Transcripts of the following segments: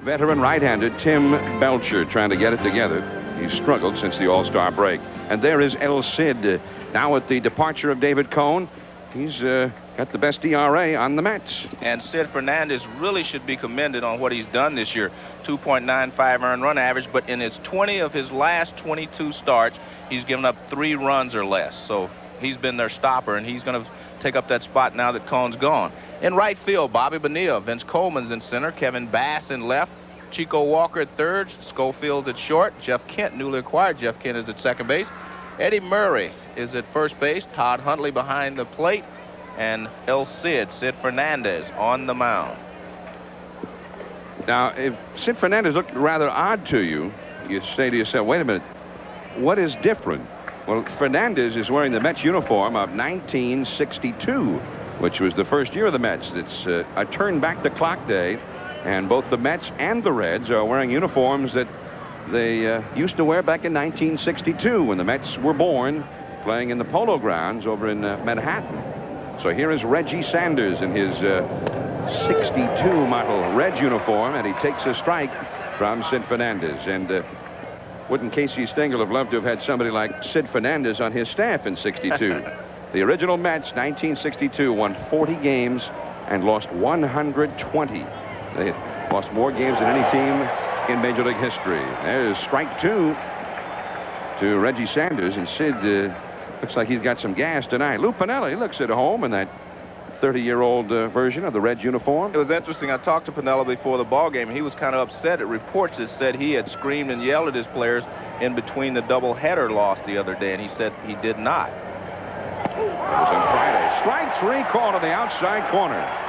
Veteran right-hander Tim Belcher trying to get it together. He's struggled since the All-Star break. And there is El Cid. Now with the departure of David Cone, he's got the best ERA on the Mets. And Sid Fernandez really should be commended on what he's done this year. 2.95 earned run average, but in his 20 of his last 22 starts, he's given up 3 runs or less. So he's been their stopper, and he's going to take up that spot now that Cone's gone. In right field, Bobby Bonilla. Vince Coleman's in center. Kevin Bass in left. Chico Walker at third. Schofield's at short. Jeff Kent, newly acquired Jeff Kent, is at second base. Eddie Murray is at first base. Todd Huntley behind the plate. And El Cid, Sid Fernandez, on the mound. Now, if Sid Fernandez looked rather odd to you, you say to yourself, wait a minute, what is different? Well, Fernandez is wearing the Mets uniform of 1962, which was the first year of the Mets. It's a turn back the clock day, and both the Mets and the Reds are wearing uniforms that they used to wear back in 1962 when the Mets were born, playing in the Polo Grounds over in Manhattan. So here is Reggie Sanders in his 62 model red uniform, and he takes a strike from Sid Fernandez. And wouldn't Casey Stengel have loved to have had somebody like Sid Fernandez on his staff in 62? The original Mets, 1962, won 40 games and lost 120. They lost more games than any team in Major League history. There's strike 2 to Reggie Sanders, and Sid looks like he's got some gas tonight. Lou Piniella, he looks at home in that 30-year-old version of the red uniform. It was interesting. I talked to Piniella before the ball game, and he was kind of upset at reports that said he had screamed and yelled at his players in between the doubleheader loss the other day, and he said he did not. It was on Friday. Strike 3 call to the outside corner.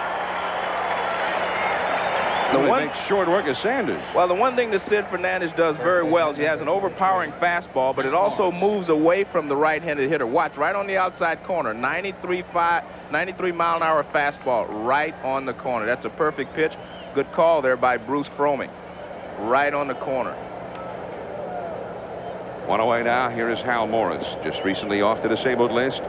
Makes short work of Sanders. Well, the one thing that Sid Fernandez does very well is he has an overpowering fastball, but it also moves away from the right-handed hitter. Watch, right on the outside corner, 93 mile-an-hour fastball right on the corner. That's a perfect pitch. Good call there by Bruce Froeming. Right on the corner. One away now. Here is Hal Morris, just recently off the disabled list.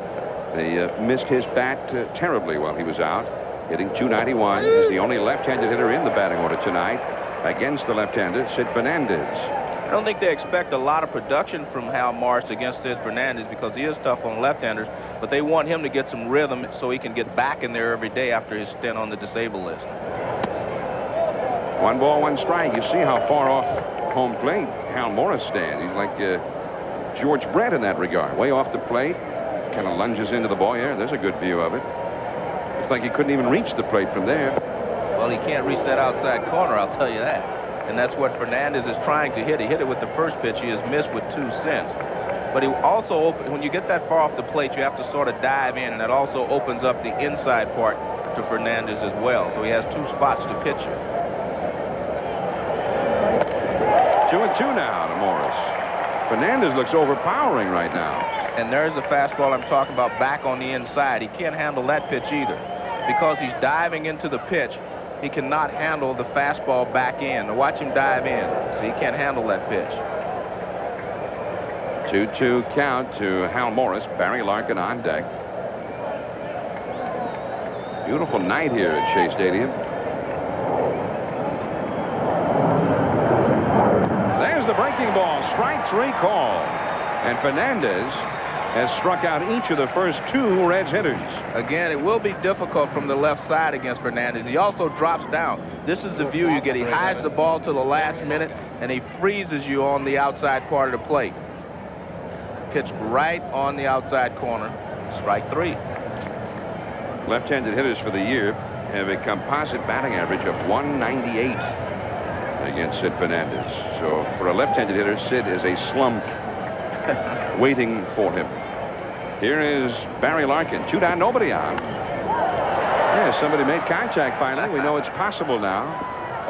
They missed his bat terribly while he was out, hitting .291. He's the only left-handed hitter in the batting order tonight against the left-hander, Sid Fernandez. I don't think they expect a lot of production from Hal Morris against Sid Fernandez because he is tough on left-handers, but they want him to get some rhythm so he can get back in there every day after his stint on the disabled list. 1 ball, 1 strike. You see how far off home plate Hal Morris stands. He's like George Brett in that regard. Way off the plate, kind of lunges into the ball. Yeah, there's a good view of it. Looks like he couldn't even reach the plate from there. Well, he can't reach that outside corner, I'll tell you that. And that's what Fernandez is trying to hit. He hit it with the first pitch. He has missed with 2 since. But he also, when you get that far off the plate, you have to sort of dive in, and that also opens up the inside part to Fernandez as well. So he has 2 spots to pitch it. 2-2 now to Morris. Fernandez looks overpowering right now. And there's the fastball I'm talking about back on the inside. He can't handle that pitch either. Because he's diving into the pitch, he cannot handle the fastball back in. Now watch him dive in. So he can't handle that pitch. 2-2 count to Hal Morris. Barry Larkin on deck. Beautiful night here at Shea Stadium. There's the breaking ball. Strike 3 call. And Fernandez has struck out each of the first 2 Reds hitters. Again, it will be difficult from the left side against Fernandez. He also drops down. This is the view you get. He hides the ball to the last minute, and he freezes you on the outside part of the plate. Pitched right on the outside corner. Strike 3. Left-handed hitters for the year have a composite batting average of 198 against Sid Fernandez. So for a left-handed hitter, Sid is a slump waiting for him. Here is Barry Larkin. 2 down, nobody on. Yeah, somebody made contact finally. We know it's possible now.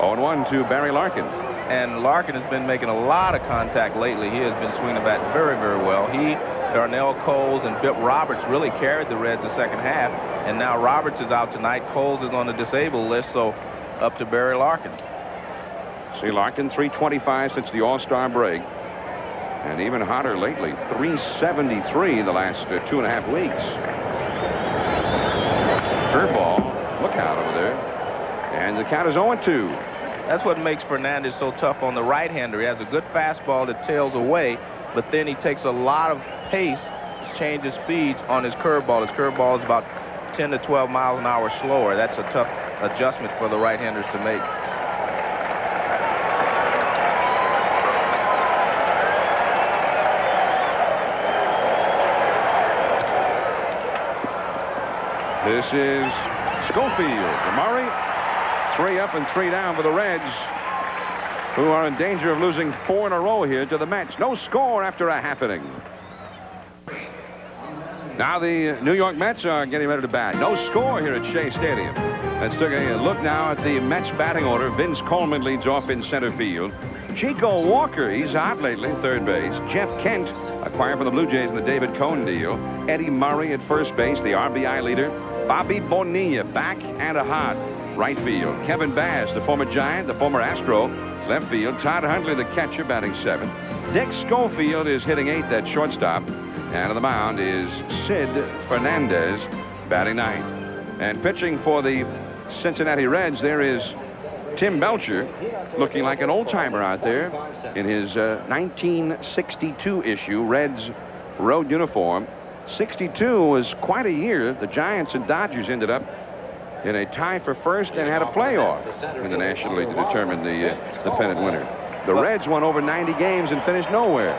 0-1 to Barry Larkin. And Larkin has been making a lot of contact lately. He has been swinging the bat very, very well. He, Darnell Coles, and Bip Roberts really carried the Reds the second half. And now Roberts is out tonight. Coles is on the disabled list, so up to Barry Larkin. See, Larkin, 325 since the All-Star break. And even hotter lately, 373 the last 2.5 weeks. Curveball. Look out over there. And the count is 0-2. That's what makes Fernandez so tough on the right-hander. He has a good fastball that tails away, but then he takes a lot of pace, changes speeds on his curveball. His curveball is about 10 to 12 miles an hour slower. That's a tough adjustment for the right-handers to make. This is Schofield. Murray, 3 up and 3 down for the Reds, who are in danger of losing 4 in a row here to the Mets. No score after a half inning. Now the New York Mets are getting ready to bat. No score here at Shea Stadium. Let's take a look now at the Mets batting order. Vince Coleman leads off in center field. Chico Walker, he's hot lately, third base. Jeff Kent, acquired from the Blue Jays in the David Cohn deal. Eddie Murray at first base, the RBI leader. Bobby Bonilla back and a hot right field. Kevin Bass, the former Giant, the former Astro, left field. Todd Hundley, the catcher, batting 7th. Dick Schofield is hitting 8th at shortstop. And on the mound is Sid Fernandez, batting 9th. And pitching for the Cincinnati Reds, there is Tim Belcher, looking like an old-timer out there in his 1962 issue Reds road uniform. 62 was quite a year. The Giants and Dodgers ended up in a tie for first and had a playoff in the National League to determine the pennant winner. The Reds won over 90 games and finished nowhere.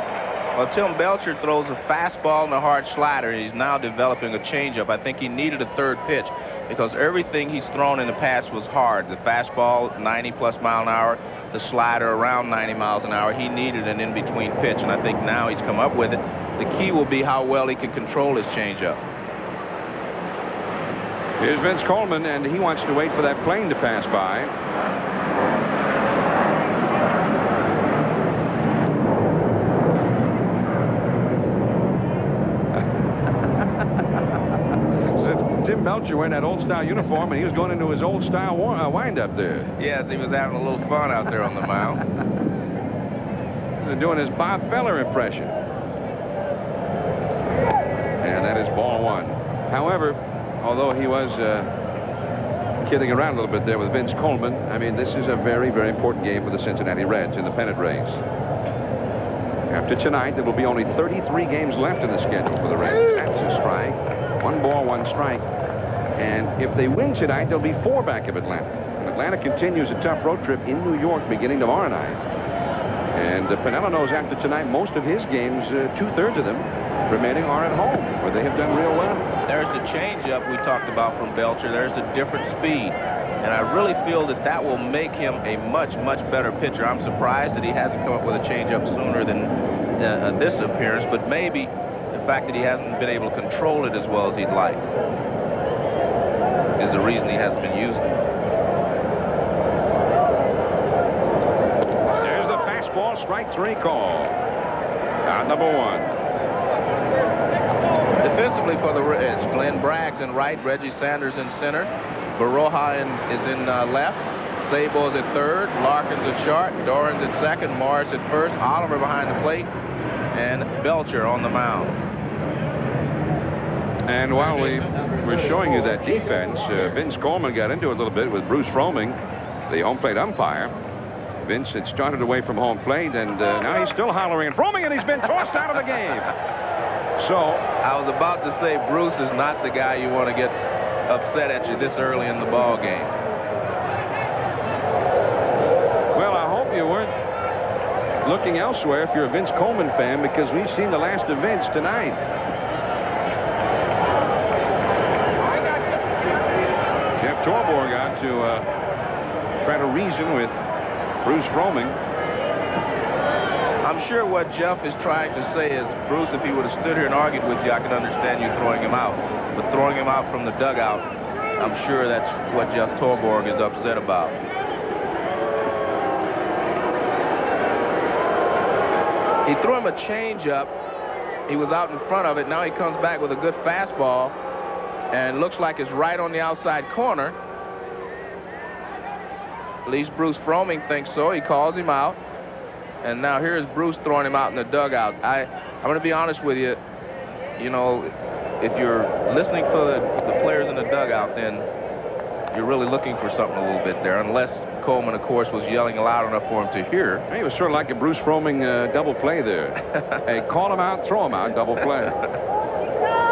Well, Tim Belcher throws a fastball and a hard slider. He's now developing a changeup. I think he needed a third pitch because everything he's thrown in the past was hard. The fastball, 90+ mile an hour. The slider around 90 miles an hour. He needed an in-between pitch, and I think now he's come up with it. The key will be how well he can control his changeup. Here's Vince Coleman, and he wants to wait for that plane to pass by. Tim Belcher wearing that old-style uniform, and he was going into his old-style wind-up there. Yes, he was having a little fun out there on the mound. He's doing his Bob Feller impression. And that is ball 1. However, although he was kidding around a little bit there with Vince Coleman, I mean, this is a very, very important game for the Cincinnati Reds in the pennant race. After tonight, there will be only 33 games left in the schedule for the Reds. That's a strike. 1 ball, 1 strike. And if they win tonight, there'll be 4 back of Atlanta. And Atlanta continues a tough road trip in New York beginning tomorrow night. And Pinella knows after tonight, most of his games, 2/3 of them remaining are at home, where they have done real well. There's the changeup we talked about from Belcher. There's the different speed. And I really feel that that will make him a much, much better pitcher. I'm surprised that he hasn't come up with a changeup sooner than this appearance, but maybe the fact that he hasn't been able to control it as well as he'd like is the reason he hasn't been using it. There's the fastball, strike 3 call. Out number 1. Defensively for the Reds, Glenn Braggs in right, Reggie Sanders in center, Baroja is in left, Sabo is at third, Larkin's at short, Doran's at second, Morris at first, Oliver behind the plate, and Belcher on the mound. And while we were showing you that defense, Vince Coleman got into it a little bit with Bruce Froeming, the home plate umpire. Vince had started away from home plate, and now he's still hollering at Froeming, and he's been tossed out of the game. So I was about to say Bruce is not the guy you want to get upset at you this early in the ball game. Well, I hope you weren't looking elsewhere if you're a Vince Coleman fan, because we've seen the last of Vince tonight. Jeff Torborg out to try to reason with Bruce Froeming. I'm sure what Jeff is trying to say is, Bruce, if he would have stood here and argued with you, I could understand you throwing him out. But throwing him out from the dugout, I'm sure that's what Jeff Torborg is upset about. He threw him a changeup. He was out in front of it. Now he comes back with a good fastball and looks like it's right on the outside corner. At least Bruce Froeming thinks so. He calls him out. And now here's Bruce throwing him out in the dugout. I'm going to be honest with you. You know, if you're listening for the players in the dugout, then you're really looking for something a little bit there, unless Coleman, of course, was yelling loud enough for him to hear. He was sort of like a Bruce Froeming double play there. Hey, call him out, throw him out, double play.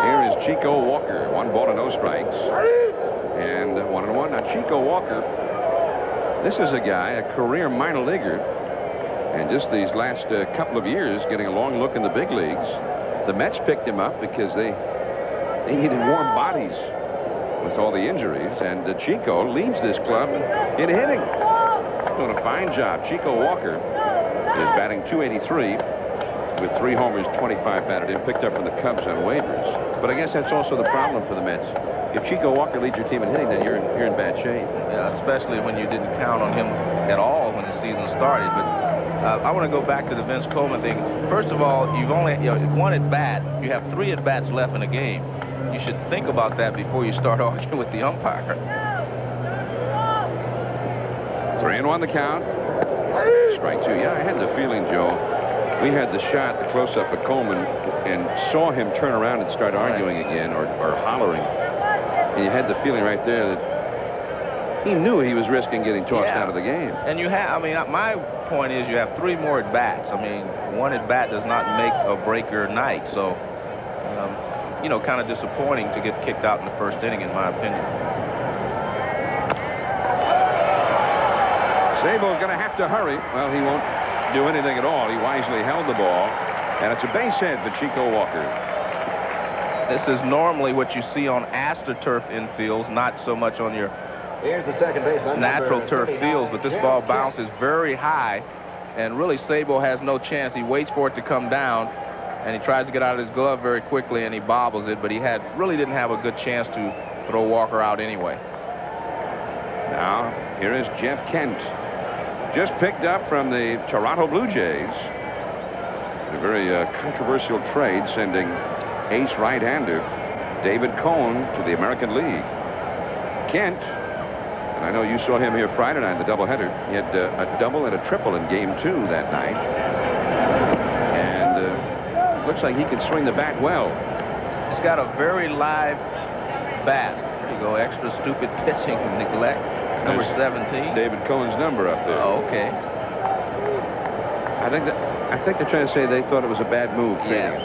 Here is Chico Walker. 1 ball and no strikes. And 1-1. Now, Chico Walker, this is a guy, a career minor leaguer. And just these last couple of years, getting a long look in the big leagues. The Mets picked him up because they needed warm bodies with all the injuries. And Chico leads this club in hitting. Doing a fine job. Chico Walker is batting .283 with 3 homers, 25 batted in, picked up from the Cubs on waivers. But I guess that's also the problem for the Mets. If Chico Walker leads your team in hitting, then you're in bad shape. Yeah, especially when you didn't count on him at all when the season started. But I want to go back to the Vince Coleman thing. First of all, you've only 1 at bat. You have 3 at bats left in a game. You should think about that before you start arguing with the umpire. 3-1 the count. Strike 2. Yeah, I had the feeling, Joe. We had the shot, the close-up of Coleman, and saw him turn around and start arguing again or hollering. And you had the feeling right there that he knew he was risking getting tossed out of the game. And you have, I mean, my point is you have 3 more at bats. I mean, 1 at bat does not make or break your night. So, you know, kind of disappointing to get kicked out in the first inning, in my opinion. Sable's going to have to hurry. Well, he won't do anything at all. He wisely held the ball. And it's a base hit for Chico Walker. This is normally what you see on AstroTurf infields, not so much on your Here's the second baseman, natural turf fields. But this ball bounces very high. And really, Sable has no chance. He waits for it to come down. And he tries to get out of his glove very quickly, and he bobbles it. But he really didn't have a good chance to throw Walker out anyway. Now, here is Jeff Kent. Just picked up from the Toronto Blue Jays. A very controversial trade, sending ace right-hander David Cone to the American League. Kent, and I know you saw him here Friday night in the doubleheader. He had a double and a triple in Game 2 that night. And looks like he can swing the bat well. He's got a very live bat. There you go, extra stupid pitching neglect. Number 17. David Cohen's number up there. Oh, okay. I think they're trying to say they thought it was a bad move. Yes.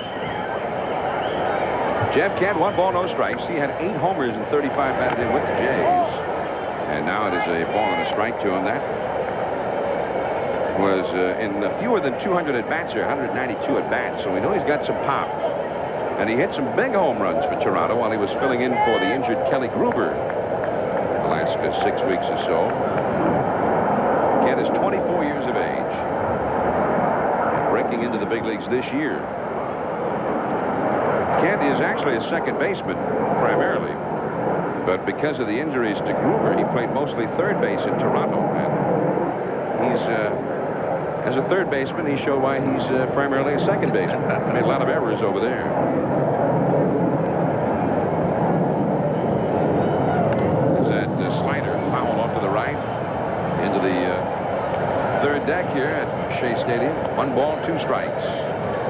Jeff Kent, 1 ball, no strikes. He had 8 homers and 35 batted in with the Jays. And now it is a ball and a strike to him. That was in fewer than 200 at-bats here, 192 at-bats. So we know he's got some pop. And he hit some big home runs for Toronto while he was filling in for the injured Kelly Gruber the last 6 weeks or so. Kent is 24 years of age. And breaking into the big leagues this year. Kent is actually a second baseman, primarily. But because of the injuries to Gruber, he played mostly third base in Toronto. And he's, as a third baseman, he showed why he's primarily a second baseman. Made a lot of errors over there. There's that slider foul off to the right into the third deck here at Shea Stadium. 1 ball, 2 strikes.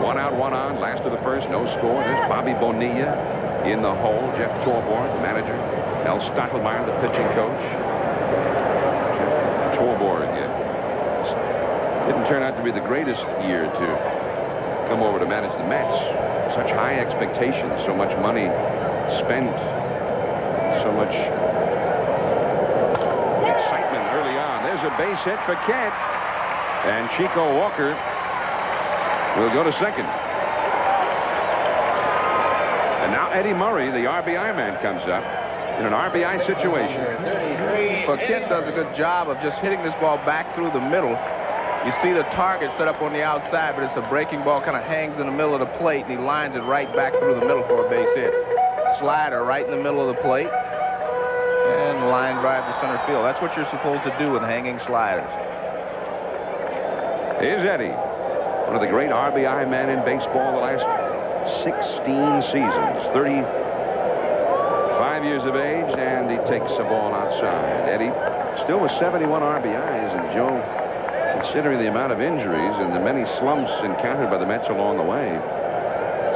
1 out, 1 on. Last of the first, no score. There's Bobby Bonilla in the hole. Jeff Torborg, the manager. Al Stottlemyre, the pitching coach. Jeff Torborg didn't turn out to be the greatest year to come over to manage the Mets. Such high expectations, so much money spent, so much excitement early on. There's a base hit for Kent. And Chico Walker will go to second. And now Eddie Murray, the RBI man, comes up in an RBI situation. Well, Kent does a good job of just hitting this ball back through the middle. You see the target set up on the outside, but it's a breaking ball, kind of hangs in the middle of the plate, and he lines it right back through the middle for a base hit. Slider right in the middle of the plate, and line drive to center field. That's what you're supposed to do with hanging sliders. Here's Eddie, one of the great RBI men in baseball the last 16 seasons. 35 years of age, and he takes the ball outside. Eddie still with 71 RBIs, and Joe, considering the amount of injuries and the many slumps encountered by the Mets along the way,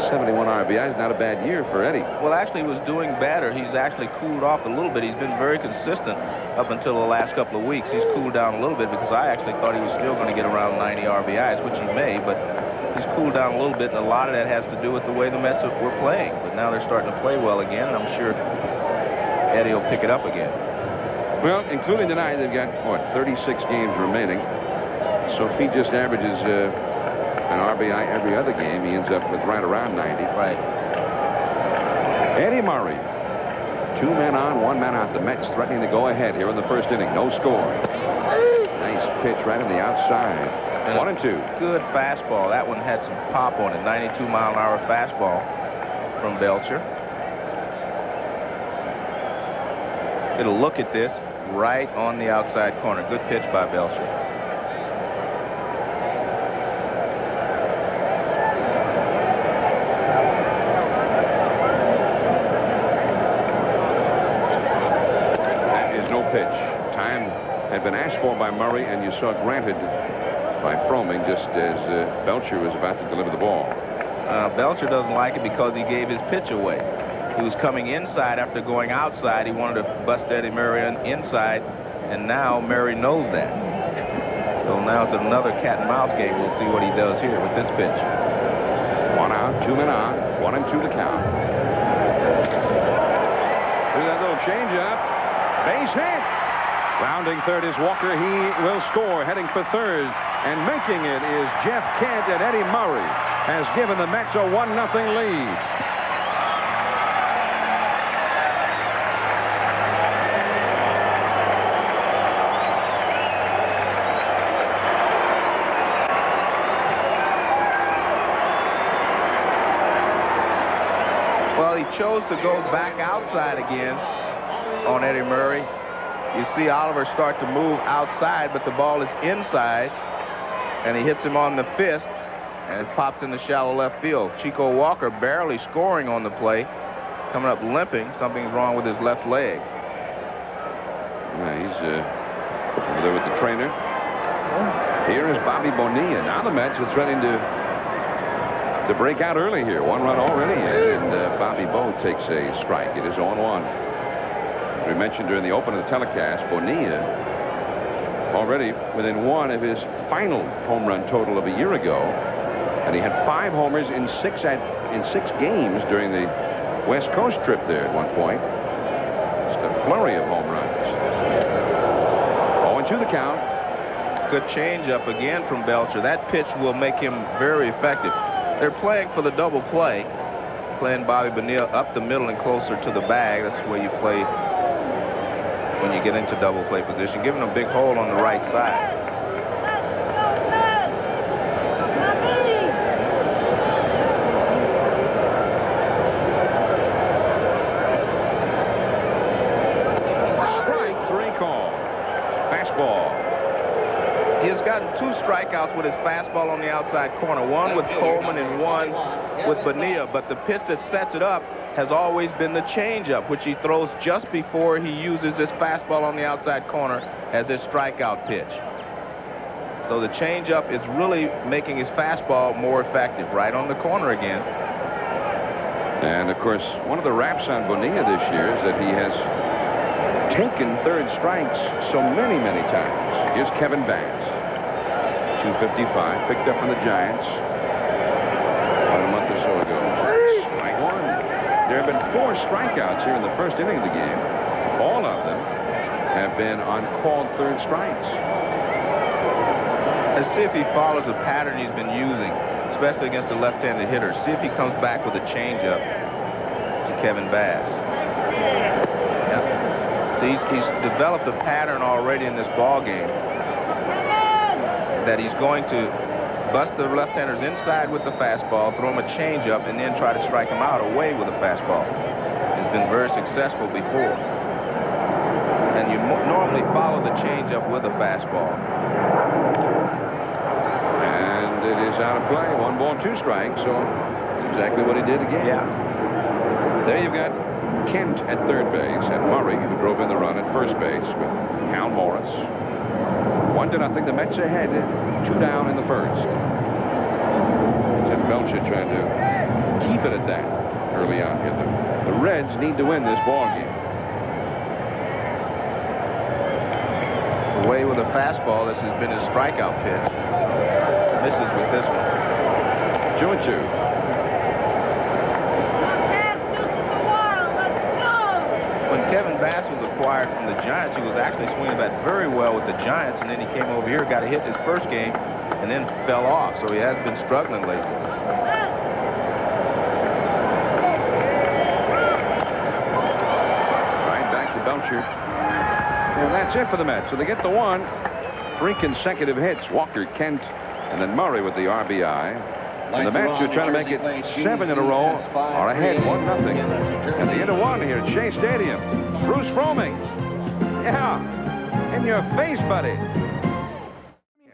71 RBIs. Not a bad year for Eddie. Well, actually, he was doing better. He's actually cooled off a little bit. He's been very consistent up until the last couple of weeks. He's cooled down a little bit because I actually thought he was still going to get around 90 RBIs, which he may, but he's cooled down a little bit, and a lot of that has to do with the way the Mets were playing. But now they're starting to play well again, and I'm sure Eddie will pick it up again. Well, including tonight, they've got, what, 36 games remaining. So if he just averages an RBI every other game, he ends up with right around 90. Right. Eddie Murray. 2 men on, 1 man out. The Mets threatening to go ahead here in the first inning. No score. Nice pitch right on the outside. 1-2. Good fastball. That one had some pop on it. 92-mile-an-hour fastball from Belcher. It'll look at this right on the outside corner. Good pitch by Belcher. That is no pitch. Time had been asked for by Murray, and you saw granted by Froeming just as Belcher was about to deliver the ball. Belcher doesn't like it because he gave his pitch away. He was coming inside after going outside. He wanted to bust Eddie Murray inside, and now Murray knows that. So now it's another cat and mouse game. We'll see what he does here with this pitch. 1 out, 2 men on, 1-2 to count. Through that little changeup, base hit. Rounding third is Walker. He will score. Heading for third, and making it is Jeff Kent, and Eddie Murray has given the Mets a 1-0 lead. Chose to go back outside again on Eddie Murray. You see Oliver start to move outside, but the ball is inside, and he hits him on the fist, and it pops in the shallow left field. Chico Walker barely scoring on the play, coming up limping. Something's wrong with his left leg. Yeah, he's over there with the trainer. Here is Bobby Bonilla. Now the Mets are threatening to break out early here. 1 run already, and Bobby Bo takes a strike. It is 0-1. As we mentioned during the open of the telecast, Bonilla already within 1 of his final home run total of a year ago, and he had 5 homers in 6 games during the West Coast trip there at one point. Just a flurry of home runs. 0-2 the count. Good changeup again from Belcher. That pitch will make him very effective. They're playing for the double play, playing Bobby Bonilla up the middle and closer to the bag. That's the way you play when you get into double play position, giving him a big hole on the right side. Strike 3 call. Fastball. He has gotten 2 strikeouts with his fastball on the outside corner, 1 with Coleman and 1 with Bonilla, but the pitch that sets it up has always been the changeup, which he throws just before he uses this fastball on the outside corner as his strikeout pitch. So the changeup is really making his fastball more effective, right on the corner again. And of course, one of the raps on Bonilla this year is that he has taken third strikes so many times. Here's Kevin Bass. 255, picked up from the Giants about a month or so ago. Strike 1. There have been 4 strikeouts here in the first inning of the game. All of them have been on called third strikes. Let's see if he follows the pattern he's been using, especially against the left-handed hitters. See if he comes back with a changeup to Kevin Bass. Yeah. See, he's developed a pattern already in this ball game that he's going to bust the left-handers inside with the fastball, throw him a changeup, and then try to strike him out away with a fastball. He's been very successful before. And you normally follow the changeup with a fastball. And it is out of play. 1 ball, 2 strikes. So exactly what he did again. Yeah. There you've got Kent at third base and Murray, who drove in the run at first base with Hal Morris. 1-0. The Mets ahead, 2 down in the first. Tim Belcher trying to keep it at that early on here. The Reds need to win this ball game. Away with a fastball. This has been his strikeout pitch. Misses with this one. 2-2. When Kevin Bass was acquired from the Giants, he was actually swinging that very well with the Giants, and then he came over here, got a hit in his first game, and then fell off. So he has been struggling lately. Right back to Belcher. And that's it for the Mets. So they get the one. 3 consecutive hits. Walker, Kent, and then Murray with the RBI. And the Mets are trying to make it 7 in a row, are ahead 1-0. At the end of 1 here at Shea Stadium. Bruce Froeming. Yeah, in your face, buddy.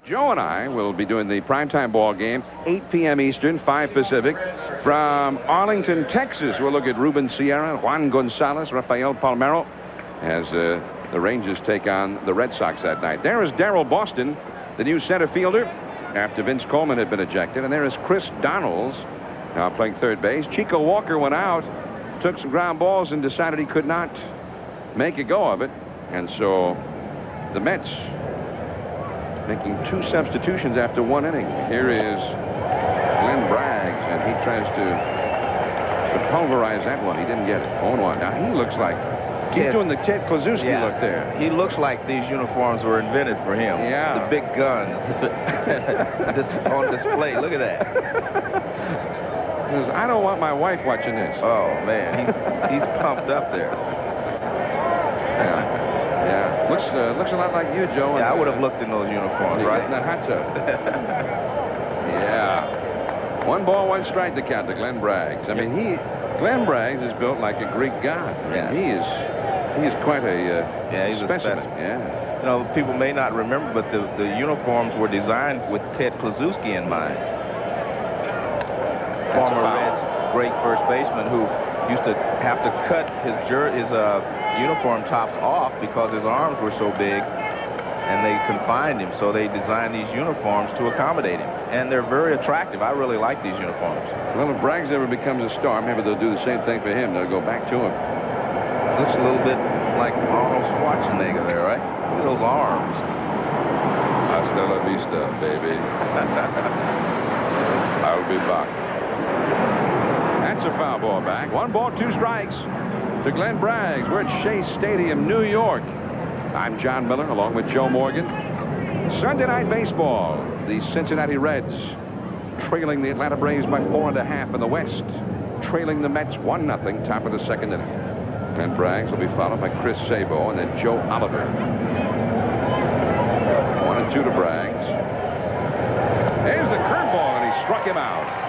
Joe and I will be doing the primetime ball game, 8 p.m. Eastern, 5 Pacific, from Arlington, Texas. We'll look at Ruben Sierra, Juan Gonzalez, Rafael Palmeiro, as the Rangers take on the Red Sox that night. There is Daryl Boston, the new center fielder, after Vince Coleman had been ejected. And there is Chris Donalds, now playing third base. Chico Walker went out, took some ground balls, and decided he could not make a go of it. And so the Mets making 2 substitutions after 1 inning. Here is Glenn Braggs, and he tries to pulverize that one. He didn't get it. 0-1. Now he looks like he's doing the Ted Kluszewski look there. He looks like these uniforms were invented for him. Yeah. The big guns on display. Look at that. Says, I don't want my wife watching this. Oh, man. He's pumped up there. Yeah. Yeah. Looks a lot like you, Joe. Yeah, I would have looked in those uniforms, right? In the hot tub. Yeah. 1 ball, 1 strike to count to Glenn Braggs. I mean, Glenn Braggs is built like a Greek god. Yeah. He is quite a he's specimen. A specimen. Yeah. You know, people may not remember, but the uniforms were designed with Ted Kluszewski in mind. Former Reds great first baseman who used to have to cut his uniform tops off because his arms were so big, and they confined him. So they designed these uniforms to accommodate him, and they're very attractive. I really like these uniforms. Well, if Braggs ever becomes a star, maybe they'll do the same thing for him. They'll go back to him. Looks a little bit like Arnold Schwarzenegger there, right? Look at those arms. Hasta la vista, baby. I'll be back. That's a foul ball back. 1 ball, 2 strikes to Glenn Braggs. We're at Shea Stadium, New York. I'm John Miller, along with Joe Morgan. Sunday night baseball. The Cincinnati Reds trailing the Atlanta Braves by 4.5 in the West. Trailing the Mets 1-0, top of the 2nd inning. Glenn Braggs will be followed by Chris Sabo and then Joe Oliver. 1-2 to Braggs. There's the curveball, and he struck him out.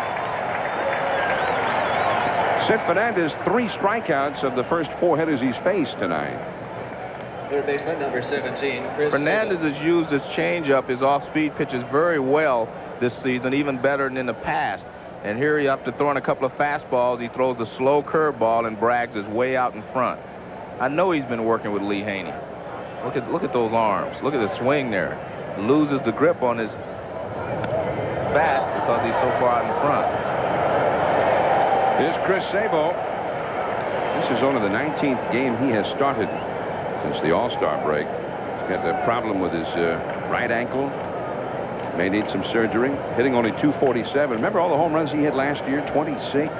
Sid Fernandez, 3 strikeouts of the first 4 hitters he's faced tonight. Third baseman, number 17, Chris Fernandez has used his changeup, his off-speed pitches very well this season, even better than in the past. And here, after throwing a couple of fastballs, he throws a slow curveball, and Braggs is way out in front. I know he's been working with Lee Haney. Look at those arms. Look at the swing there. Loses the grip on his bat because he's so far out in front. Here's Chris Sabo. This is only the 19th game he has started since the All-Star break. He's got a problem with his right ankle. May need some surgery. Hitting only .247. Remember all the home runs he hit last year? 26.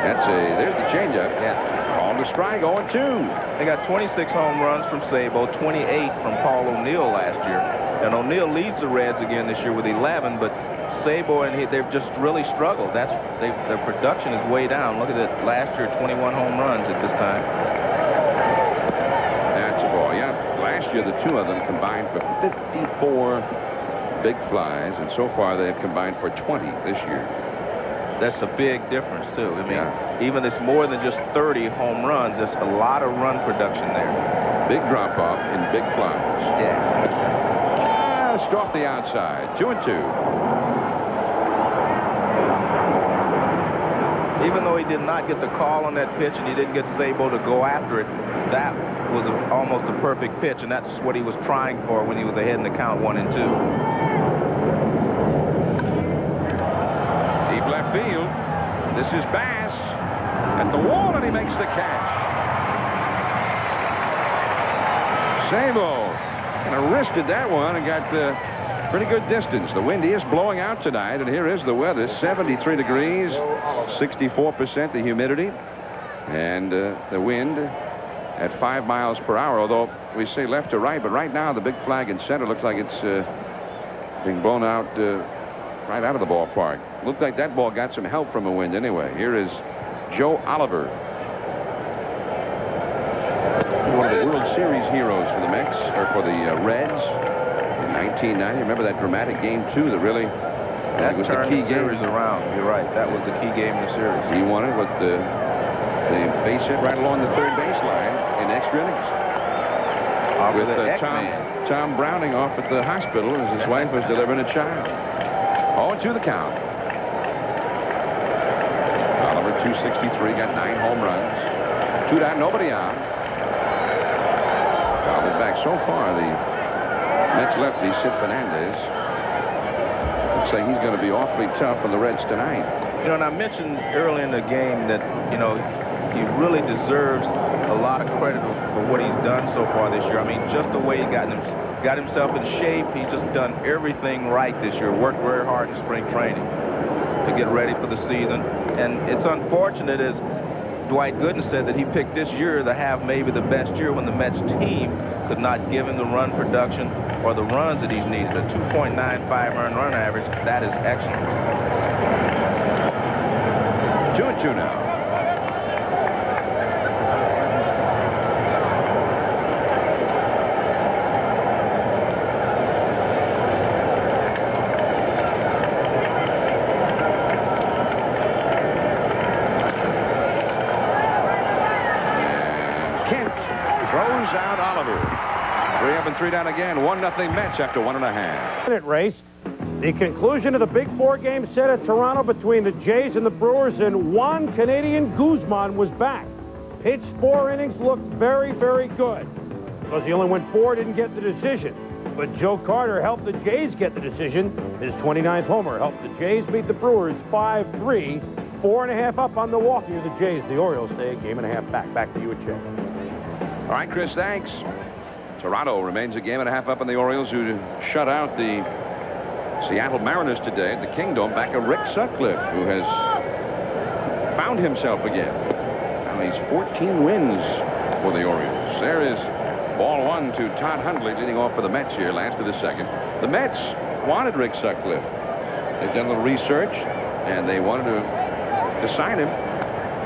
There's the changeup. Yeah. Called a strike, 0-2. They got 26 home runs from Sabo, 28 from Paul O'Neill last year. And O'Neill leads the Reds again this year with 11, but Sabo and they've just really struggled. Their production is way down. Look at it. Last year, 21 home runs at this time. That's a ball. Yeah, last year the 2 of them combined for 54 big flies, and so far they've combined for 20 this year. That's a big difference, too. I mean, even it's more than just 30 home runs. There's a lot of run production there. Big drop-off in big flies. Yeah. Just off the outside. 2-2. Even though he did not get the call on that pitch and he didn't get Sabo to go after it, that was almost a perfect pitch, and that's what he was trying for when he was ahead in the count 1-2. Deep left field. This is Bass at the wall, and he makes the catch. Sabo kind of wristed that one and got pretty good distance. The wind is blowing out tonight, and here is the weather. 73 degrees, 64% the humidity, and the wind at 5 miles per hour, although we say left to right, but right now the big flag in center looks like it's being blown out right out of the ballpark. Looked like that ball got some help from the wind anyway. Here is Joe Oliver, one of the World Series heroes for the Mets, or for the Reds in 1990. Remember that dramatic game, too, that really was the key game. Series around. You're right. That was the key game in the series. He won it with the base hit right along the third baseline in extra innings. With Tom Browning off at the hospital as his wife was delivering a child. 0-2 the count. Oliver, 263, got 9 home runs. 2 down, nobody out. Fouled back so far. The Mets lefty, Sid Fernandez, looks like he's going to be awfully tough on the Reds tonight. You know, and I mentioned early in the game that, you know, he really deserves a lot of credit for what he's done so far this year. I mean, just the way he got himself in shape. He's just done everything right this year. Worked very hard in spring training to get ready for the season. And it's unfortunate, as Dwight Gooden said, that he picked this year to have maybe the best year when the Mets team could not give him the run production or the runs that he's needed. A 2.95 earned run average, that is excellent. 2-2 now. Out Oliver. 3 up and 3 down again. 1-0 Mets after 1.5. Minute race. The conclusion of the big 4-game set at Toronto between the Jays and the Brewers, and Juan Canadian Guzman was back. Pitched 4 innings, looked very, very good. Because he only went 4, didn't get the decision. But Joe Carter helped the Jays get the decision. His 29th homer helped the Jays beat the Brewers 5-3. 4.5 up on Milwaukee. The Jays, the Orioles stay a game and a half back. Back to you at Chico. All right, Chris, thanks. Toronto remains a game and a half up on the Orioles, who shut out the Seattle Mariners today at the Kingdom. Back of Rick Sutcliffe, who has found himself again. Now he's 14 wins for the Orioles. There is ball 1 to Todd Hundley, leading off for the Mets here, last of the second. The Mets wanted Rick Sutcliffe. They've done a little research, and they wanted to sign him.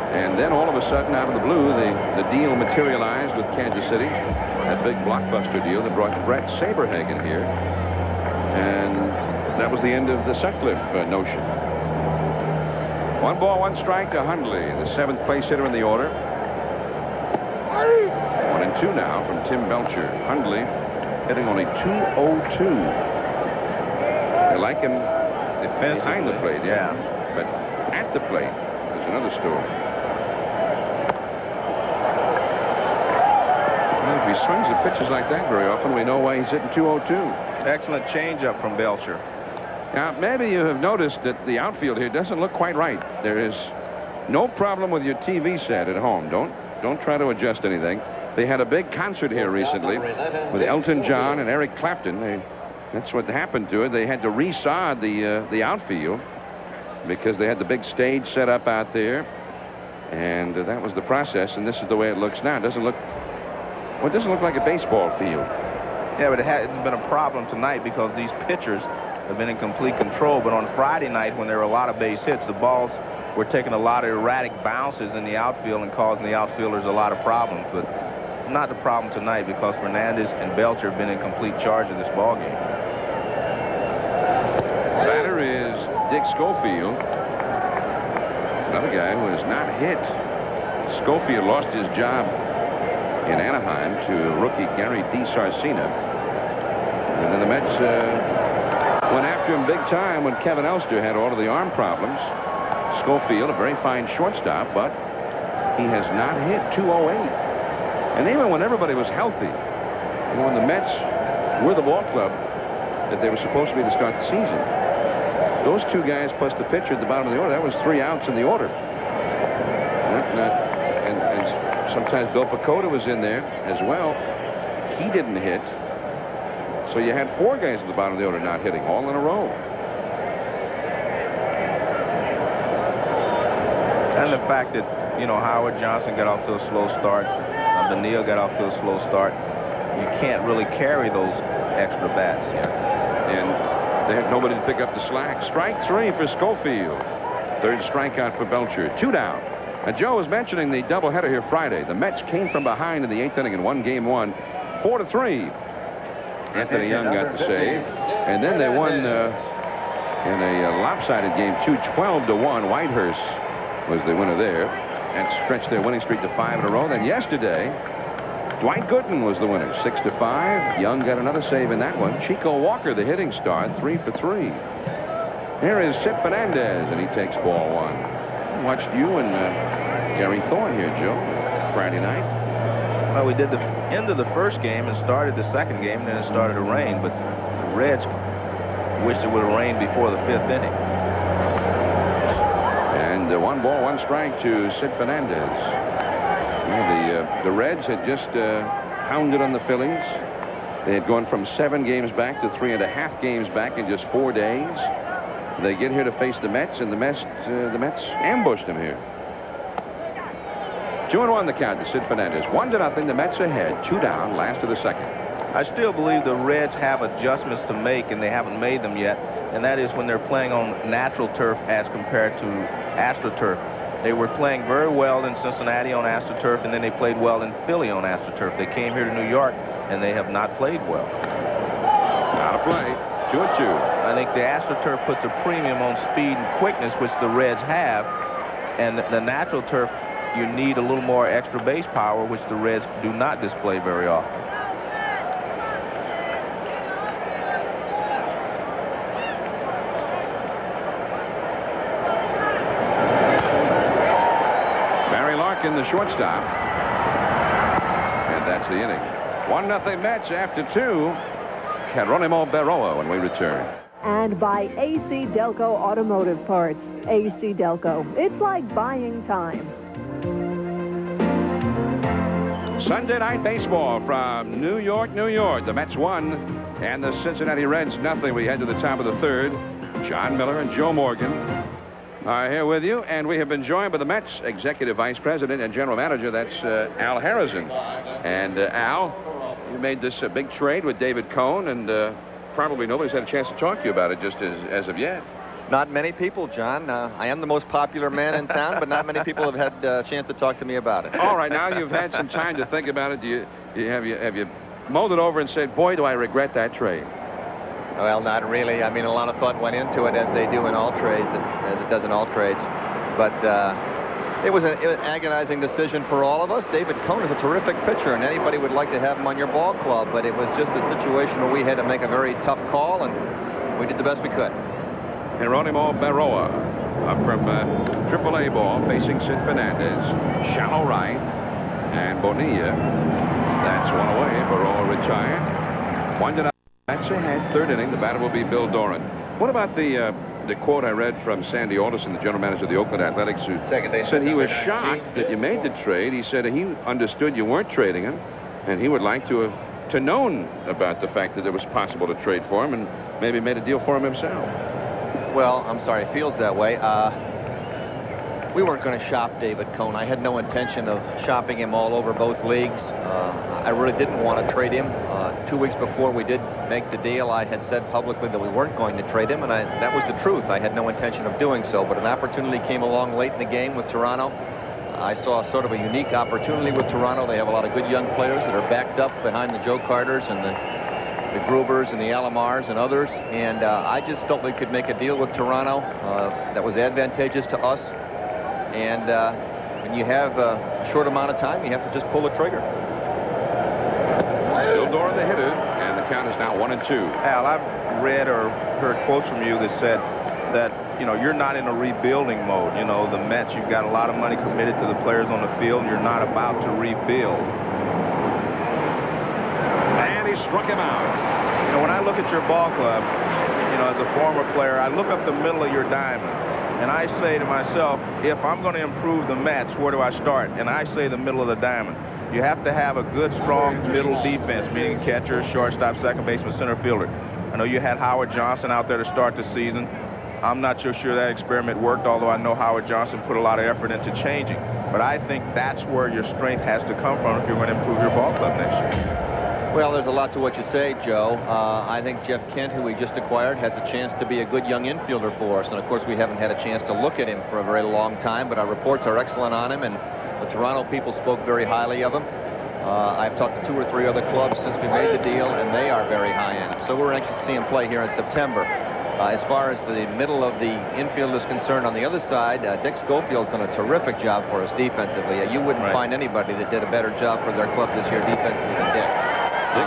And then all of a sudden, out of the blue, the deal materialized with Kansas City. That big blockbuster deal that brought Brett Saberhagen here. And that was the end of the Sutcliffe notion. 1 ball, 1 strike to Hundley, the 7th place hitter in the order. 1-2 now from Tim Belcher. Hundley hitting only .202. They like him behind the plate, yeah. But at the plate is another story. Well, if he swings at pitches like that very often, we know why he's hitting .202. Excellent changeup from Belcher. Now, maybe you have noticed that the outfield here doesn't look quite right. There is no problem with your TV set at home. Don't try to adjust anything. They had a big concert here recently with Elton John and Eric Clapton. That's what happened to it. They had to resod the outfield because they had the big stage set up out there, and that was the process. And this is the way it looks now. It doesn't look like a baseball field. Yeah, but it's been a problem tonight because these pitchers have been in complete control. But on Friday night, when there were a lot of base hits, the balls were taking a lot of erratic bounces in the outfield and causing the outfielders a lot of problems. But not the problem tonight because Fernandez and Belcher have been in complete charge of this ball game. Batter is Dick Schofield, another guy who has not hit. Schofield lost his job in Anaheim to rookie Gary DiSarcina. And then the Mets went after him big time when Kevin Elster had all of the arm problems. Schofield, a very fine shortstop, but he has not hit .208. And even when everybody was healthy, when the Mets were the ball club that they were supposed to be to start the season, Those two guys plus the pitcher at the bottom of the order, that was 3 outs in the order. And sometimes Bill Pacoda was in there as well. He didn't hit. So you had 4 guys at the bottom of the order not hitting, all in a row. And the fact that, you know, Howard Johnson got off to a slow start, Neal got off to a slow start, you can't really carry those extra bats. And they had nobody to pick up the slack. Strike 3 for Schofield. 3rd strikeout for Belcher. 2 down. And Joe was mentioning the doubleheader here Friday. The Mets came from behind in the 8th inning and won game 1, 4-3. Anthony Young got the save. And then they won in a lopsided game 2, 12-1. Whitehurst was the winner there and stretched their winning streak to 5 in a row. Then yesterday, Dwight Gooden was the winner, 6-5. Young got another save in that one. Chico Walker, the hitting star, 3 for 3. Here is Sid Fernandez, and he takes ball 1. I watched you and Gary Thorne here, Joe, Friday night. Well, we did the end of the first game and started the second game, and then it started to rain, but the Reds wished it would have rained before the 5th inning. And 1 ball, 1 strike to Sid Fernandez. The Reds had just pounded on the Phillies. They had gone from 7 games back to 3.5 games back in just 4 days. They get here to face the Mets, and the Mets ambushed them here. 2-1 the count to Sid Fernandez. 1-0. The Mets ahead. 2 down. Last of the second. I still believe the Reds have adjustments to make, and they haven't made them yet. And that is when they're playing on natural turf as compared to AstroTurf. They were playing very well in Cincinnati on AstroTurf, and then they played well in Philly on AstroTurf. They came here to New York, and they have not played well. Out of play. 2-2. I think the AstroTurf puts a premium on speed and quickness, which the Reds have. And the natural turf, you need a little more extra base power, which the Reds do not display very often. Larkin, the shortstop. And that's the inning. 1-0 Mets after 2. Geronimo Berroa when we return. And by AC Delco Automotive Parts. AC Delco. It's like buying time. Sunday night baseball from New York, New York. The Mets won and the Cincinnati Reds nothing. We head to the top of the 3rd. John Miller and Joe Morgan are here with you, and we have been joined by the Mets Executive Vice President and General Manager. That's Al Harrison. And Al, you made this big trade with David Cohn, and probably nobody's had a chance to talk to you about it just as of yet. Not many people, John. I am the most popular man in town, but not many people have had a chance to talk to me about it. All right, now you've had some time to think about it. Have you mulled it over and said, boy, do I regret that trade? Well, not really. I mean, a lot of thought went into it, as they do in all trades, as it does in all trades. But it was an agonizing decision for all of us. David Cohn is a terrific pitcher, and anybody would like to have him on your ball club. But it was just a situation where we had to make a very tough call, and we did the best we could. Geronimo Berroa up from AAA ball, facing Sid Fernandez. Shallow right, and Bonilla. That's one away. Berroa retired. 1-0. That's ahead. 3rd inning. The batter will be Bill Doran. What about the quote I read from Sandy Alderson, the general manager of the Oakland Athletics, who said he was shocked that you made the trade. He said he understood you weren't trading him, and he would like to have known about the fact that it was possible to trade for him, and maybe made a deal for him himself. Well, I'm sorry, it feels that way. We weren't going to shop David Cohn. I had no intention of shopping him all over both leagues. I really didn't want to trade him. 2 weeks before we did make the deal, I had said publicly that we weren't going to trade him, and that was the truth. I had no intention of doing so, but an opportunity came along late in the game with Toronto. I saw sort of a unique opportunity with Toronto. They have a lot of good young players that are backed up behind the Joe Carters and the Grubers and the Alomars and others, and I just felt we could make a deal with Toronto that was advantageous to us. And when you have a short amount of time, you have to just pull the trigger. Bill Doran, the hitter, and the count is now 1-2. Al, I've read or heard quotes from you that said that, you know, you're not in a rebuilding mode. You know, the Mets, you've got a lot of money committed to the players on the field, and you're not about to rebuild. And he struck him out. You know, when I look at your ball club, you know, as a former player, I look up the middle of your diamond, and I say to myself, if I'm going to improve the Mets, where do I start? And I say the middle of the diamond. You have to have a good, strong middle defense, meaning catcher, shortstop, second baseman, center fielder. I know you had Howard Johnson out there to start the season. I'm not so sure that experiment worked, although I know Howard Johnson put a lot of effort into changing. But I think that's where your strength has to come from if you're going to improve your ball club next year. Well, there's a lot to what you say, Joe. I think Jeff Kent, who we just acquired, has a chance to be a good young infielder for us. And, of course, we haven't had a chance to look at him for a very long time, but our reports are excellent on him, and the Toronto people spoke very highly of him. I've talked to 2 or 3 other clubs since we made the deal, and they are very high on him. So we're anxious to see him play here in September. As far as the middle of the infield is concerned, on the other side, Dick Schofield's done a terrific job for us defensively. You wouldn't find anybody that did a better job for their club this year defensively than Dick.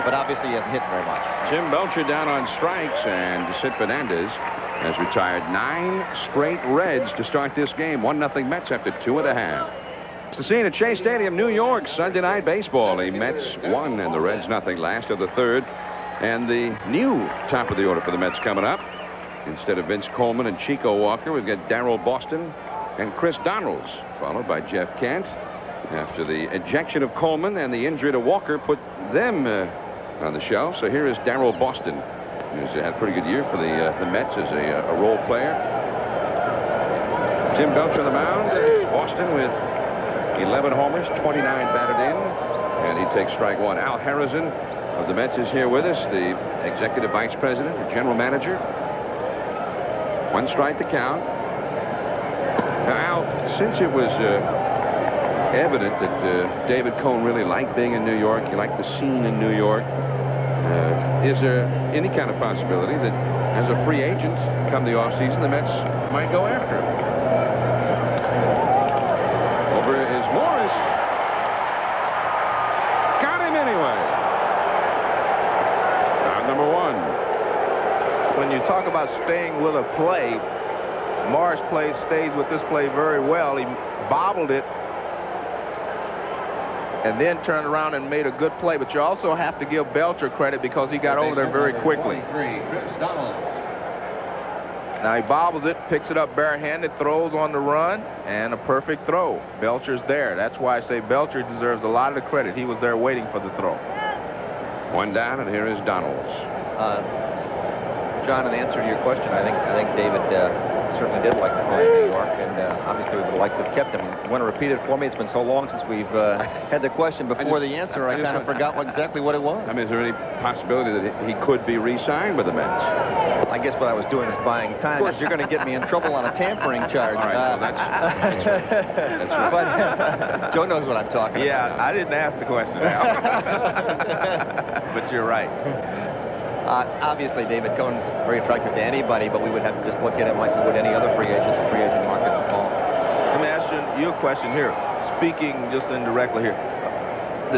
But obviously he hasn't hit very much. Tim Belcher down on strikes, and Sid Fernandez has retired 9 straight Reds to start this game. 1-0 Mets after 2.5. It's the scene at Shea Stadium, New York, Sunday night baseball. The Mets 1 and the Reds 0. Last of the third. And the new top of the order for the Mets coming up. Instead of Vince Coleman and Chico Walker, we've got Daryl Boston and Chris Donalds, followed by Jeff Kent. After the ejection of Coleman and the injury to Walker put them on the shelf. So here is Daryl Boston, who's had a pretty good year for the Mets as a role player. Tim Belcher on the mound. Boston with 11 homers, 29 batted in, and he takes strike 1. Al Harrison of the Mets is here with us, the executive vice president, the general manager. 1 strike to count. Now, Al, since it was evident that David Cone really liked being in New York, he liked the scene in New York, is there any kind of possibility that as a free agent come the offseason, the Mets might go after him? Over is Morris. Got him anyway. Round number 1. When you talk about staying with a play, Morris stayed with this play very well. He bobbled it and then turned around and made a good play. But you also have to give Belcher credit because he got over there very quickly. Now he bobbles it, picks it up barehanded, throws on the run, and a perfect throw. Belcher's there. That's why I say Belcher deserves a lot of the credit. He was there waiting for the throw. 1 down, and here is Donalds. John, in answer to your question, I think David certainly did like to play in New York, and obviously we would like to have kept him. You want to repeat it for me? It's been so long since we've had the question before the answer. I kind of forgot exactly what it was. I mean, is there any possibility that he could be re-signed with the Mets? I guess what I was doing is buying time. Because you're going to get me in trouble on a tampering charge. All right, well, that's right. That's right. But Joe knows what I'm talking about. Yeah, I didn't ask the question, Al. But you're right. Obviously, David Cone's very attractive to anybody, but we would have to just look at him like we would any other free agent, the free agent market in the fall. Let me ask you a question here. Speaking just indirectly here,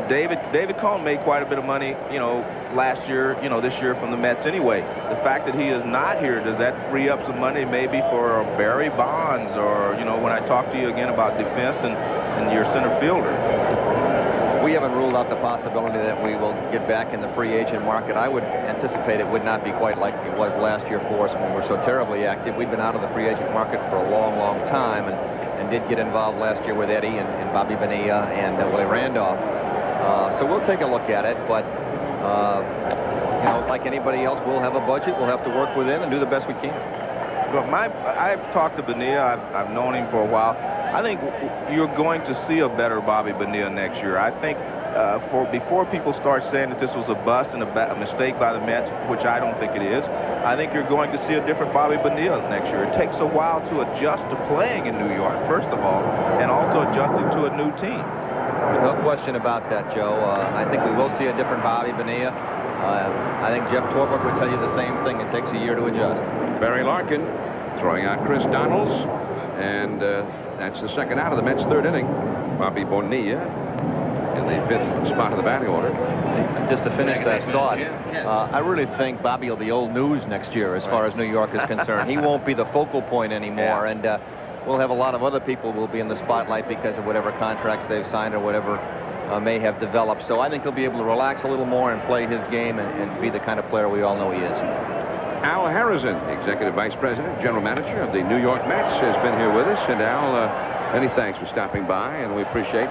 David Cone made quite a bit of money, you know, last year, you know, this year from the Mets anyway. The fact that he is not here, does that free up some money maybe for Barry Bonds, or, you know, when I talk to you again about defense and your center fielder? We haven't ruled out the possibility that we will get back in the free agent market. I would anticipate it would not be quite like it was last year for us when we were so terribly active. We've been out of the free agent market for a long, long time, and did get involved last year with Eddie and Bobby Bonilla and Willie Randolph. So we'll take a look at it, but you know, like anybody else, we'll have a budget. We'll have to work within and do the best we can. Well, I've talked to Bonilla. I've known him for a while. I think you're going to see a better Bobby Bonilla next year. I think before people start saying that this was a bust and a mistake by the Mets, which I don't think it is, I think you're going to see a different Bobby Bonilla next year. It takes a while to adjust to playing in New York, first of all, and also adjusting to a new team. There's no question about that, Joe. I think we will see a different Bobby Bonilla. I think Jeff Torborg would tell you the same thing. It takes a year to adjust. Barry Larkin throwing out Chris Donalds, and that's the second out of the Mets' third inning. Bobby Bonilla in the 5th spot of the batting order. Just to finish that thought, I really think Bobby will be old news next year as far as New York is concerned. He won't be the focal point anymore, and we'll have a lot of other people who will be in the spotlight because of whatever contracts they've signed or whatever may have developed. So I think he'll be able to relax a little more and play his game and be the kind of player we all know he is. Al Harrison, Executive Vice President, General Manager of the New York Mets, has been here with us. And Al, many thanks for stopping by, and we appreciate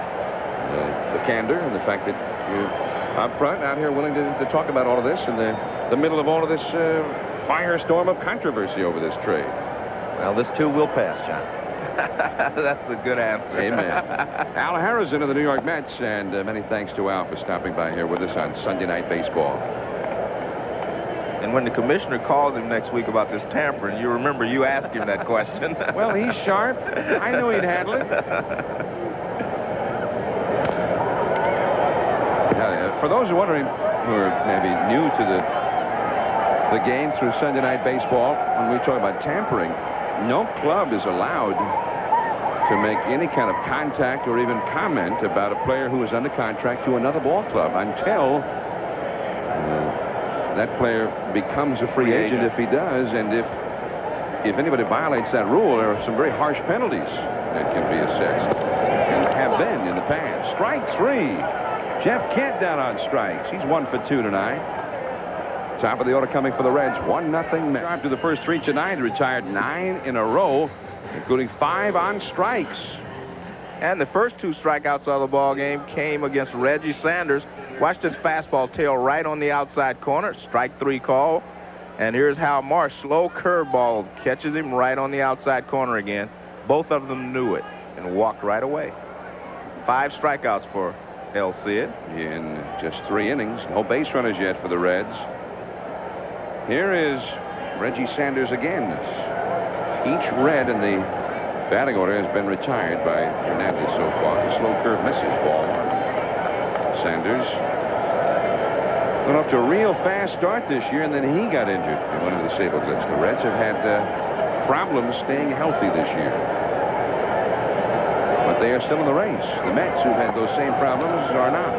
the candor and the fact that you're up front, out here willing to talk about all of this in the middle of all of this firestorm of controversy over this trade. Well, this too will pass, John. That's a good answer. Amen. Al Harrison of the New York Mets, and many thanks to Al for stopping by here with us on Sunday Night Baseball. And when the commissioner calls him next week about this tampering, you remember you asked him that question. Well, he's sharp. I knew he'd handle it. For those who are wondering, who are maybe new to the game through Sunday Night Baseball, when we talk about tampering, no club is allowed to make any kind of contact or even comment about a player who is under contract to another ball club until that player becomes a free agent if he does. And if anybody violates that rule, there are some very harsh penalties that can be assessed and have been in the past. Strike three. Jeff Kent down on strikes. He's 1 for 2 tonight. Top of the order coming for the Reds. 1-0 Mets. After the first 3 tonight, retired 9 in a row, including 5 on strikes. And the first 2 strikeouts of the ball game came against Reggie Sanders. Watch this fastball tail right on the outside corner. Strike 3 call. And here's Hal Marsh. Slow curveball catches him right on the outside corner again. Both of them knew it and walked right away. 5 strikeouts for El Cid. In just 3 innings. No base runners yet for the Reds. Here is Reggie Sanders again. Each Red in the batting order has been retired by Fernandez so far. The slow curve misses ball. Sanders went up to a real fast start this year, and then he got injured in one of the Sable Blitz. The Reds have had problems staying healthy this year. But they are still in the race. The Mets, who've had those same problems, are not.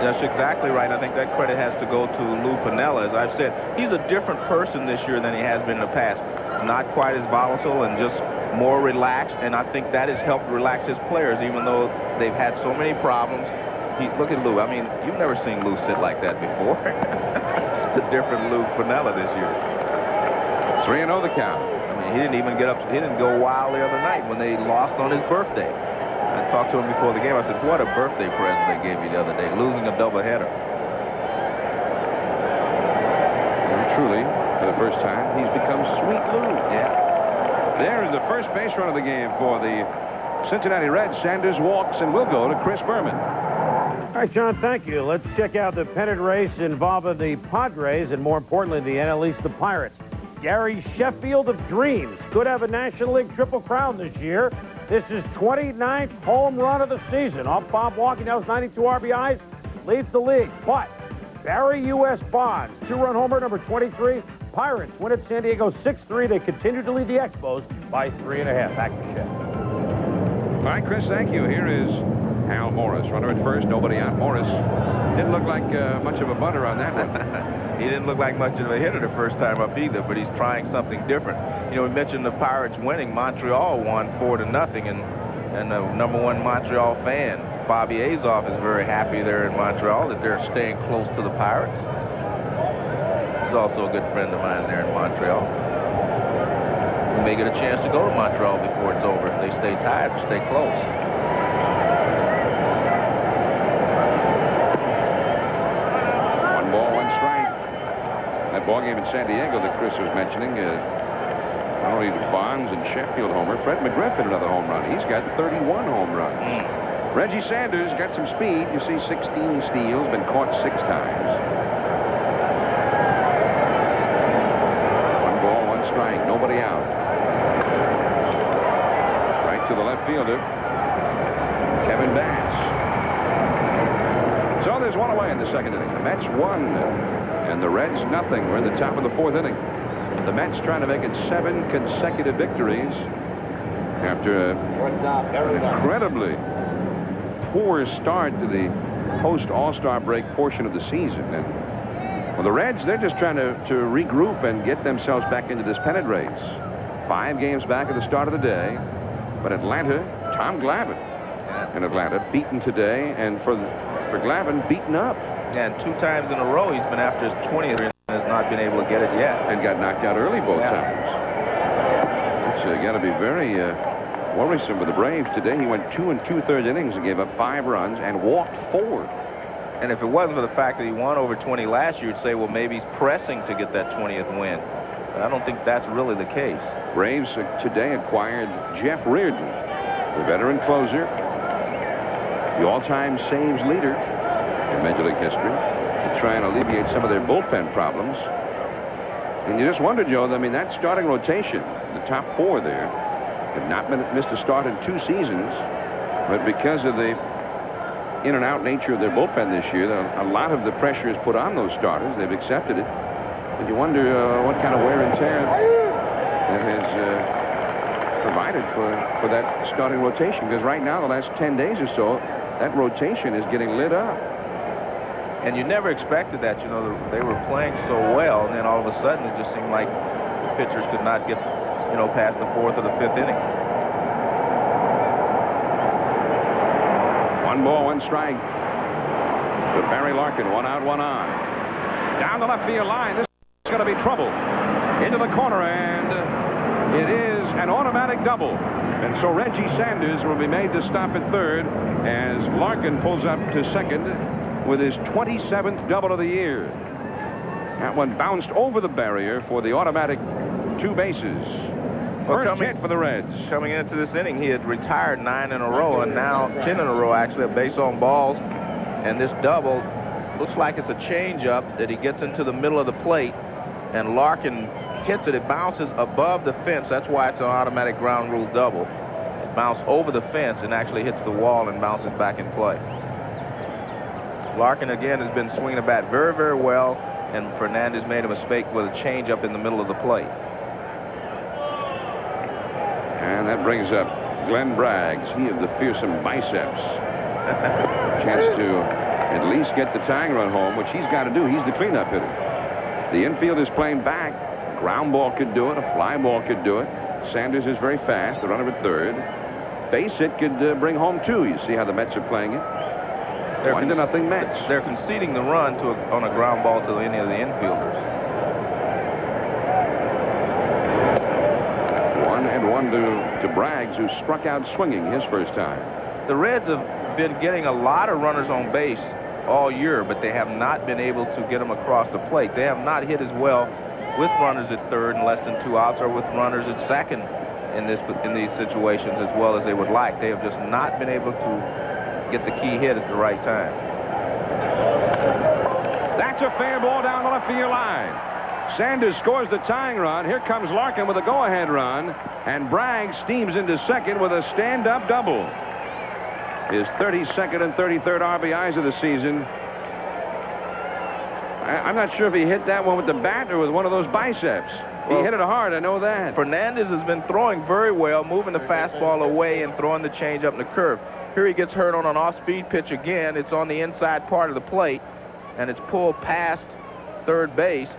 That's exactly right. I think that credit has to go to Lou Piniella. As I've said, he's a different person this year than he has been in the past. Not quite as volatile and just more relaxed, and I think that has helped relax his players, even though they've had so many problems. Look at Lou. I mean, you've never seen Lou sit like that before. It's a different Lou Piniella this year. 3-0 the count. I mean, he didn't even get up. He didn't go wild the other night when they lost on his birthday. I talked to him before the game. I said, what a birthday present they gave you the other day, losing a doubleheader. And truly, for the first time, he's become Sweet Lou. Yeah. There is the first base run of the game for the Cincinnati Reds. Sanders walks and will go to Chris Berman. All right, John, thank you. Let's check out the pennant race involving the Padres and, more importantly, the NL East, the Pirates. Gary Sheffield of Dreams could have a National League Triple Crown this year. This is 29th home run of the season. Off Bob Walker, now has 92 RBIs, leads the league. But Barry U.S. Bonds, 2-run homer, number 23. Pirates win at San Diego 6-3. They continue to lead the Expos by 3.5. Back to Shea. All right, Chris, thank you. Here is Al Morris. Runner at first, nobody out. Morris didn't look like much of a bunter on that one. He didn't look like much of a hitter the first time up either, but he's trying something different. You know, we mentioned the Pirates winning. Montreal won 4-0, and the #1 Montreal fan, Bobby Azoff, is very happy there in Montreal that they're staying close to the Pirates. He's also a good friend of mine there in Montreal. We may get a chance to go to Montreal before it's over if they stay tied or stay close. That ball game in San Diego that Chris was mentioning, not only the Bonds and Sheffield homer, Fred McGriff hit another home run. He's got 31 home runs. Reggie Sanders got some speed. You see 16 steals, been caught 6 times. 1 ball, 1 strike, nobody out. Right to the left fielder, Kevin Bass. So there's 1 away in the second inning. The Mets won. And the Reds, nothing. We're in the top of the 4th inning. The Mets trying to make it 7 consecutive victories after an incredibly poor start to the post-All-Star break portion of the season. And well, the Reds, they're just trying to regroup and get themselves back into this pennant race. 5 games back at the start of the day. But Atlanta, Tom Glavine in Atlanta, beaten today. And for Glavine, beaten up. And 2 times in a row, he's been after his 20th in has not been able to get it yet. And got knocked out early both times. It's got to be very worrisome for the Braves today. He went 2 2/3 innings and gave up 5 runs and walked 4. And if it wasn't for the fact that he won over 20 last year, you'd say, well, maybe he's pressing to get that 20th win. But I don't think that's really the case. Braves today acquired Jeff Reardon, the veteran closer, the all-time saves leader in Major League history, to try and alleviate some of their bullpen problems. And you just wonder, Joe, I mean, that starting rotation, the top 4 there, have not missed a start in 2 seasons, but because of the in and out nature of their bullpen this year, a lot of the pressure is put on those starters. They've accepted it. And you wonder what kind of wear and tear that has provided for that starting rotation, because right now, the last 10 days or so, that rotation is getting lit up. And you never expected that. You know, they were playing so well, and then all of a sudden it just seemed like the pitchers could not get, you know, past the 4th or the 5th inning. 1 ball, 1 strike. To Barry Larkin, 1 out, 1 on. Down the left field line. This is going to be trouble. Into the corner, and it is an automatic double. And so Reggie Sanders will be made to stop at third as Larkin pulls up to second with his 27th double of the year. That one bounced over the barrier for the automatic 2 bases. First hit for the Reds. Coming into this inning, he had retired 9 in a row, and now 10 in a row, actually, a base on balls. And this double looks like it's a changeup that he gets into the middle of the plate, and Larkin hits it. It bounces above the fence. That's why it's an automatic ground rule double. It bounced over the fence and actually hits the wall and bounces back in play. Larkin, again, has been swinging the bat very, very well, and Fernandez made a mistake with a changeup in the middle of the plate. And that brings up Glenn Braggs, he of the fearsome biceps. Chance to at least get the tying run home, which he's got to do. He's the cleanup hitter. The infield is playing back. Ground ball could do it. A fly ball could do it. Sanders is very fast. The runner at third. Base hit could bring home 2. You see how the Mets are playing it. 1-0 Mets. They're conceding the run on a ground ball to any of the infielders. 1-1 to Braggs, who struck out swinging his first time. The Reds have been getting a lot of runners on base all year, but they have not been able to get them across the plate. They have not hit as well with runners at third and less than 2 outs, or with runners at second in these situations as well as they would like. They have just not been able to get the key hit at the right time. That's a fair ball down the left field line. Sanders scores the tying run. Here comes Larkin with a go-ahead run, and Bragg steams into second with a stand-up double. His 32nd and 33rd RBIs of the season. I'm not sure if he hit that one with the bat or with one of those biceps. He hit it hard, I know that. Fernandez has been throwing very well, moving the fastball away and throwing the changeup in the curve. Here he gets hurt on an off-speed pitch again. It's on the inside part of the plate, and it's pulled past third base.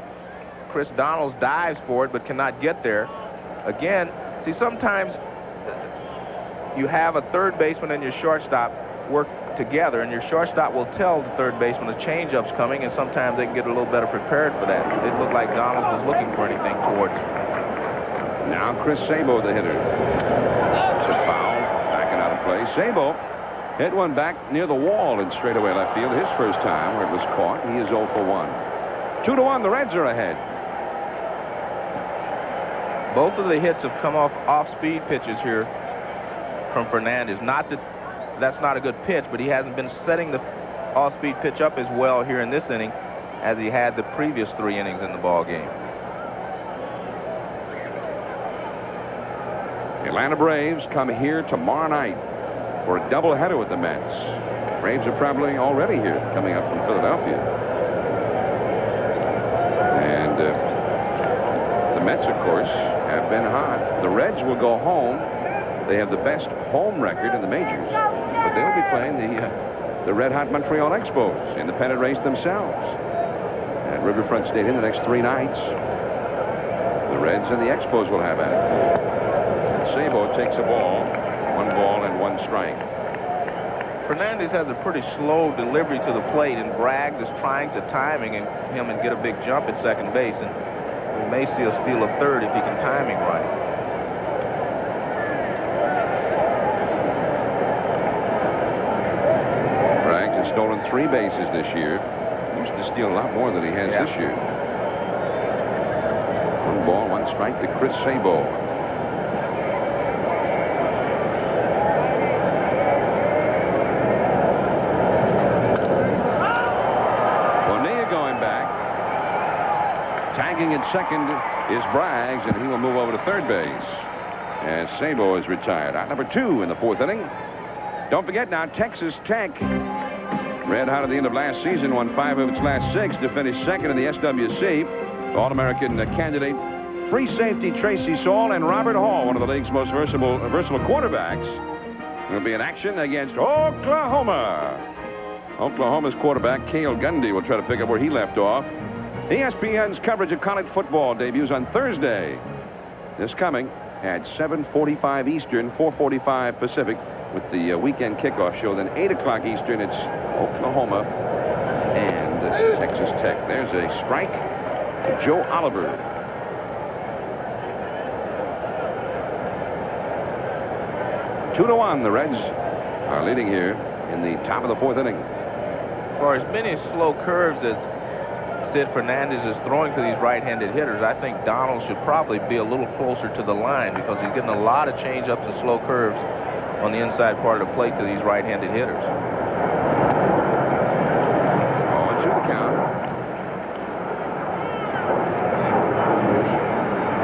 Chris Donalds dives for it, but cannot get there. Again, see, sometimes you have a third baseman and your shortstop work together, and your shortstop will tell the third baseman the changeup's coming, and sometimes they can get a little better prepared for that. It didn't look like Donalds was looking for anything towards him. Now Chris Sabo, the hitter. It's a foul, backing out of play. Sabo hit one back near the wall in straightaway left field his first time where it was caught. He is 0 for 1. 2-1, the Reds are ahead. Both of the hits have come off speed pitches here from Fernandez. Not that that's not a good pitch, but he hasn't been setting the off-speed pitch up as well here in this inning as he had the previous 3 innings in the ball game. The Atlanta Braves come here tomorrow night for a doubleheader with the Mets. Braves are probably already here, coming up from Philadelphia. And the Mets, of course, have been hot. The Reds will go home. They have the best home record in the majors, but they'll be playing the red-hot Montreal Expos in the pennant race themselves at Riverfront Stadium the next 3 nights. The Reds and the Expos will have at it. Sabo takes a ball, 1 ball and 1 strike. Fernandez has a pretty slow delivery to the plate, and Bragg is trying to timing him and get a big jump at second base, and we may see a steal of third if he can time him right. Bragg has stolen 3 bases this year. He used to steal a lot more than he has this year. 1 ball, 1 strike to Chris Sabo. Tagging at second is Braggs, and he will move over to third base. And Sabo is retired. Out number 2 in the 4th inning. Don't forget now, Texas Tech, red hot at the end of last season, won 5 of its last 6 to finish second in the SWC. All-American candidate, free safety Tracy Saul and Robert Hall, one of the league's most versatile quarterbacks, will be in action against Oklahoma. Oklahoma's quarterback, Cale Gundy, will try to pick up where he left off. ESPN's coverage of college football debuts on Thursday. This coming at 7:45 Eastern, 4:45 Pacific, with the weekend kickoff show. Then 8 o'clock Eastern, it's Oklahoma and Texas Tech. There's a strike to Joe Oliver. Two to 1, the Reds are leading here in the top of the 4th inning. For as many slow curves as Sid Fernandez is throwing to these right-handed hitters, I think Donald should probably be a little closer to the line, because he's getting a lot of change-ups and slow curves on the inside part of the plate to these right-handed hitters. 0-2 the count.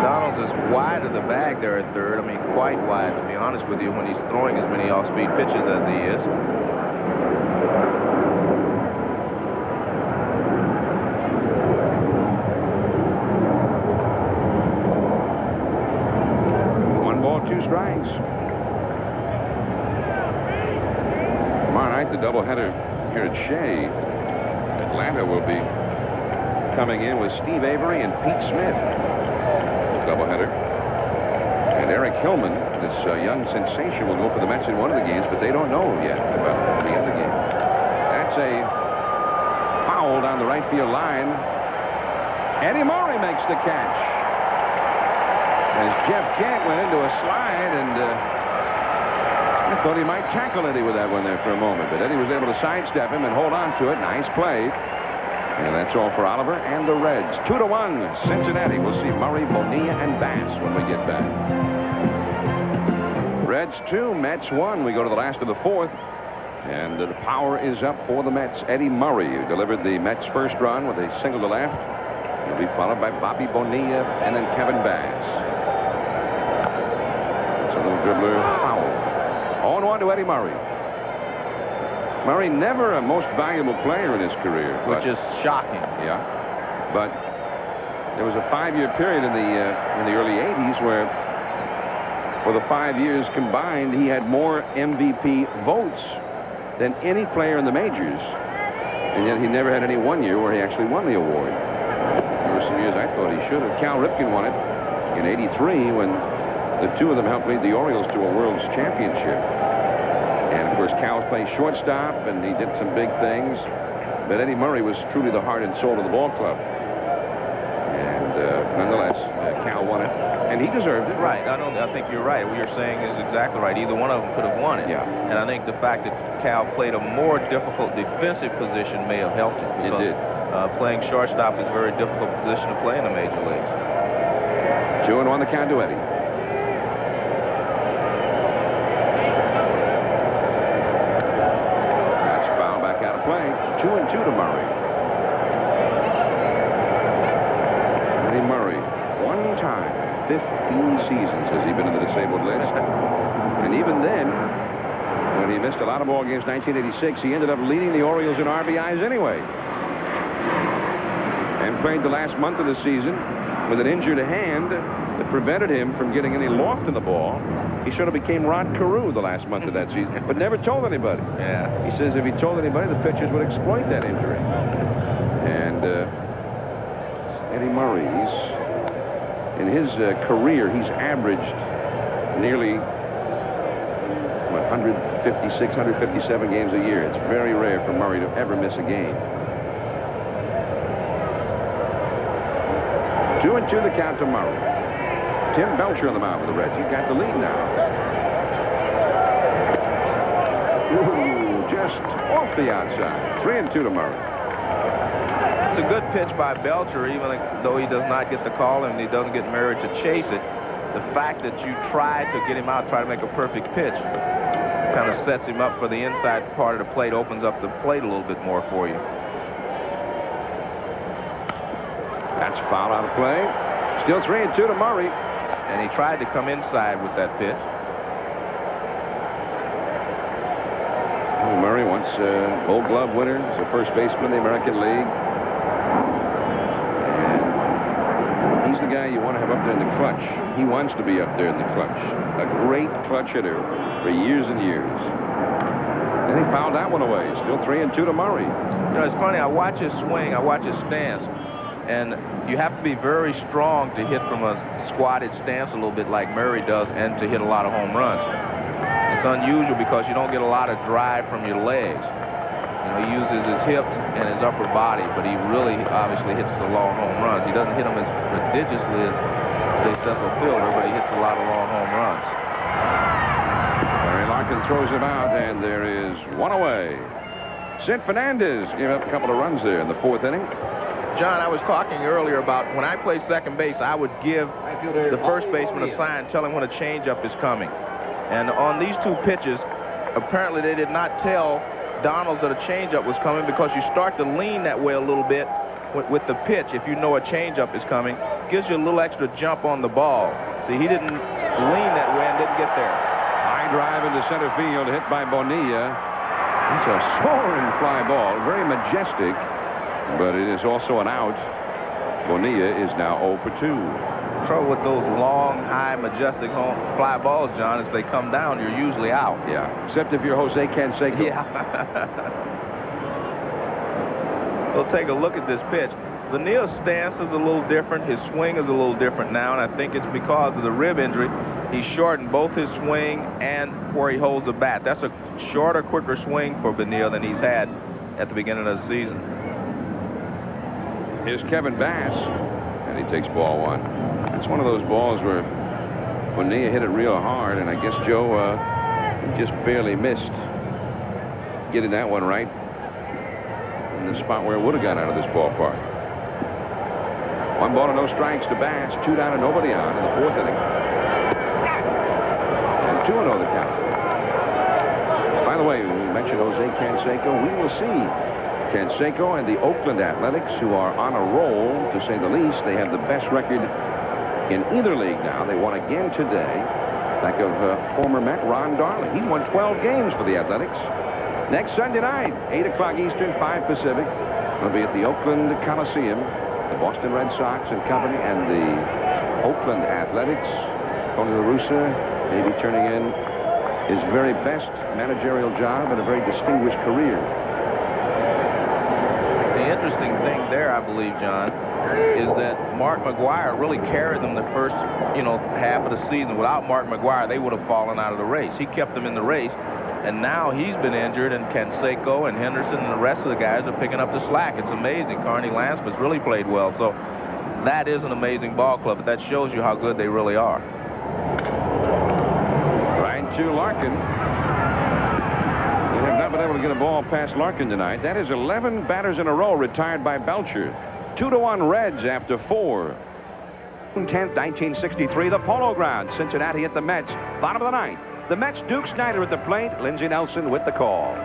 Donald's is wide of the bag there at third. I mean, quite wide, to be honest with you, when he's throwing as many off-speed pitches as he is. Strikes. Tomorrow night, the doubleheader here at Shea. Atlanta will be coming in with Steve Avery and Pete Smith. Doubleheader. And Eric Hillman, this young sensation, will go for the Mets in one of the games, but they don't know yet about the other game. That's a foul down the right field line. Eddie Murray makes the catch. As Jeff Kent went into a slide, and I thought he might tackle Eddie with that one there for a moment, but Eddie was able to sidestep him and hold on to it. Nice play. And that's all for Oliver and the Reds. 2-1 Cincinnati. We'll see Murray, Bonilla, and Bass when we get back. Reds 2, Mets 1. We go to the last of the 4th, and the power is up for the Mets. Eddie Murray, who delivered the Mets' first run with a single to left. He'll be followed by Bobby Bonilla and then Kevin Bass. Dribbler foul. 0-1 to Eddie Murray. Murray never a most valuable player in his career, which is shocking. Yeah, but there was a 5-year period in the early 80s where, for the 5 years combined, he had more MVP votes than any player in the majors, and yet he never had any one year where he actually won the award. There were some years I thought he should have. Cal Ripken won it in '83 when the two of them helped lead the Orioles to a World's Championship. And, of course, Cal played shortstop, and he did some big things. But Eddie Murray was truly the heart and soul of the ball club. And, nonetheless, Cal won it. And he deserved it. Right. I think you're right. What you're saying is exactly right. Either one of them could have won it. Yeah. And I think the fact that Cal played a more difficult defensive position may have helped him. It did. Playing shortstop is a very difficult position to play in the major leagues. 2-1 the count to Eddie. Play 2-2 to Murray. Eddie Murray, one time, 15 seasons has he been in the disabled list. And even then, when he missed a lot of ball games, 1986, he ended up leading the Orioles in RBIs anyway. And played the last month of the season with an injured hand that prevented him from getting any loft in the ball. He sort of became Rod Carew the last month of that season, but never told anybody. Yeah. He says if he told anybody, the pitchers would exploit that injury. And Eddie Murray, in his career, he's averaged nearly, 156, 157 games a year. It's very rare for Murray to ever miss a game. 2-2 the count to Murray. Tim Belcher on the mound for the Reds. He's got the lead now. Ooh, just off the outside. 3-2 to Murray. It's a good pitch by Belcher, even though he does not get the call and he doesn't get married to chase it. The fact that you try to get him out, try to make a perfect pitch, kind of sets him up for the inside part of the plate, opens up the plate a little bit more for you. That's foul out of play. Still 3-2 to Murray. And he tried to come inside with that pitch. Murray, once Gold Glove winner, is a first baseman in the American League. And he's the guy you want to have up there in the clutch. He wants to be up there in the clutch. A great clutch hitter for years and years. And he fouled that one away. Still 3-2 to Murray. You know, it's funny. I watch his swing. I watch his stance. And you have to be very strong to hit from a squatted stance a little bit like Murray does and to hit a lot of home runs. It's unusual because you don't get a lot of drive from your legs. You know, he uses his hips and his upper body, but he really obviously hits the long home runs. He doesn't hit them as prodigiously as, say, central fielder, but he hits a lot of long home runs. Larkin throws him out, and there is one away. Sid Fernandez gave up a couple of runs there in the 4th inning. John, I was talking earlier about when I play second base, I would give the first baseman a sign telling when a changeup is coming. And on these two pitches, apparently they did not tell Donalds that a changeup was coming because you start to lean that way a little bit with the pitch. If you know a changeup is coming, gives you a little extra jump on the ball. See, he didn't lean that way and didn't get there. High drive into center field, hit by Bonilla. It's a soaring fly ball, very majestic. But it is also an out. Bonilla is now 0 for 2. Trouble with those long, high, majestic fly balls, John, as they come down, you're usually out. Yeah, except if you're Jose Canseco. Yeah. We'll take a look at this pitch. Bonnilla's stance is a little different. His swing is a little different now, and I think it's because of the rib injury. He shortened both his swing and where he holds the bat. That's a shorter, quicker swing for Bonilla than he's had at the beginning of the season. Here's Kevin Bass, and he takes ball 1. It's one of those balls where Bonilla hit it real hard, and I guess Joe just barely missed getting that one right in the spot where it would have got out of this ballpark. 1 ball and no strikes to Bass, 2 down and nobody on in the 4th inning. And 2-0 the count. By the way, we mentioned Jose Canseco. We will see Canseco and the Oakland Athletics, who are on a roll, to say the least. They have the best record in either league now. They won again today. Back of former Met Ron Darling. He won 12 games for the Athletics. Next Sunday night, 8 o'clock Eastern, 5 Pacific. It'll be at the Oakland Coliseum. The Boston Red Sox and company and the Oakland Athletics. Tony La Russa may be turning in his very best managerial job and a very distinguished career. The interesting thing there, I believe, John, is that Mark McGwire really carried them the first, half of the season. Without Mark McGwire, they would have fallen out of the race. He kept them in the race, and now he's been injured, and Canseco and Henderson and the rest of the guys are picking up the slack. It's amazing. Carney Lanspa's really played well, so that is an amazing ball club, but that shows you how good they really are. Right to Larkin. They have not been able to get a ball past Larkin tonight. That is 11 batters in a row retired by Belcher. 2-1 Reds after 4. 10th, 1963, the Polo Grounds. Cincinnati at the Mets. Bottom of the 9th. The Mets, Duke Snyder at the plate. Lindsey Nelson with the call.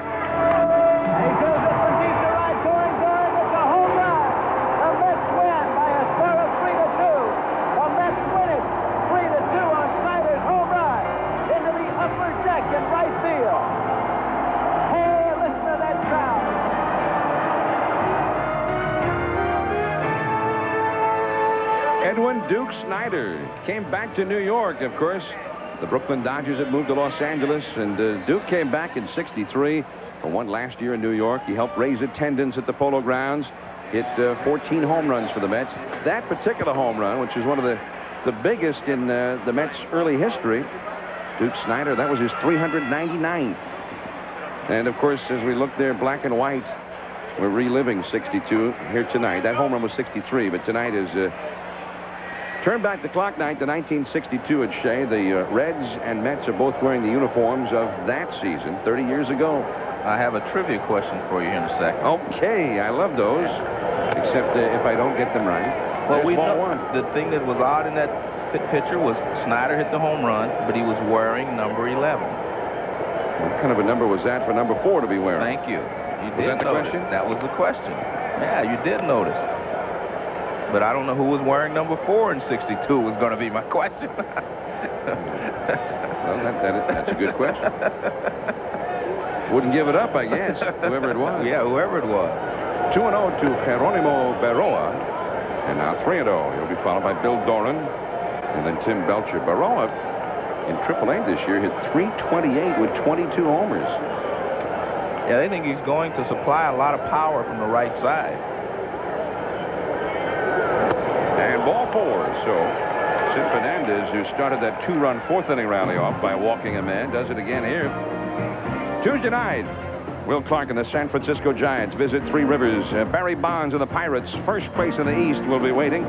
Duke Snyder came back to New York, of course. The Brooklyn Dodgers had moved to Los Angeles, and Duke came back in '63 and won last year in New York. He helped raise attendance at the Polo Grounds, hit 14 home runs for the Mets. That particular home run, which is one of the biggest in the Mets' early history, Duke Snider, that was his 399th. And, of course, as we look there, black and white, we're reliving 62 here tonight. That home run was 63, but tonight is turn back the clock night to 1962 at Shea. The Reds and Mets are both wearing the uniforms of that season 30 years ago. I have a trivia question for you in a second. Okay, I love those, except if I don't get them right. Well, we know the thing that was odd in that picture was Snider hit the home run, but he was wearing number 11. What kind of a number was that for number 4 to be wearing? Thank you. You Was did that the notice. question? That was the question. Yeah, you did notice. But I don't know who was wearing number 4 in 62 was going to be my question. Well, that's a good question. Wouldn't give it up, I guess, whoever it was. Yeah, whoever it was. 2-0 to Geronimo Berroa. And now 3-0. He'll be followed by Bill Doran and then Tim Belcher. Berroa in AAA this year hit .328 with 22 homers. Yeah, they think he's going to supply a lot of power from the right side. And ball 4. So Sid Fernandez, who started that 2-run 4th inning rally off by walking a man, does it again here. Tuesday night, Will Clark and the San Francisco Giants visit Three Rivers. Barry Bonds and the Pirates, first place in the East, will be waiting.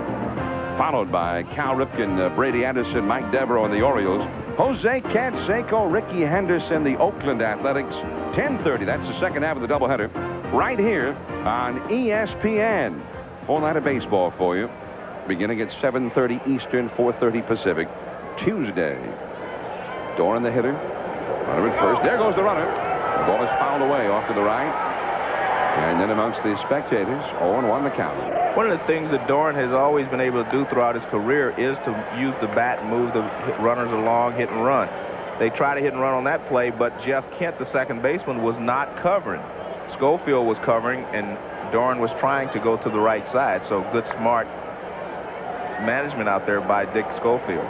Followed by Cal Ripken, Brady Anderson, Mike Devereaux, and the Orioles. Jose Canseco, Ricky Henderson, the Oakland Athletics. 10:30, that's the second half of the doubleheader. Right here on ESPN. Full night of baseball for you. Beginning at 7:30 Eastern, 4:30 Pacific. Tuesday. Doran the hitter. Runner at first. There goes the runner. The ball is fouled away off to the right. And then amongst the spectators, 0-1 the count. One of the things that Doran has always been able to do throughout his career is to use the bat and move the runners along, hit and run. They tried to hit and run on that play, but Jeff Kent, the second baseman, was not covering. Schofield was covering, and Doran was trying to go to the right side. So good, smart management out there by Dick Schofield.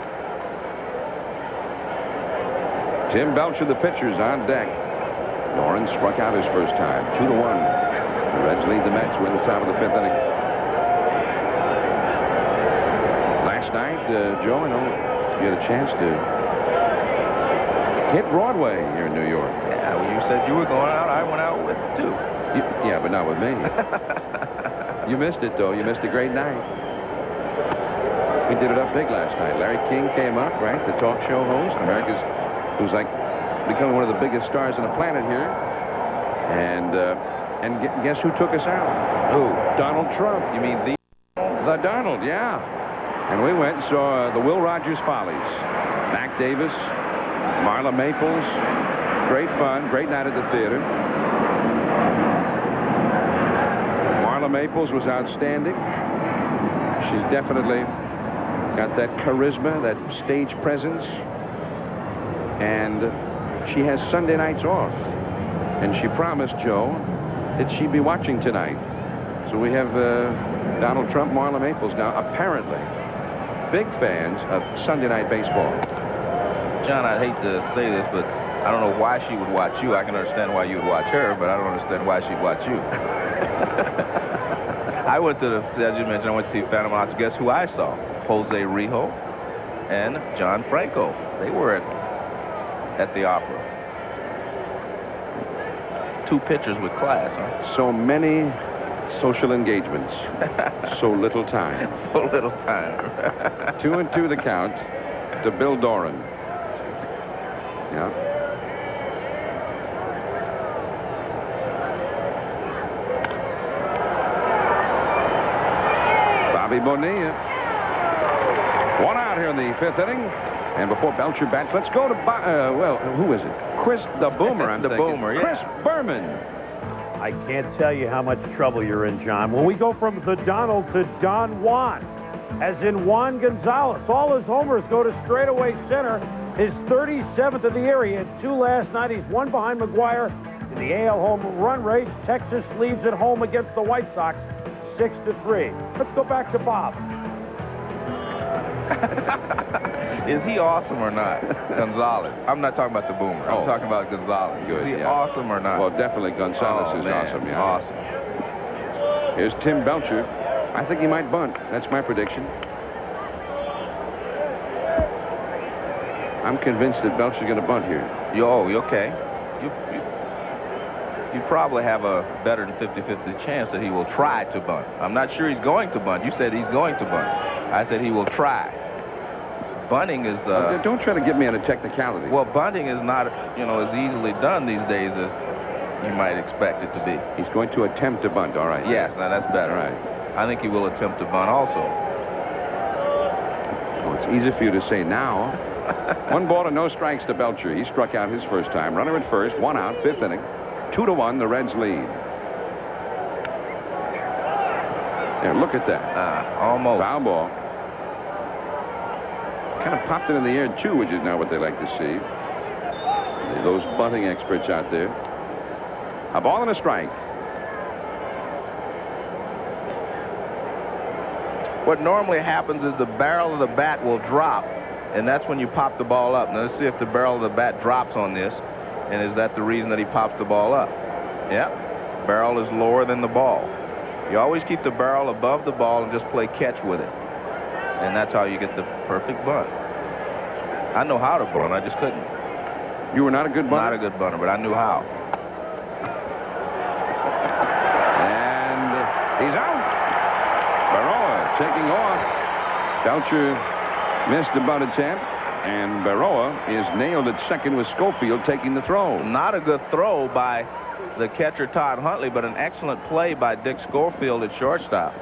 Tim Belcher, the pitcher's on deck. Doran struck out his first time, 2-1. The Reds lead the Mets. We're in the top of the 5th inning. Last night, Joe, I know you had a chance to hit Broadway here in New York. Yeah, when you said you were going out, I went out with it too. Yeah, but not with me. You missed it, though. You missed a great night. We did it up big last night. Larry King came up, right? The talk show host, America's, who's like becoming one of the biggest stars on the planet here. And guess who took us out? Who? Donald Trump. You mean the Donald, yeah. And we went and saw the Will Rogers Follies. Mac Davis, Marla Maples. Great fun. Great night at the theater. Marla Maples was outstanding. She's definitely got that charisma, that stage presence. And she has Sunday nights off. And she promised, Joe, that she'd be watching tonight. So we have Donald Trump, Marla Maples now, apparently big fans of Sunday night baseball. John, I'd hate to say this, but I don't know why she would watch you. I can understand why you would watch her, but I don't understand why she'd watch you. I went to as you mentioned, I went to see Phantom Ops. Guess who I saw? Jose Rijo and John Franco. They were at the Opera. Two pitchers with class, huh? So many social engagements. So little time. So little time. 2-2 the count to Bill Doran. Yeah. Bobby Bonilla. One out here in the 5th inning. And before Belcher bats, let's go to, well, who is it? Chris the Boomer, I'm the thinking. Boomer, yeah. Chris Berman. I can't tell you how much trouble you're in, John. When we go from the Donald to Don Juan, as in Juan Gonzalez, all his homers go to straightaway center. His 37th of the year. He had 2 last night. He's 1 behind McGuire in the AL home run race. Texas leads at home against the White Sox 6-3. Let's go back to Bob. Is he awesome or not, Gonzalez? I'm not talking about the Boomer. I'm talking about Gonzalez. Good, is he yeah. awesome or not? Well, definitely Gonzalez is man, awesome. Yeah. Awesome. Here's Tim Belcher. I think he might bunt. That's my prediction. I'm convinced that Belcher's going to bunt here. You okay? You probably have a better than 50-50 chance that he will try to bunt. I'm not sure he's going to bunt. You said he's going to bunt. I said he will try. Bunting is... don't try to get me on a technicality. Well, bunting is not, as easily done these days as you might expect it to be. He's going to attempt to bunt. All right. Yes, now that's better. All right. I think he will attempt to bunt also. Oh, it's easy for you to say now. 1 ball and no strikes to Belcher. He struck out his first time. Runner at first, 1 out, 5th inning. 2-1, the Reds lead. Yeah, look at that. Almost. Foul ball. Kind of popped it in the air, too, which is not what they like to see. Those bunting experts out there. A ball and a strike. What normally happens is the barrel of the bat will drop, and that's when you pop the ball up. Now, let's see if the barrel of the bat drops on this, and is that the reason that he pops the ball up? Yep. Barrel is lower than the ball. You always keep the barrel above the ball and just play catch with it. And that's how you get the perfect bunt. I know how to bunt, I just couldn't. You were not a good bunter? Not a good bunter, but I knew how. And he's out. Berroa taking off. Belcher missed the bunt attempt, and Berroa is nailed at second with Schofield taking the throw. Not a good throw by the catcher Todd Huntley, but an excellent play by Dick Schofield at shortstop.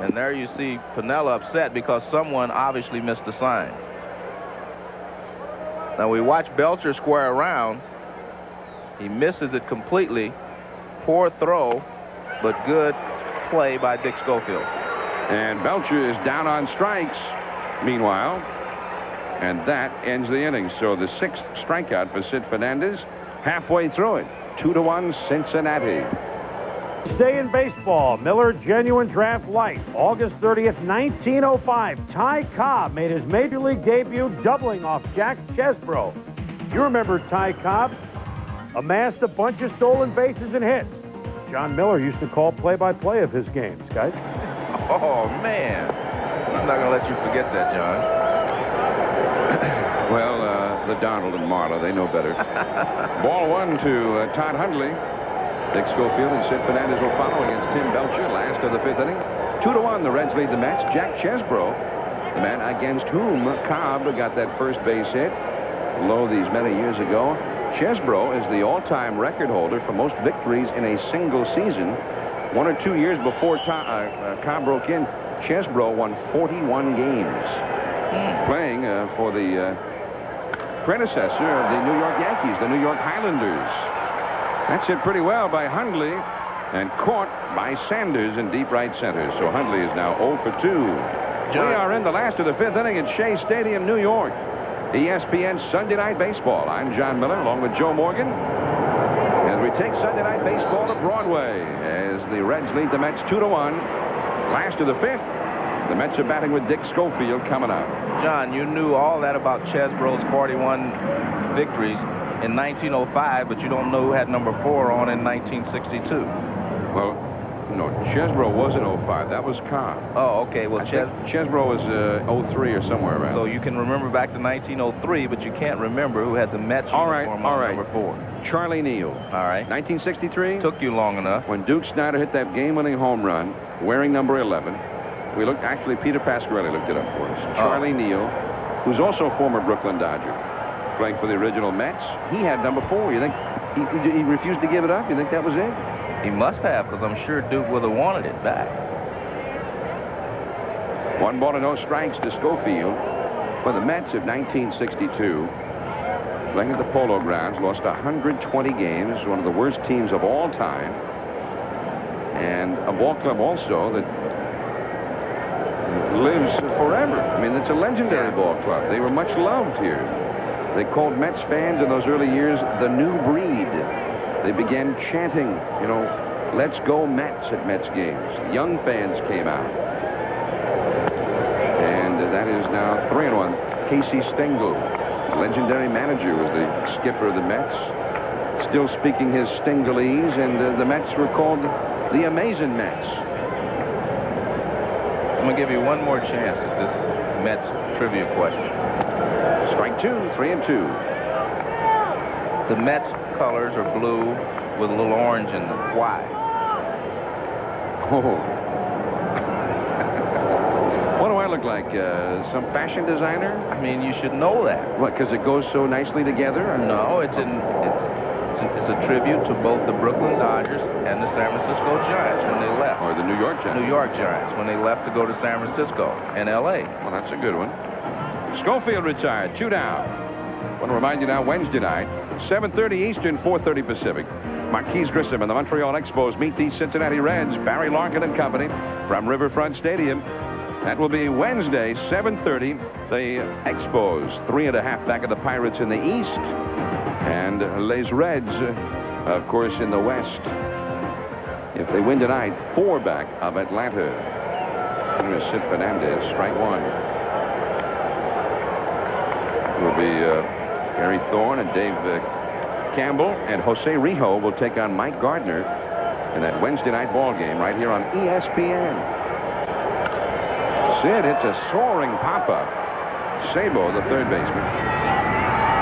And there you see Piniella upset because someone obviously missed the sign. Now we watch Belcher square around. He misses it completely. Poor throw, but good play by Dick Schofield. And Belcher is down on strikes, meanwhile. And that ends the inning. So the 6th strikeout for Sid Fernandez, halfway through it. 2-1 Cincinnati. Stay in baseball. Miller Genuine Draft Light. August 30th, 1905. Ty Cobb made his major league debut, doubling off Jack Chesbro. You remember Ty Cobb? Amassed a bunch of stolen bases and hits. John Miller used to call play-by-play of his games, guys. Oh, man. I'm not going to let you forget that, John. Well, the Donald and Marla, they know better. Ball 1 to Todd Huntley. Dick Schofield and Sid Fernandez will follow against Tim Belcher, last of the 5th inning. 2-1, the Reds lead the Mets. Jack Chesbro, the man against whom Cobb got that first base hit, lo these many years ago. Chesbro is the all-time record holder for most victories in a single season. 1 or 2 years before Cobb broke in, Chesbro won 41 games, playing for the predecessor of the New York Yankees, the New York Highlanders. That's hit pretty well by Hundley and caught by Sanders in deep right center. So Hundley is now 0 for 2. We are in the last of the 5th inning at Shea Stadium, New York. ESPN Sunday Night Baseball. I'm John Miller along with Joe Morgan. As we take Sunday Night Baseball to Broadway as the Reds lead the Mets 2-1. Last of the 5th. The Mets are batting with Dick Schofield coming up. John, you knew all that about Chesbro's 41 victories in 1905, but you don't know who had number 4 on in 1962. Well, no, Chesbro was in 05. That was Cobb. Oh, okay. Well, Chesbro was 03 or somewhere around. So you can remember back to 1903, but you can't remember who had the Mets uniform on number 4. Charlie Neal. All right. 1963. Took you long enough. When Duke Snyder hit that game-winning home run, wearing number 11. We looked, actually, Peter Pasquarelli looked it up for us. Charlie Neal, who's also a former Brooklyn Dodger, playing for the original Mets. He had number 4. You think he refused to give it up? You think that was it? He must have, because I'm sure Duke would have wanted it back. 1 ball and no strikes to Schofield. For the Mets of 1962, playing at the Polo Grounds, lost 120 games, one of the worst teams of all time, and a ball club also that lives forever. I mean, it's a legendary ball club. They were much loved here. They called Mets fans in those early years the new breed. They began chanting, you know, let's go Mets at Mets games. Young fans came out. And that is now 3-1. Casey Stengel, legendary manager, was the skipper of the Mets. Still speaking his Stengelese, and the Mets were called the Amazing Mets. I'm going to give you one more chance at this Mets trivia question. Strike 2, 3-2. The Mets colors are blue with a little orange in them. Why? Oh. What do I look like? Some fashion designer? I mean, you should know that. What, because it goes so nicely together? Or? No, it's a tribute to both the Brooklyn Dodgers and the San Francisco Giants when they left. Or the New York Giants. New York Giants when they left to go to San Francisco and L.A. Well, that's a good one. Schofield retired. 2 down. I want to remind you now, Wednesday night, 7:30 Eastern, 4:30 Pacific. Marquise Grissom and the Montreal Expos meet the Cincinnati Reds. Barry Larkin and company from Riverfront Stadium. That will be Wednesday, 7:30. The Expos, 3.5 back of the Pirates in the East. And Les Reds, of course, in the West. If they win tonight, 4 back of Atlanta. Here's Sid Fernandez, strike 1. It will be Gary Thorne and Dave Campbell, and Jose Rijo will take on Mike Gardner in that Wednesday night ball game right here on ESPN. Sid hits a soaring pop-up. Sabo, the third baseman,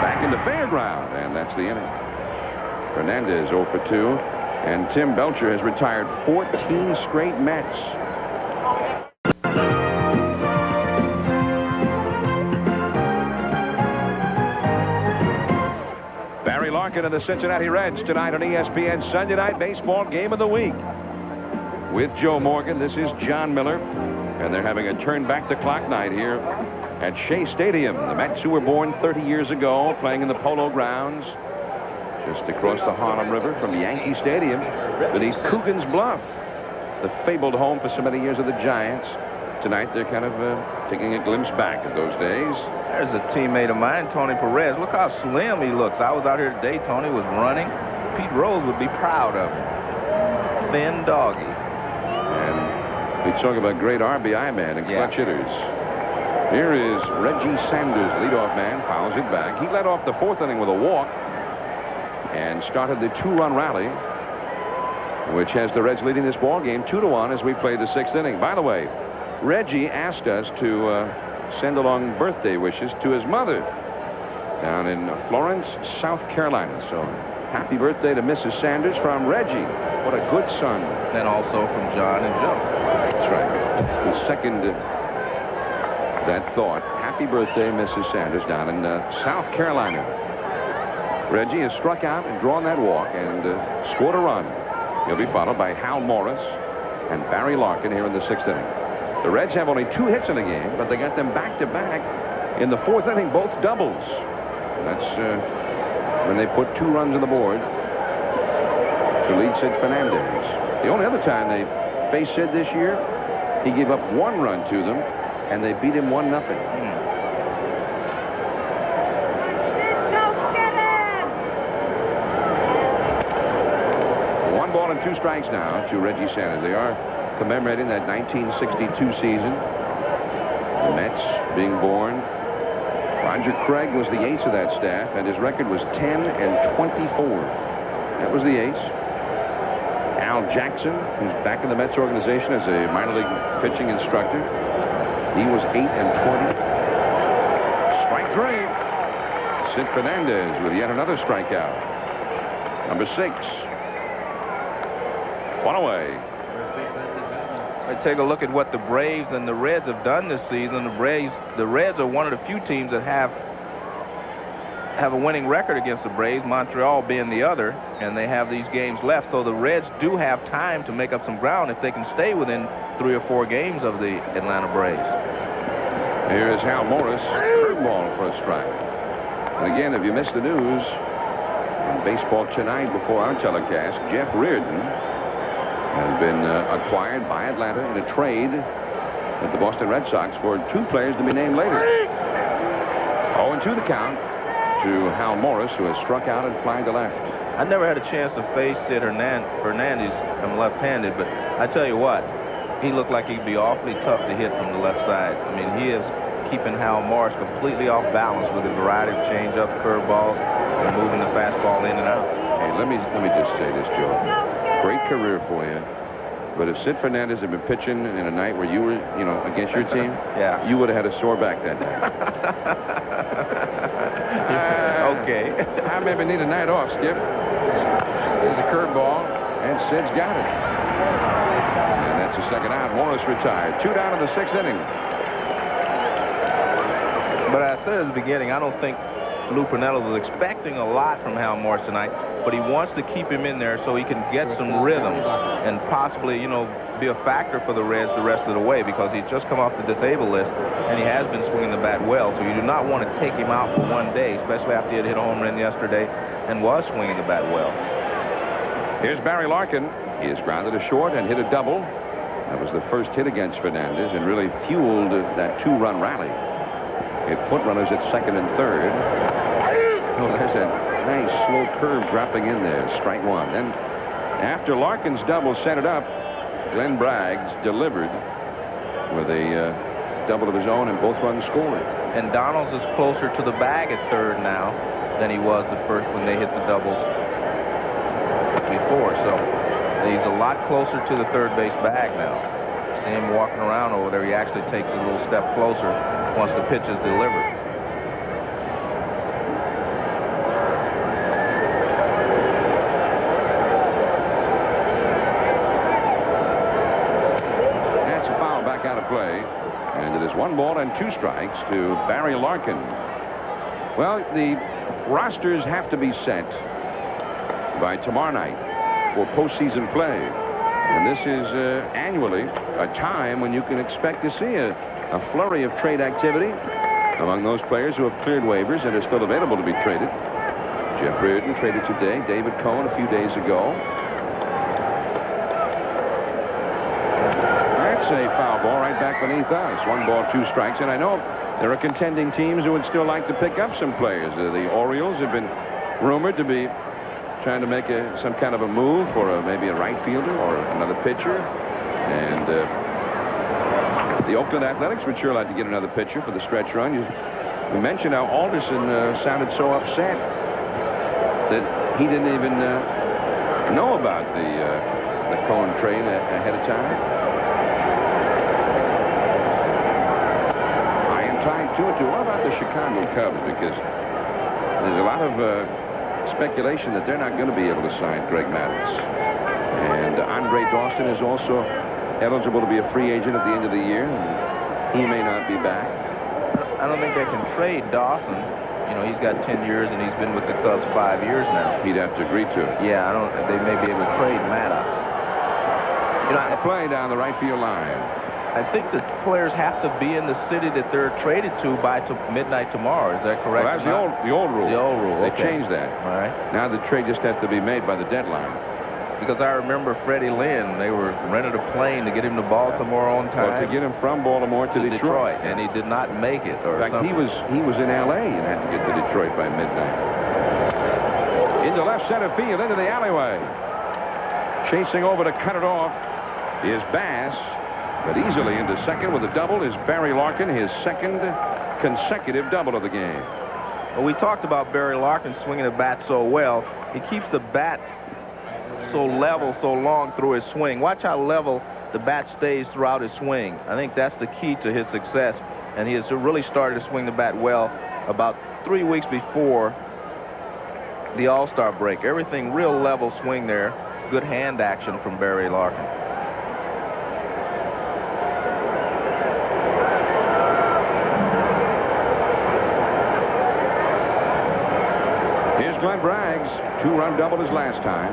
back into fairground, and that's the inning. Fernandez 0 for 2, and Tim Belcher has retired 14 straight Mets. Barry Larkin of the Cincinnati Reds tonight on ESPN Sunday Night Baseball Game of the Week. With Joe Morgan, this is John Miller, and they're having a turn back the clock night here at Shea Stadium. The Mets, who were born 30 years ago, playing in the Polo Grounds just across the Harlem River from Yankee Stadium beneath Coogan's Bluff, the fabled home for so many years of the Giants. Tonight, they're kind of taking a glimpse back at those days. There's a teammate of mine, Tony Perez. Look how slim he looks. I was out here today. Tony was running. Pete Rose would be proud of him. Thin doggy. And we talk about great RBI man and clutch hitters. Here is Reggie Sanders, leadoff man, fouls it back. He led off the 4th inning with a walk and started the 2-run rally, which has the Reds leading this ball game 2-1 as we play the 6th inning. By the way, Reggie asked us to send along birthday wishes to his mother down in Florence, South Carolina. So happy birthday to Mrs. Sanders from Reggie. What a good son. And also from John and Joe. That's right. The second that thought. Happy birthday, Mrs. Sanders, down in South Carolina. Reggie has struck out and drawn that walk and scored a run. He'll be followed by Hal Morris and Barry Larkin here in the 6th inning. The Reds have only 2 hits in the game, but they got them back-to-back in the 4th inning, both doubles. And that's when they put 2 runs on the board to lead Sid Fernandez. The only other time they faced Sid this year, he gave up 1 run to them, and they beat him 1-0. 1 ball and 2 strikes now to Reggie Sanders. They are commemorating that 1962 season. The Mets being born. Roger Craig was the ace of that staff, and his record was 10-24. That was the ace. Al Jackson, who's back in the Mets organization as a minor league pitching instructor, he was 8-20. Strike 3. Sid Fernandez with yet another strikeout. Number 6. 1 away. I take a look at what the Braves and the Reds have done this season. The Reds are one of the few teams that have a winning record against the Braves, Montreal being the other, and they have these games left. So the Reds do have time to make up some ground if they can stay within 3 or 4 games of the Atlanta Braves. Here is Hal Morris, curveball for a strike. And again, if you missed the news on Baseball Tonight before our telecast, Jeff Reardon has been acquired by Atlanta in a trade with the Boston Red Sox for 2 players to be named later. 0-2 the count to Hal Morris, who has struck out and flied to left. I never had a chance to face Sid Fernandez. I'm left-handed, but I tell you what, he looked like he'd be awfully tough to hit from the left side. I mean, he is keeping Hal Morris completely off balance with a variety of change-ups, curveballs, and moving the fastball in and out. Hey, let me just say this, Joe. Great career for you. But if Sid Fernandez had been pitching in a night where you were, against your team, yeah, you would have had a sore back that night. Okay. I maybe need a night off, Skip. There's a curveball, and Sid's got it. And that's the second out. Morris retired. 2 down in the 6th inning. But I said at the beginning, I don't think Lou Piniella was expecting a lot from Hal Morris tonight, but he wants to keep him in there so he can get some rhythm and possibly, be a factor for the Reds the rest of the way, because he's just come off the disabled list and he has been swinging the bat well. So you do not want to take him out for one day, especially after he had hit a home run yesterday and was swinging the bat well. Here's Barry Larkin. He has grounded a short and hit a double. That was the first hit against Fernandez and really fueled that 2-run rally. It put runners at 2nd and 3rd. Oh, there's a nice slow curve dropping in there. Strike 1. And after Larkin's double set it up, Glenn Braggs delivered with a double of his own and both runs scored. And Donalds is closer to the bag at 3rd now than he was the first when they hit the doubles before. So he's a lot closer to the 3rd base bag now. See him walking around over there. He actually takes a little step closer once the pitch is delivered. That's a foul back out of play. And it is 1 ball and 2 strikes to Barry Larkin. Well, the rosters have to be set by tomorrow night for postseason play. And this is annually a time when you can expect to see a flurry of trade activity among those players who have cleared waivers and are still available to be traded. Jeff Reardon traded today. David Cohen a few days ago. That's a foul ball right back beneath us. 1 ball, 2 strikes. And I know there are contending teams who would still like to pick up some players. The Orioles have been rumored to be trying to make some kind of a move for maybe a right fielder or another pitcher. And the Oakland Athletics would sure like to get another pitcher for the stretch run. You mentioned how Alderson sounded so upset that he didn't even know about the Cohen trade ahead of time. I am tied 2-2. What about the Chicago Cubs? Because there's a lot of speculation that they're not going to be able to sign Greg Maddux. And Andre Dawson is also eligible to be a free agent at the end of the year. He may not be back. I don't think they can trade Dawson. He's got 10 years and he's been with the Cubs 5 years now. He'd have to agree to it. Yeah, they may be able to trade Maddux. Play down the right field line. I think the players have to be in the city that they're traded to by midnight tomorrow. Is that correct? Well, that's the old rule. The old rule. They okay. changed that. All right. Now the trade just has to be made by the deadline. Because I remember Freddie Lynn, they were rented a plane to get him to Baltimore on time. Well, to get him from Baltimore to Detroit. And he did not make it. Or in fact, he was in L.A. and had to get to Detroit by midnight. Into left center field, into the alleyway. Chasing over to cut it off is Bass. But easily into second with a double is Barry Larkin, his 2nd consecutive double of the game. Well, we talked about Barry Larkin swinging the bat so well. He keeps the bat so level so long through his swing. Watch how level the bat stays throughout his swing. I think that's the key to his success. And he has really started to swing the bat well about 3 weeks before the All-Star break. Everything real level swing there. Good hand action from Barry Larkin. Glenn Braggs, 2-run double his last time.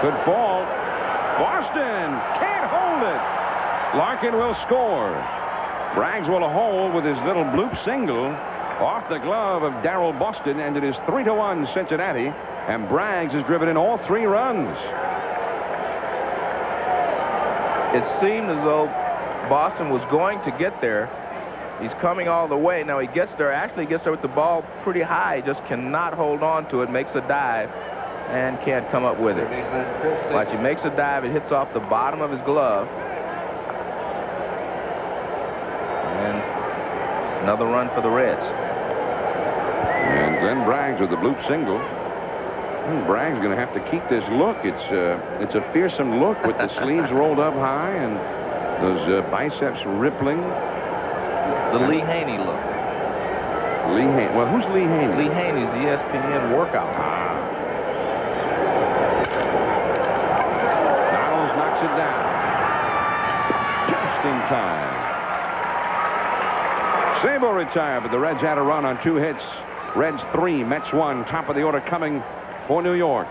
Good fall. Boston can't hold it. Larkin will score. Braggs will hold with his little bloop single off the glove of Daryl Boston, and it is 3-1 Cincinnati, and Braggs has driven in all 3 runs. It seemed as though Boston was going to get there. He's coming all the way. Now he gets there, actually gets there with the ball pretty high, just cannot hold on to it, makes a dive, and can't come up with it. Watch, he makes a dive, it hits off the bottom of his glove. And another run for the Reds. And Glenn Braggs with the bloop single. Bragg's going to have to keep this look. It's a fearsome look with the sleeves rolled up high and those biceps rippling. The Lee Haney look. Lee Haney. Well, who's Lee Haney? Lee Haney's the ESPN workout. Donalds knocks it down. Just in time. Sabo retired, but the Reds had a run on 2 hits. Reds 3, Mets 1. Top of the order coming for New York.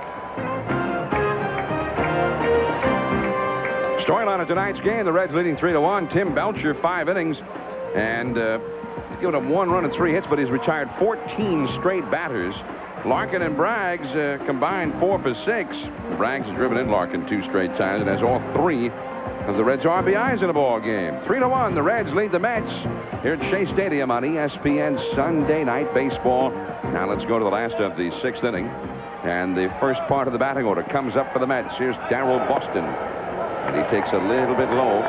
Storyline of tonight's game, the Reds leading 3-1. Tim Belcher, 5 innings, and he's given up 1 run and 3 hits, but he's retired 14 straight batters. Larkin and Braggs combined 4 for 6. Braggs has driven in Larkin 2 straight times and has all 3 of the Reds' RBIs in a ball game. 3-1, the Reds lead the Mets here at Shea Stadium on ESPN Sunday Night Baseball. Now let's go to the last of the 6th inning. And the first part of the batting order comes up for the Mets. Here's Daryl Boston. And he takes a little bit low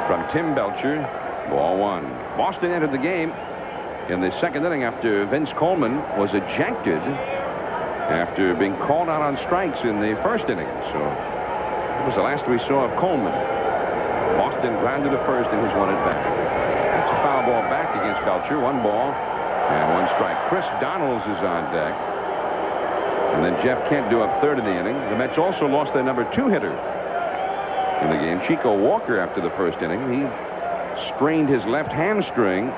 from Tim Belcher. Ball 1. Boston entered the game in the 2nd inning after Vince Coleman was ejected after being called out on strikes in the 1st inning. So it was the last we saw of Coleman. Boston grounded to first in his 1 at bat. That's a foul ball back against Belcher. 1 ball and 1 strike. Chris Donalds is on deck. And then Jeff Kent due up 3rd in the inning. The Mets also lost their number 2 hitter in the game, Chico Walker, after the 1st inning. He strained his left hamstring,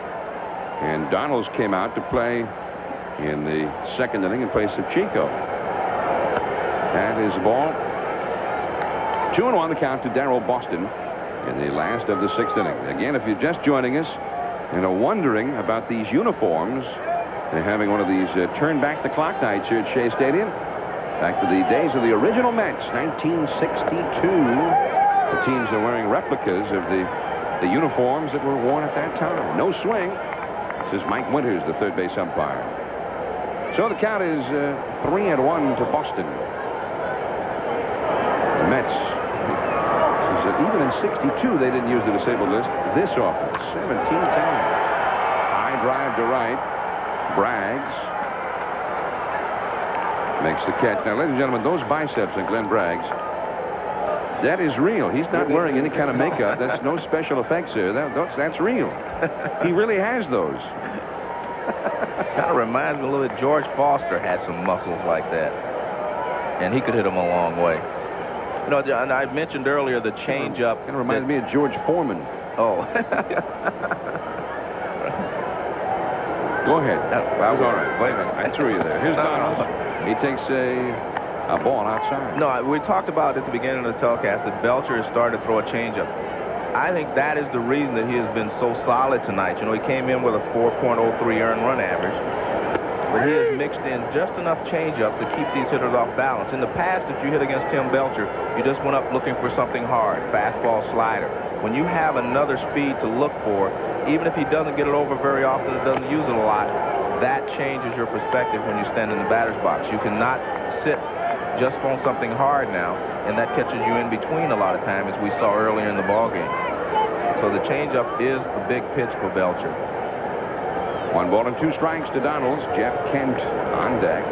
and Donalds came out to play in the 2nd inning in place of Chico. That is the ball. 2-1 the count to Daryl Boston in the last of the 6th inning. Again, if you're just joining us and are wondering about these uniforms, they're having one of these turn back the clock nights here at Shea Stadium. Back to the days of the original Mets, 1962. The teams are wearing replicas of the uniforms that were worn at that time. No swing. This is Mike Winters, the 3rd base umpire. So the count is 3-1 to Boston. The Mets, even in 62, they didn't use the disabled list this often. 17 times. High drive to right. Braggs makes the catch. Now, ladies and gentlemen, those biceps of Glenn Braggs, that is real. He's not wearing any kind of makeup. That's no special effects here. That's real. He really has those. Kind of reminds me a little bit. George Foster had some muscles like that, and he could hit them a long way. You know, and I mentioned earlier the changeup. Kind of reminds me of George Foreman. Oh. Go ahead. That was all right. Wait a minute. I threw you there. Here's Donalds. He takes a ball outside. No, we talked about at the beginning of the telecast that Belcher has started to throw a changeup. I think that is the reason that he has been so solid tonight. You know, he came in with a 4.03 earned run average, but he has mixed in just enough changeup to keep these hitters off balance. In the past, if you hit against Tim Belcher, you just went up looking for something hard, fastball, slider. When you have another speed to look for, even if he doesn't get it over very often, doesn't use it a lot, that changes your perspective when you stand in the batter's box. You cannot sit just on something hard now, and that catches you in between a lot of time, as we saw earlier in the ball game. So the changeup is a big pitch for Belcher. 1 ball and 2 strikes to Donalds. Jeff Kent on deck.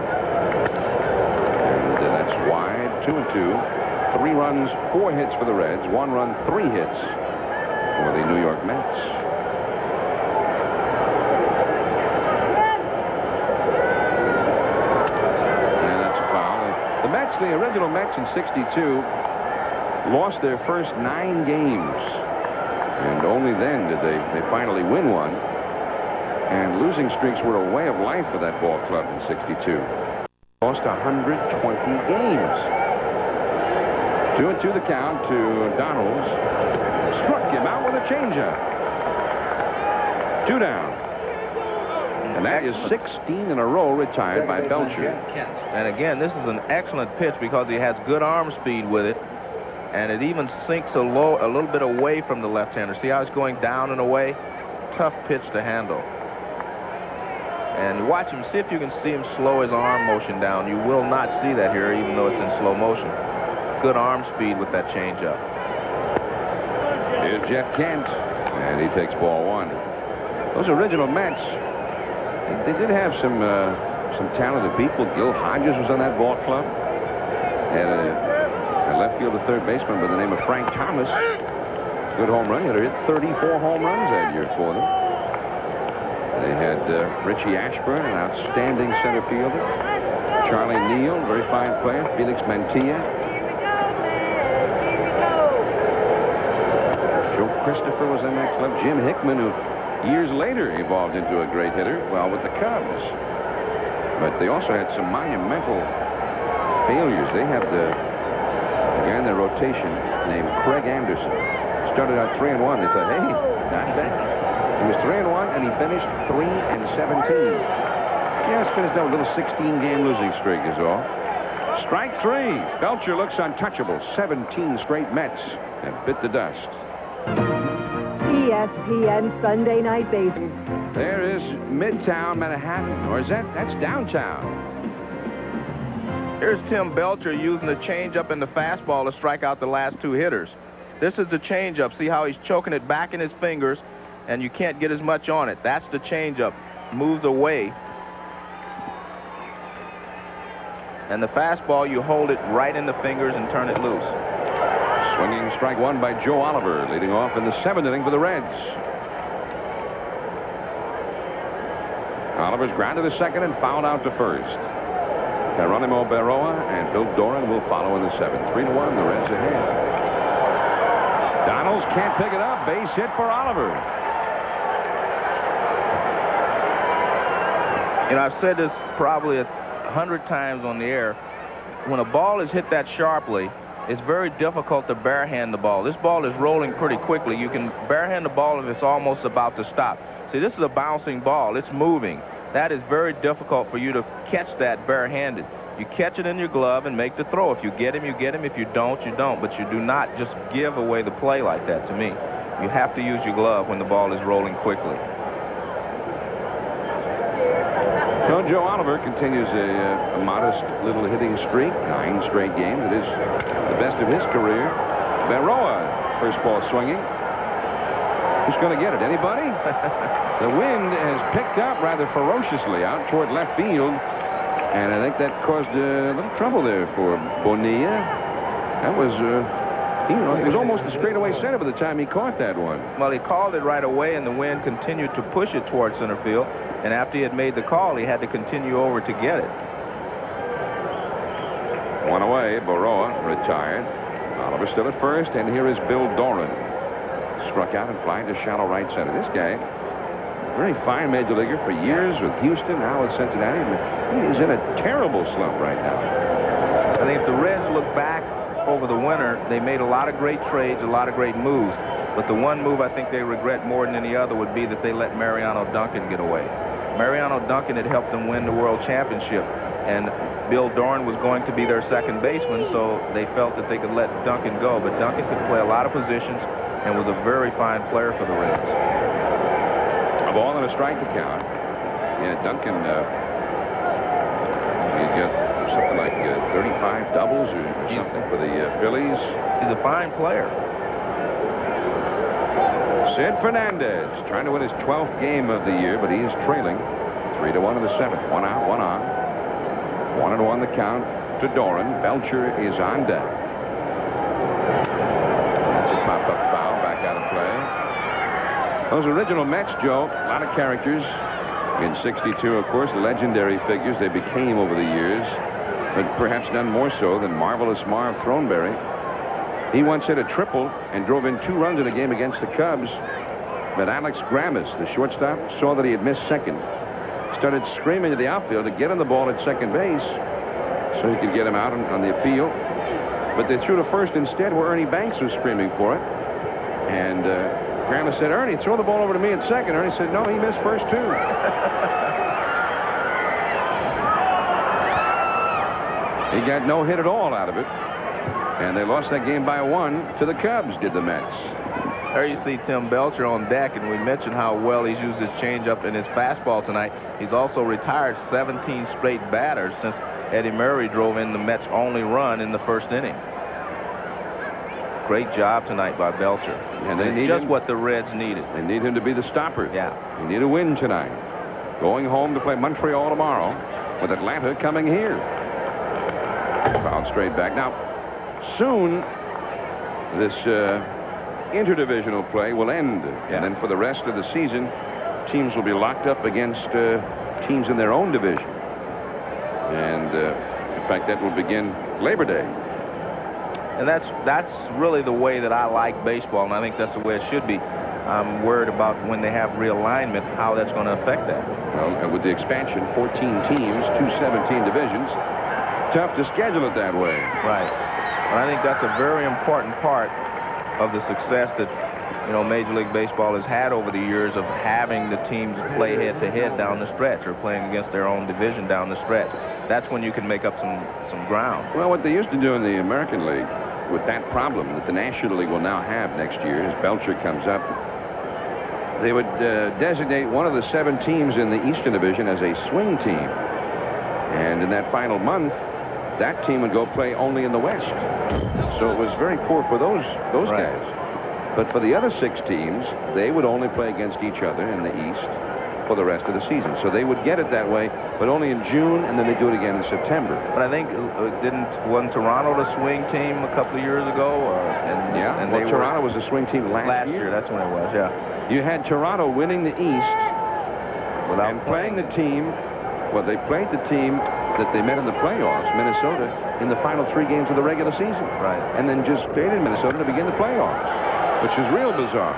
And that's wide. 2-2. 3 runs, 4 hits for the Reds. 1 run, 3 hits for the New York Mets. And that's a foul. The Mets, the original Mets in 62, lost their first 9 games. And only then did they finally win one. And losing streaks were a way of life for that ball club in 62. Lost 120 games. 2-2 the count to Donalds. Struck him out with a changeup. 2 down. And that is 16 in a row retired by Belcher. And again, this is an excellent pitch because he has good arm speed with it. And it even sinks a little bit away from the left-hander. See how it's going down and away? Tough pitch to handle. And watch him, see if you can see him slow his arm motion down. You will not see that here, even though it's in slow motion. Good arm speed with that changeup. Here's Jeff Kent, and he takes ball 1. Those original Mets, they did have some some talented people. Gil Hodges was on that ball club. Had a left field to third baseman by the name of Frank Thomas. Good home run hitter. Hit 34 home runs that year for them. They had Richie Ashburn, an outstanding center fielder. Charlie Neal, very fine player. Felix Mantilla. Joe Christopher was in that club. Jim Hickman, who years later evolved into a great hitter, well, with the Cubs. But they also had some monumental failures. They had a guy in their rotation named Craig Anderson. Started out 3-1. They thought, hey, not bad. He was 3-1, and he finished 3-17. Just finished out a little 16-game losing streak is all. Strike 3. Belcher looks untouchable. 17 straight Mets and bit the dust. ESPN Sunday Night Baseball. There is Midtown Manhattan, or is that's downtown? Here's Tim Belcher using the changeup and the fastball to strike out the last two hitters. This is the changeup. See how he's choking it back in his fingers, and you can't get as much on it. That's the changeup. Moves away. And the fastball, you hold it right in the fingers and turn it loose. Swinging strike one by Joe Oliver, leading off in the 7th inning for the Reds. Oliver's grounded to second and fouled out to first. Geronimo Berroa and Bill Doran will follow in the 7th. 3-1, the Reds ahead. Donalds can't pick it up. Base hit for Oliver. You know, I've said this probably 100 times on the air. When a ball is hit that sharply, it's very difficult to barehand the ball. This ball is rolling pretty quickly. You can barehand the ball if it's almost about to stop. See, this is a bouncing ball. It's moving. That is very difficult for you to catch that barehanded. You catch it in your glove and make the throw. If you get him, you get him. If you don't, you don't. But you do not just give away the play like that to me. You have to use your glove when the ball is rolling quickly. So Joe Oliver continues a modest little hitting streak. 9 straight games. It is the best of his career. Berroa, first ball swinging. Who's going to get it? Anybody? The wind has picked up rather ferociously out toward left field. And I think that caused a little trouble there for Bonilla. That was, it was almost a straightaway center by the time he caught that one. Well, he called it right away, and the wind continued to push it towards center field. And after he had made the call, he had to continue over to get it. One away, Berroa retired. Oliver still at first, and here is Bill Doran. Struck out and flying to shallow right center. This guy, very fine major leaguer for years with Houston, now with Cincinnati. He is in a terrible slump right now. I think if the Reds look back over the winter, they made a lot of great trades, a lot of great moves. But the one move I think they regret more than any other would be that they let Mariano Duncan get away. Mariano Duncan had helped them win the World Championship, and Bill Doran was going to be their second baseman, so they felt that they could let Duncan go. But Duncan could play a lot of positions and was a very fine player for the Reds. A ball and a strike to count. Yeah, Duncan, he got something like 35 doubles or something for the Phillies. He's a fine player. Sid Fernandez trying to win his 12th game of the year, but he is trailing 3-1 in the 7th. 1 out, 1 on. 1-1 the count to Doran. Belcher is on deck. That's a pop-up foul, back out of play. Those original Mets, Joe, a lot of characters. In '62, of course, legendary figures they became over the years, but perhaps none more so than Marvelous Marv Throneberry. He once hit a triple and drove in 2 runs in a game against the Cubs. But Alex Grammas, the shortstop, saw that he had missed second. Started screaming to the outfield to get him the ball at second base so he could get him out on the appeal. But they threw to first instead where Ernie Banks was screaming for it. And Grammas said, "Ernie, throw the ball over to me at second." Ernie said, "No, he missed first too." He got no hit at all out of it. And they lost that game by 1 to the Cubs, did the Mets. There you see Tim Belcher on deck, and we mentioned how well he's used his changeup and his fastball tonight. He's also retired 17 straight batters since Eddie Murray drove in the Mets' only run in the first inning. Great job tonight by Belcher. And they need just him, what the Reds needed. They need him to be the stopper. Yeah. They need a win tonight. Going home to play Montreal tomorrow. with Atlanta coming here. Fouled straight back. Now, soon, this interdivisional play will end. And then for the rest of the season, teams will be locked up against teams in their own division. And, in fact, that will begin Labor Day. And that's really the way that I like baseball, and I think that's the way it should be. I'm worried about when they have realignment, how that's going to affect that. Well, with the expansion, 14 teams, 217 divisions, tough to schedule it that way. Right. But I think that's a very important part of the success that, you know, Major League Baseball has had over the years of having the teams play head-to-head down the stretch or playing against their own division down the stretch. That's when you can make up some ground. Well, what they used to do in the American League with that problem that the National League will now have next year as Belcher comes up, they would designate one of the 7 teams in the Eastern Division as a swing team. And in that final month, that team would go play only in the West. So it was very poor for those guys. But for the other 6 teams, they would only play against each other in the East for the rest of the season. So they would get it that way, but only in June, and then they do it again in September. But I think wasn't Toronto the swing team a couple of years ago? And Toronto was the swing team last year. That's when it was, yeah. You had Toronto winning the East and playing the team. Well, they played the team that they met in the playoffs, Minnesota, in the final 3 games of the regular season. Right. And then just stayed in Minnesota to begin the playoffs, which is real bizarre.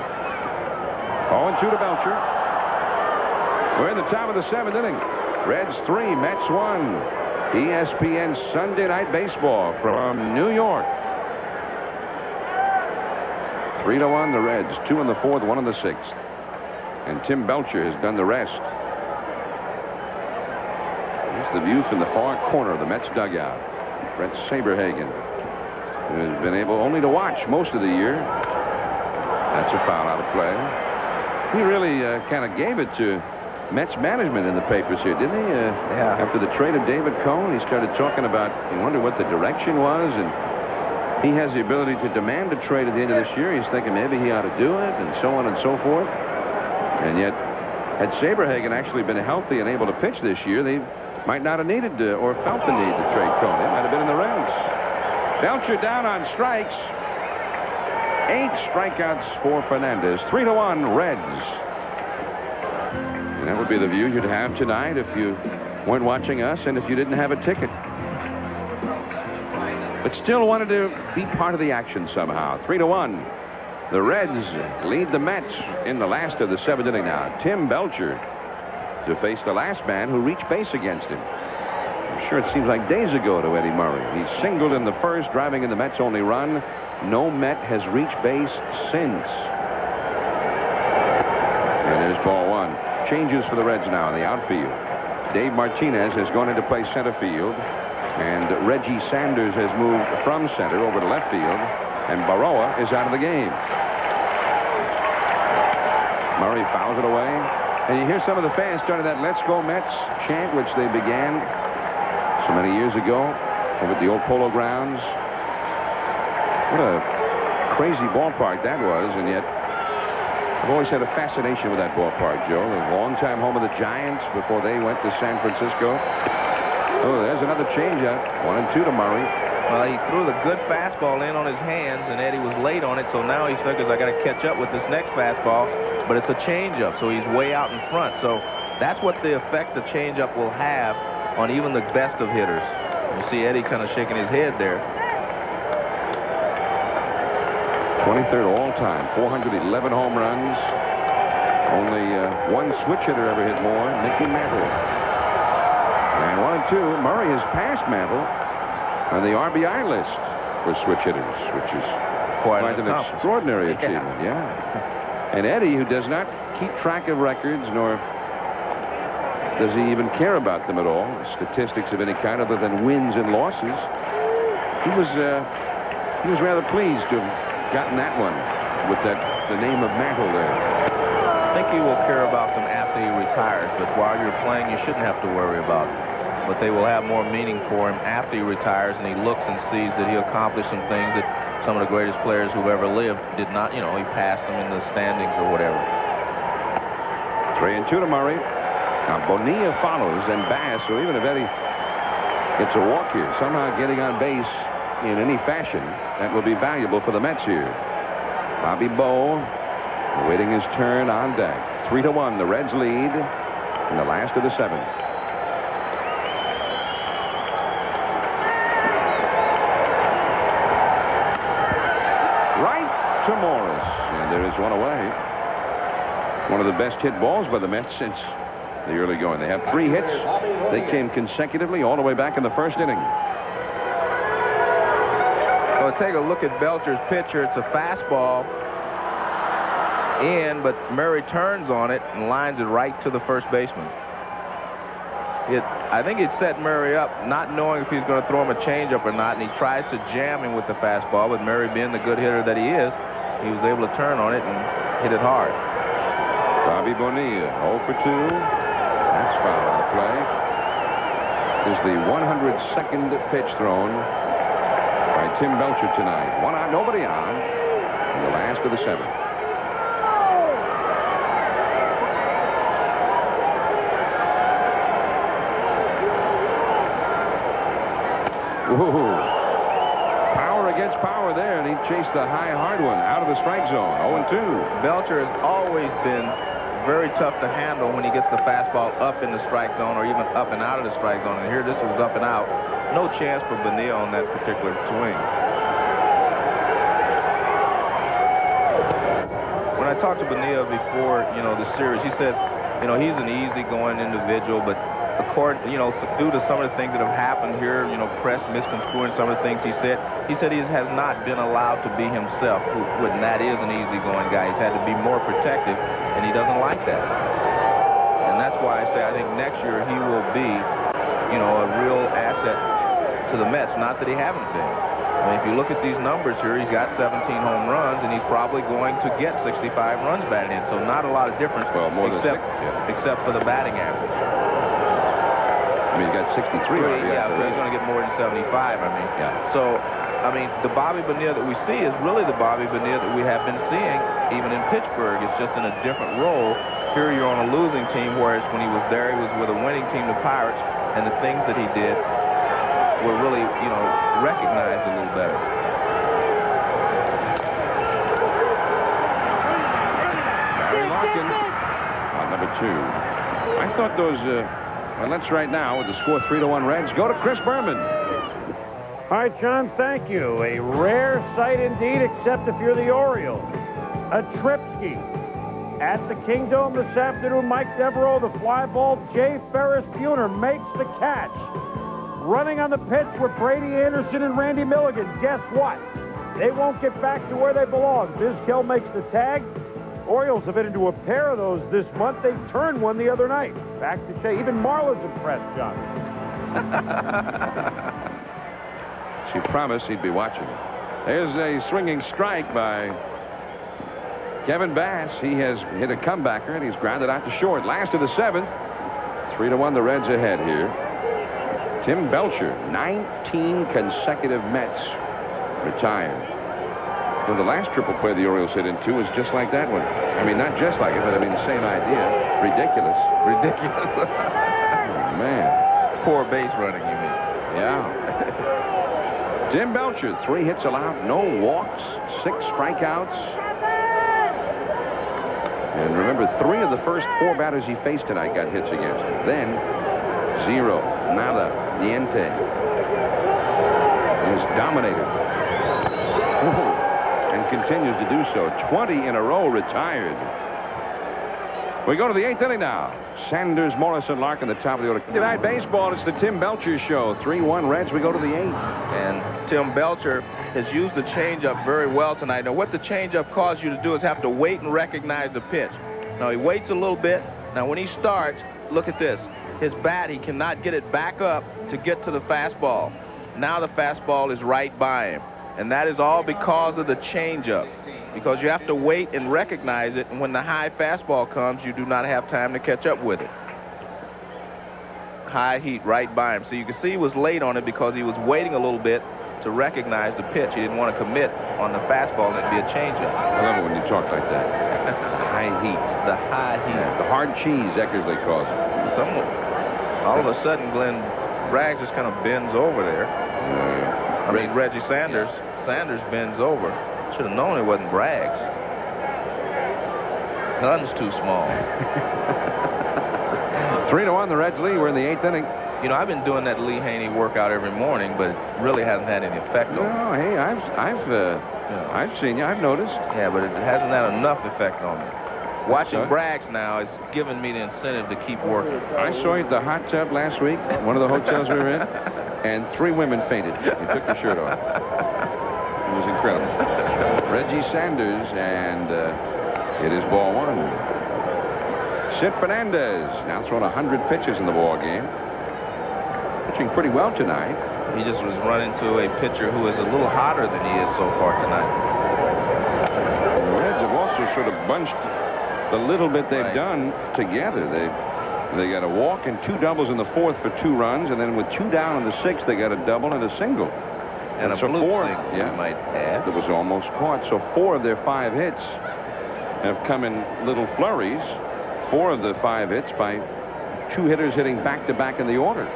0-2 to Belcher. We're in the top of the 7th inning. Reds 3, Mets 1. ESPN Sunday Night Baseball from New York. 3-1 the Reds, 2 in the 4th, 1 in the 6th. And Tim Belcher has done the rest. Here's the view from the far corner of the Mets dugout. Brett Saberhagen, who has been able only to watch most of the year. That's a foul out of play. He really kind of gave it to Mets management in the papers here, didn't he? After the trade of David Cohn, he started talking about, he wondered what the direction was, and he has the ability to demand a trade at the end of this year. He's thinking maybe he ought to do it, and so on and so forth. And yet, had Saberhagen actually been healthy and able to pitch this year, they might not have needed to, or felt the need to trade Cohn. They might have been in the Reds. Belcher down on strikes. 8 strikeouts for Fernandez. 3-1 Reds. And that would be the view you'd have tonight if you weren't watching us and if you didn't have a ticket. But still wanted to be part of the action somehow. 3-1. The Reds lead the Mets in the last of the 7th inning now. Tim Belcher to face the last man who reached base against him. I'm sure it seems like days ago to Eddie Murray. He singled in the first, driving in the Mets' only run. No Met has reached base since. And there's ball 1. Changes for the Reds now in the outfield. Dave Martinez has gone into play center field, and Reggie Sanders has moved from center over to left field, and Baroa is out of the game. Murray fouls it away, and you hear some of the fans starting that "Let's Go Mets" chant, which they began so many years ago over at the old Polo Grounds. What a crazy ballpark that was, and yet I've always had a fascination with that ballpark, Joe. The longtime home of the Giants before they went to San Francisco. Oh, there's another changeup. 1-2 to Murray. Well, he threw the good fastball in on his hands, and Eddie was late on it, so now he figures I got to catch up with this next fastball, but it's a changeup, so he's way out in front. So that's what the effect the changeup will have on even the best of hitters. You see Eddie kind of shaking his head there. 23rd all-time, 411 home runs. Only one switch hitter ever hit more, Mickey Mantle. And 1-2, Murray has passed Mantle on the RBI list for switch hitters, which is quite an extraordinary achievement. Yeah. And Eddie, who does not keep track of records, nor does he even care about them at all, statistics of any kind other than wins and losses, he was rather pleased to have gotten that one with the name of Mantle there. I think he will care about them after he retires, but while you're playing, you shouldn't have to worry about it. But they will have more meaning for him after he retires, and he looks and sees that he accomplished some things that some of the greatest players who've ever lived did not. You know, he passed them in the standings or whatever. 3-2 to Murray. Now Bonilla follows, and Bass, so even if Eddie gets a walk here, somehow getting on base in any fashion, that will be valuable for the Mets here. Bobby Bowe waiting his turn on deck. 3-1, the Reds lead in the last of the 7th. Right to Morris, and there is one away. One of the best hit balls by the Mets since the early going. They have 3 hits. They came consecutively all the way back in the first inning. So take a look at Belcher's pitcher. It's a fastball in, but Murray turns on it and lines it right to the first baseman. I think he'd set Murray up, not knowing if he's going to throw him a changeup or not, and he tries to jam him with the fastball, but Murray, being the good hitter that he is, he was able to turn on it and hit it hard. Bobby Bonilla, 0 for 2. That's foul on the play. Is the 102nd pitch thrown by Tim Belcher tonight. 1 out, nobody on in the last of the 7th. Ooh. Power against power there, and he chased the high, hard one out of the strike zone. 0-2. Belcher has always been very tough to handle when he gets the fastball up in the strike zone or even up and out of the strike zone. And here this was up and out. No chance for Bonilla on that particular swing. When I talked to Bonilla before, the series, he said, he's an easygoing individual, but according, due to some of the things that have happened here, press misconstruing some of the things he said he has not been allowed to be himself, and that is an easygoing guy. He's had to be more protective, and he doesn't like that. And that's why I say I think next year he will be, a real asset to the Mets. Not that he haven't been. I mean, if you look at these numbers here, he's got 17 home runs, and he's probably going to get 65 runs batted in. So not a lot of difference, except for the batting average. I mean, he got 63. Yeah, so he's going to get more than 75, I mean. Yeah. So, I mean, the Bobby Bonilla that we see is really the Bobby Bonilla that we have been seeing even in Pittsburgh. It's just in a different role. Here you're on a losing team, whereas when he was there, he was with a winning team, the Pirates, and the things that he did were really, recognized a little better. Barry Larkin on number 2. I thought those... Well, let's right now, with the score 3-1 Reds, go to Chris Berman. All right, John, thank you. A rare sight indeed, except if you're the Orioles. A Tripsky at the Kingdom this afternoon. Mike Devereaux, the fly ball. Jay Ferris Buhner makes the catch. Running on the pitch with Brady Anderson and Randy Milligan. Guess what? They won't get back to where they belong. Vizquel makes the tag. Orioles have been into a pair of those this month. They turned one the other night. Back to Shea. Even Marla's impressed, John. She promised he'd be watching. There's a swinging strike by Kevin Bass. He has hit a comebacker, and he's grounded out to short. Last of the 7th. 3-1, the Reds ahead here. Tim Belcher, 19 consecutive Mets retired. Well, the last triple play the Orioles hit into was just like that one. I mean, not just like it, but I mean, the same idea. Ridiculous. Ridiculous. Oh, man. Poor base running, you mean? Yeah. Tim Belcher, 3 hits allowed, no walks, 6 strikeouts. And remember, 3 of the first 4 batters he faced tonight got hits against him. Then, 0, nada, niente. He's dominated. And continues to do so. 20 in a row retired. We go to the 8th inning now. Sanders, Morrison, Larkin, the top of the order. Tonight baseball, it's the Tim Belcher show. 3-1 Reds. We go to the 8th. And Tim Belcher has used the changeup very well tonight. Now, what the changeup causes you to do is have to wait and recognize the pitch. Now, he waits a little bit. Now, when he starts, look at this. His bat, he cannot get it back up to get to the fastball. Now the fastball is right by him. And that is all because of the changeup. Because you have to wait and recognize it, and when the high fastball comes, you do not have time to catch up with it. High heat right by him. So you can see he was late on it because he was waiting a little bit to recognize the pitch. He didn't want to commit on the fastball and it'd be a changeup. I love it when you talk like that. High heat. The high heat. Yeah, the hard cheese, Eckersley calls it. all of a sudden, Glenn Braggs just kind of bends over there. I mean, Reggie Sanders. Sanders bends over. Should have known it wasn't Braggs. Gun's too small. 3-1, the Reds lead. We're in the 8th inning. You know, I've been doing that Lee Haney workout every morning, but it really hasn't had any effect on me. No, hey, I've seen you. I've noticed. Yeah, but it hasn't had enough effect on me. Watching Braggs now is giving me the incentive to keep working. I saw you at the hot tub last week, one of the hotels we were in, and 3 women fainted. You took your shirt off. It was incredible. Reggie Sanders, and it is ball 1. Sid Fernandez now throwing 100 pitches in the ball game. Pitching pretty well tonight. He just was running to a pitcher who is a little hotter than he is so far tonight. The Reds have also sort of bunched the little bit they've done together. They got a walk and 2 doubles in the 4th for 2 runs, and then with 2 down in the 6th, they got a double and a single. And a blue single, you might add. That was almost caught. So 4 of their 5 hits have come in little flurries. 4 of the 5 hits by 2 hitters hitting back-to-back in the order.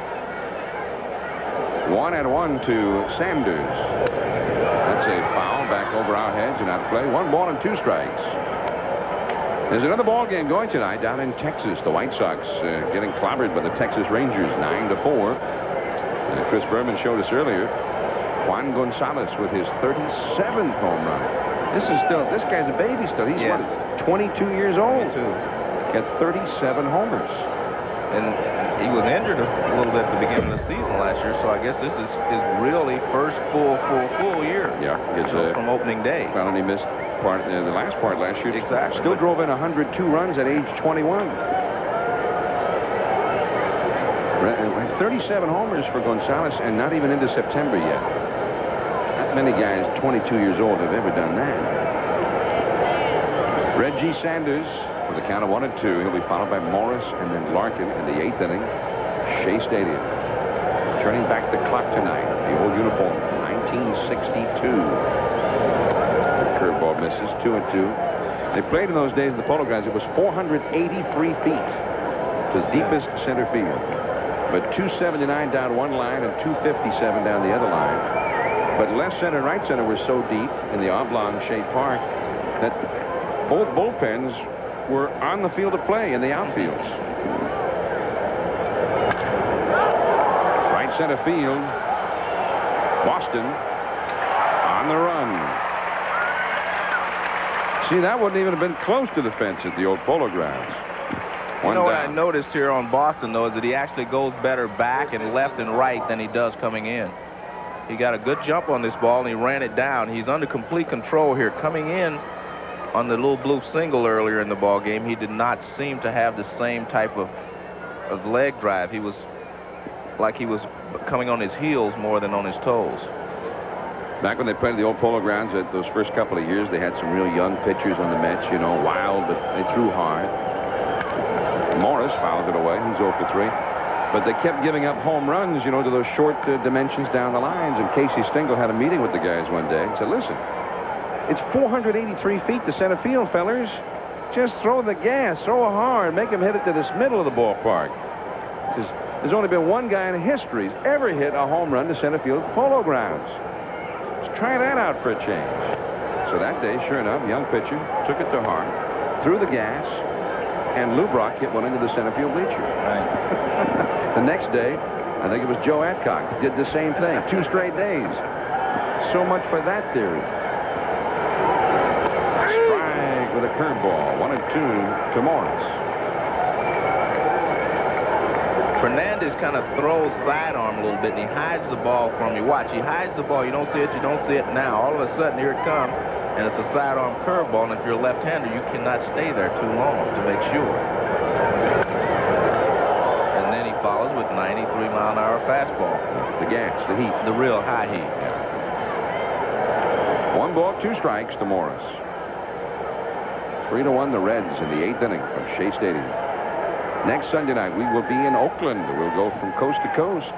1-1 to Sanders. That's a foul back over our heads and out of play. 1 ball and 2 strikes. There's another ball game going tonight down in Texas. The White Sox getting clobbered by the Texas Rangers 9-4. Chris Berman showed us earlier. Juan Gonzalez with his 37th home run. This guy's a baby still. He's what, 22 years old. Got 37 homers. And he was injured a little bit at the beginning of the season last year, so I guess this is his really first full year. Yeah, from opening day. Well, and he missed the last part last year. Exactly. Still drove in 102 runs at age 21. 37 homers for Gonzalez, and not even into September yet. Not many guys 22 years old have ever done that. Reggie Sanders with a count of 1-2. He'll be followed by Morris and then Larkin in the 8th inning. Shea Stadium. Turning back the clock tonight. The old uniform from 1962. Curveball misses. 2-2. They played in those days in the Polo Grounds. It was 483 feet to deepest center field. But 279 down one line and 257 down the other line. But left center and right center were so deep in the oblong shaped park that both bullpens were on the field of play in the outfields. Right center field. Boston on the run. See, that wouldn't even have been close to the fence at the old Polo Grounds. You know what I noticed here on Boston, though, is that he actually goes better back and left and right than he does coming in. He got a good jump on this ball, and he ran it down. He's under complete control here. Coming in on the little blue single earlier in the ball game, he did not seem to have the same type of leg drive. He was like he was coming on his heels more than on his toes. Back when they played the old Polo Grounds, at those first couple of years, they had some real young pitchers on the Mets, you know, wild, but they threw hard. Morris fouls it away. He's 0 for 3. But they kept giving up home runs, you know, to those short dimensions down the lines. And Casey Stengel had a meeting with the guys one day and said, listen, it's 483 feet to center field, fellers. Just throw the gas, throw it hard, make them hit it to this middle of the ballpark. There's only been one guy in history who's ever hit a home run to center field Polo Grounds. Let's try that out for a change. So that day, sure enough, young pitcher took it to heart, threw the gas, and Lou Brock hit one into the center field bleacher. Right. The next day, I think it was Joe Adcock, did the same thing. 2 straight days. So much for that theory. Strike with a curveball. 1-2 to Morris. Fernandez kind of throws sidearm a little bit, and he hides the ball from you. Watch, he hides the ball. You don't see it, you don't see it now. All of a sudden, here it comes. And it's a sidearm curveball, and if you're a left-hander, you cannot stay there too long to make sure. And then he follows with 93-mile-an-hour fastball. The gas, the heat. The real high heat. Yeah. 1 ball, 2 strikes to Morris. 3-1 the Reds in the 8th inning from Shea Stadium. Next Sunday night, we will be in Oakland. We'll go from coast to coast.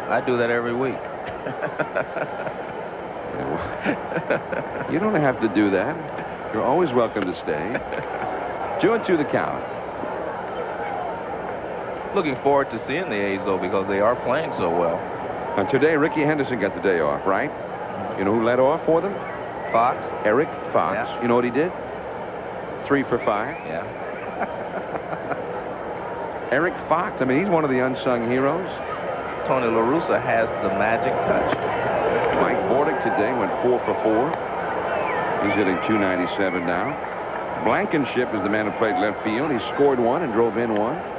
I do that every week. You don't have to do that. You're always welcome to stay. 2-2 the count. Looking forward to seeing the A's, though, because they are playing so well. And today, Ricky Henderson got the day off, right? You know who led off for them? Fox. Eric Fox. Yeah. You know what he did? 3 for 5. Yeah. Eric Fox, I mean, he's one of the unsung heroes. Tony La Russa has the magic touch. Mike Bordick today went 4 for 4. He's hitting .297 now. Blankenship is the man who played left field. He scored 1 and drove in 1.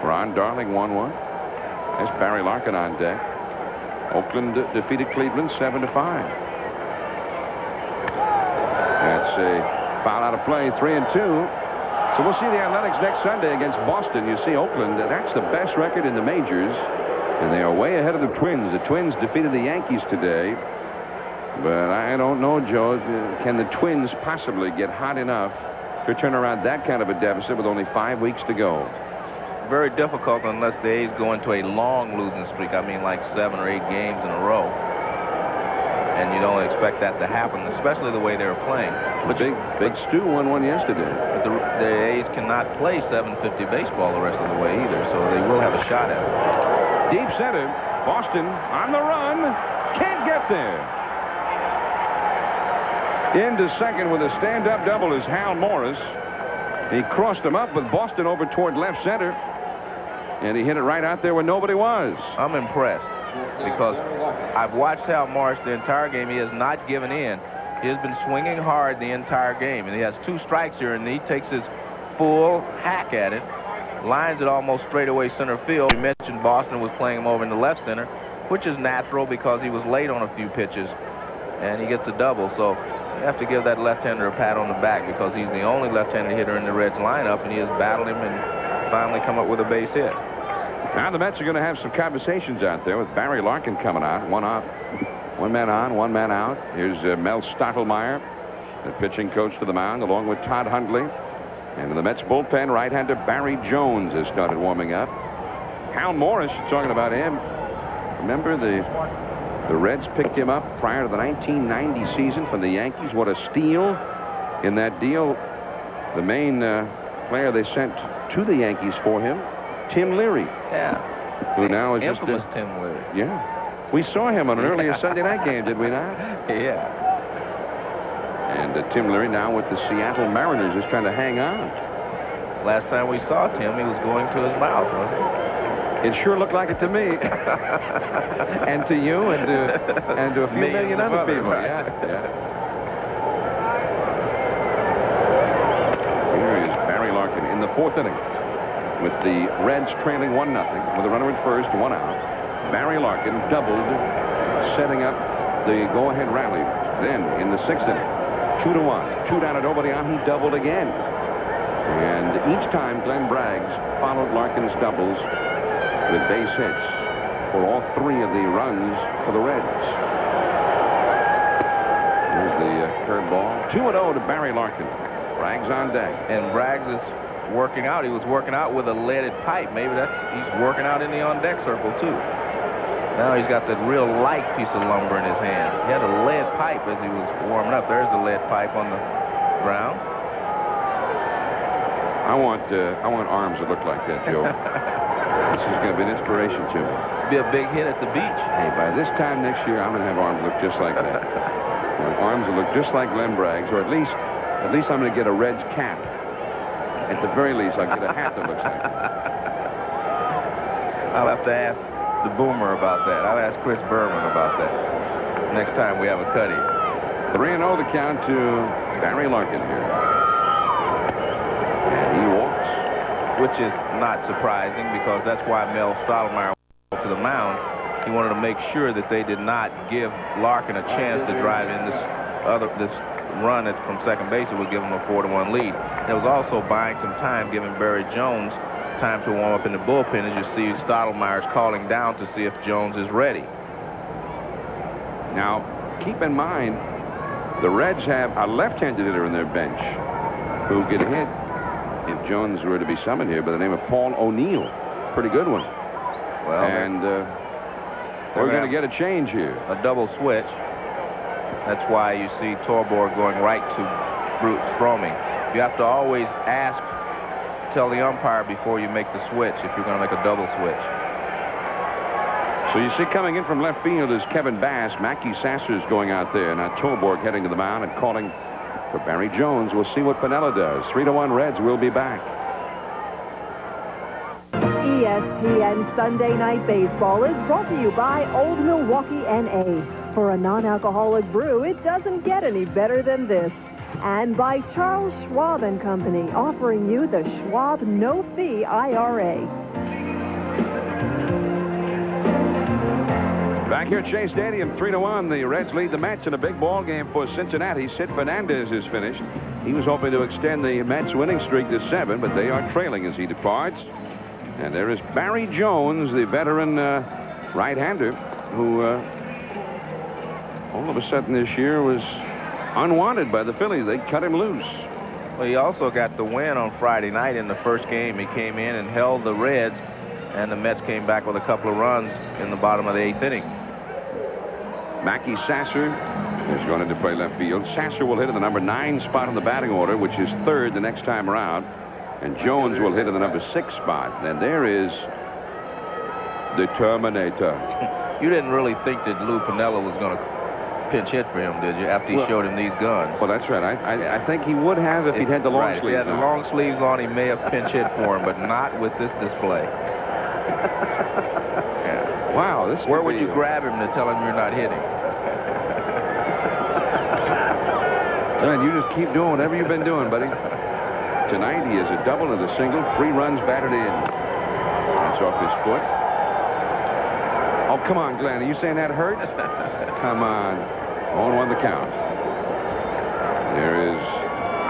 Ron Darling won 1. There's Barry Larkin on deck. Oakland defeated Cleveland 7 to 5. That's a foul out of play, 3 and 2. So we'll see the Athletics next Sunday against Boston. You see Oakland, that's the best record in the majors, and they are way ahead of the Twins. The Twins defeated the Yankees today, but I don't know, Joe. Can the Twins possibly get hot enough to turn around that kind of a deficit with only 5 weeks to go? Very difficult unless the A's go into a long losing streak. I mean, like 7 or 8 games in a row. And you don't expect that to happen, especially the way they're playing. But Big Stu won 1 yesterday. But the A's cannot play 750 baseball the rest of the way either, so they will have a shot at it. Deep center, Boston on the run. Can't get there. Into second with a stand-up double is Hal Morris. He crossed him up with Boston over toward left center. And he hit it right out there where nobody was. I'm impressed because I've watched Hal Morris the entire game. He has not given in. He has been swinging hard the entire game. And he has 2 strikes here, and he takes his full hack at it. Lines it almost straight away center field. You mentioned Boston was playing him over in the left center, which is natural because he was late on a few pitches. And he gets a double. So you have to give that left-hander a pat on the back because he's the only left-handed hitter in the Reds lineup, and he has battled him and finally come up with a base hit. Now the Mets are going to have some conversations out there with Barry Larkin coming out. 1 up. 1 man on, 1 man out. Here's Mel Stottlemyre, the pitching coach to the mound, along with Todd Hundley. And in the Mets bullpen, right-hander Barry Jones has started warming up. Hal Morris, you're talking about him. Remember the Reds picked him up prior to the 1990 season from the Yankees. What a steal in that deal. The main player they sent to the Yankees for him, Tim Leary. Yeah. Who now is infamous just Tim Leary. Yeah. We saw him on an earlier Sunday night game, did we not? Yeah. And Tim Leary now with the Seattle Mariners is trying to hang on. Last time we saw Tim, he was going to his mouth, wasn't It sure looked like it to me. And to you and to a few million other people. Right? Yeah. Here is Barry Larkin in the 4th inning with the Reds trailing 1-0 with a runner at first, 1 out. Barry Larkin doubled, setting up the go-ahead rally. Then in the 6th inning, 2-1, 2 down and nobody on, he doubled again. And each time Glenn Braggs followed Larkin's doubles with base hits for all 3 of the runs for the Reds. Here's the curveball. 2-0 to Barry Larkin. Braggs on deck. And Braggs is working out. He was working out with a leaded pipe. Maybe he's working out in the on-deck circle, too. Now he's got that real light piece of lumber in his hand. He had a lead pipe as he was warming up. There's the lead pipe on the ground. I want arms that look like that, Joe. This is going to be an inspiration to me. Be a big hit at the beach. Hey, by this time next year, I'm going to have arms look just like that. Arms that look just like Glenn Braggs, or at least I'm going to get a Reds cap. At the very least, I'll get a hat that looks like that. I'll have to ask the Boomer about that. I'll ask Chris Berman about that next time we have a cut here. 3-0 the count to Barry Larkin here. And he walks. Which is not surprising because that's why Mel Stottlemyre went to the mound. He wanted to make sure that they did not give Larkin a chance to drive in this run from second base. It would give him a 4-1 lead. It was also buying some time, giving Barry Jones time to warm up in the bullpen. As you see, Stottlemyre's calling down to see if Jones is ready. Now, keep in mind, the Reds have a left-handed hitter in their bench who could hit, if Jones were to be summoned here, by the name of Paul O'Neill. Pretty good one. Well, and we're going to get a change here. A double switch. That's why you see Torborg going right to Bruce Froeming. You have to always ask tell the umpire before you make the switch if you're going to make a double switch. So you see coming in from left field is Kevin Bass. Mackie Sasser's going out there. Now Toborg heading to the mound and calling for Barry Jones. We'll see what Piniella does. 3-1 Reds. We'll be back. ESPN Sunday Night Baseball is brought to you by Old Milwaukee NA. For a non-alcoholic brew, it doesn't get any better than this. And by Charles Schwab & Company, offering you the Schwab no-fee IRA. Back here at Shea Stadium, 3-1. The Reds lead the Mets in a big ball game for Cincinnati. Sid Fernandez is finished. He was hoping to extend the Mets winning streak to 7, but they are trailing as he departs. And there is Barry Jones, the veteran right-hander, who all of a sudden this year was unwanted by the Phillies. They cut him loose. Well, he also got the win on Friday night in the first game. He came in and held the Reds, and the Mets came back with a couple of runs in the bottom of the 8th inning. Mackie Sasser is going to play left field. Sasser will hit in the number 9 spot in the batting order, which is 3rd the next time around. And Jones will hit in the number 6 spot. And there is the Terminator. You didn't really think that Lou Piniella was going to pinch hit for him, did you, after he showed him these guns? Well, that's right. I think he would have if he'd had the long sleeves on. If he had the long sleeves on, he may have pinch hit for him, but not with this display. Yeah. Wow. Where would you grab him to tell him you're not hitting? Man, you just keep doing whatever you've been doing, buddy. Tonight he is a double and a single, 3 runs batted in. That's off his foot. Oh, come on, Glenn. Are you saying that hurt? Come on. 0-1 the count. There is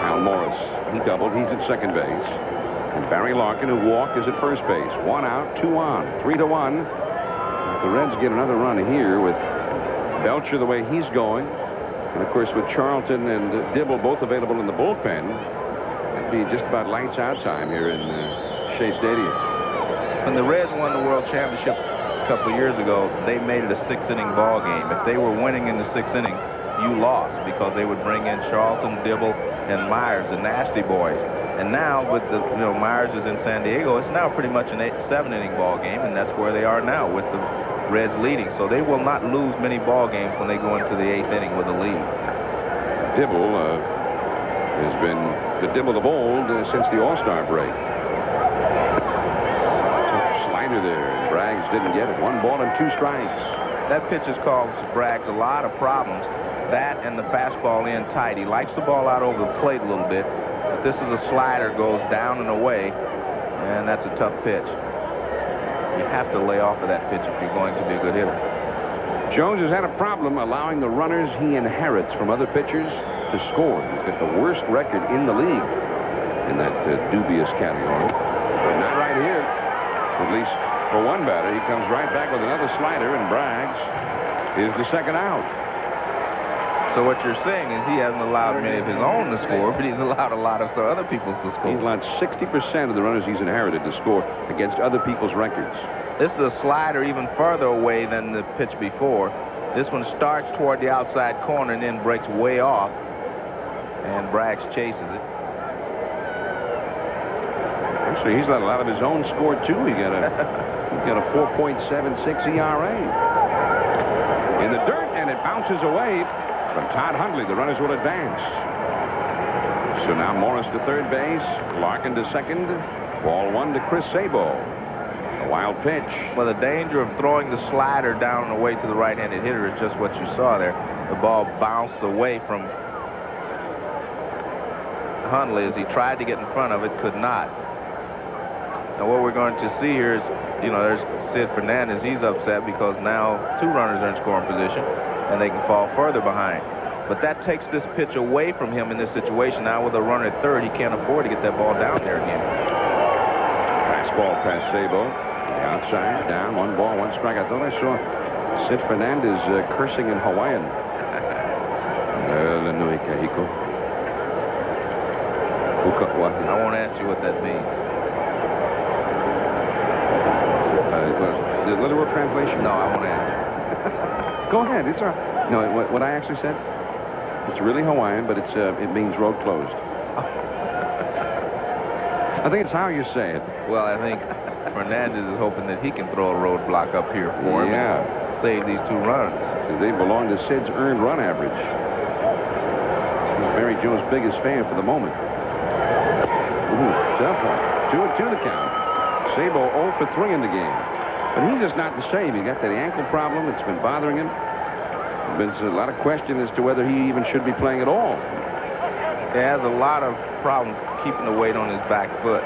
Al Morris. He doubled. He's at second base. And Barry Larkin, who walked, is at first base. 1 out, 2 on. 3-1. The Reds get another run here with Belcher the way he's going. And, of course, with Charlton and Dibble both available in the bullpen, it'd be just about lights out time here in Shea Stadium. When the Reds won the World Championship a couple of years ago, they made it a 6-inning ball game. If they were winning in the 6th inning, you lost because they would bring in Charlton, Dibble, and Myers, the nasty boys. And now with the, Myers is in San Diego, it's now pretty much an 7-inning ball game, and that's where they are now with the Reds leading. So they will not lose many ball games when they go into the 8th inning with a lead. Dibble has been the Dibble of old since the All-Star break. Tough slider there. Braggs didn't get it. 1 ball and 2 strikes. That pitch has caused Braggs a lot of problems. That and the fastball in tight. He likes the ball out over the plate a little bit. But this is a slider, goes down and away, and that's a tough pitch. You have to lay off of that pitch if you're going to be a good hitter. Jones has had a problem allowing the runners he inherits from other pitchers to score. He's got the worst record in the league in that dubious category. But not right here. At least for one batter. He comes right back with another slider, and Braggs is the second out. So what you're saying is he hasn't allowed many of his own to score, but he's allowed a lot of other people's to score. He's allowed 60% of the runners he's inherited to score against other people's records. This is a slider even further away than the pitch before. This one starts toward the outside corner and then breaks way off, and Braggs chases it. Actually, he's let a lot of his own score too. He got a 4.76 ERA in the dirt, and it bounces away from Todd Hundley. The runners will advance. So now Morris to third base, Larkin to second, ball 1 to Chris Sabo. A wild pitch. Well, the danger of throwing the slider down and away to the right-handed hitter is just what you saw there. The ball bounced away from Hundley as he tried to get in front of it, could not. Now what we're going to see here is, there's Sid Fernandez. He's upset because now 2 runners are in scoring position and they can fall further behind. But that takes this pitch away from him in this situation. Now with a runner at third, he can't afford to get that ball down there again. Fastball past Sabo. The outside, down, 1 ball, 1 strike. I thought I saw Sid Fernandez cursing in Hawaiian. Lenui Kahiko. I won't ask you what that means. The literal translation? No, I won't ask. Go ahead. It's all right. No, what I actually said, it's really Hawaiian, but it means road closed. I think it's how you say it. Well, I think Fernandez is hoping that he can throw a roadblock up here for him and save these 2 runs. Because they belong to Sid's earned run average. He's Mary Jo's biggest fan for the moment. Ooh, tough one. 2-2 the count. Sabo 0 for 3 in the game. But he's just not the same. He got that ankle problem. It's been bothering him. There's been a lot of question as to whether he even should be playing at all. He has a lot of problems keeping the weight on his back foot.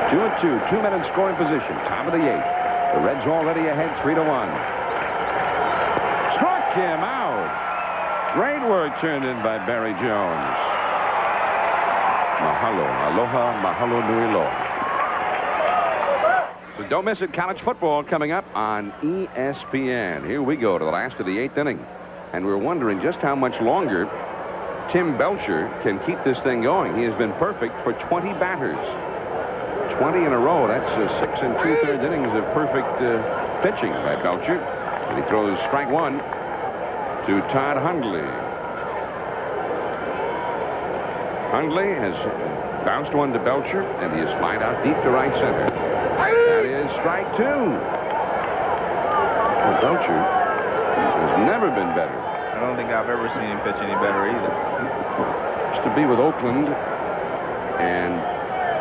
2-2. 2 men in scoring position. Top of the 8th. The Reds already ahead 3-1. Struck him out. Great work turned in by Barry Jones. Mahalo. Aloha. Mahalo nui loa. So don't miss it. College football coming up on ESPN. Here we go to the last of the 8th inning. And we're wondering just how much longer Tim Belcher can keep this thing going. He has been perfect for 20 batters. 20 in a row. That's 6 2/3 innings of perfect pitching by Belcher. And he throws strike 1 to Todd Hundley. Hundley has bounced one to Belcher, and he is flying out deep to right center. That is strike 2. Well, Belcher has never been better. I don't think I've ever seen him pitch any better either. Used to be with Oakland, and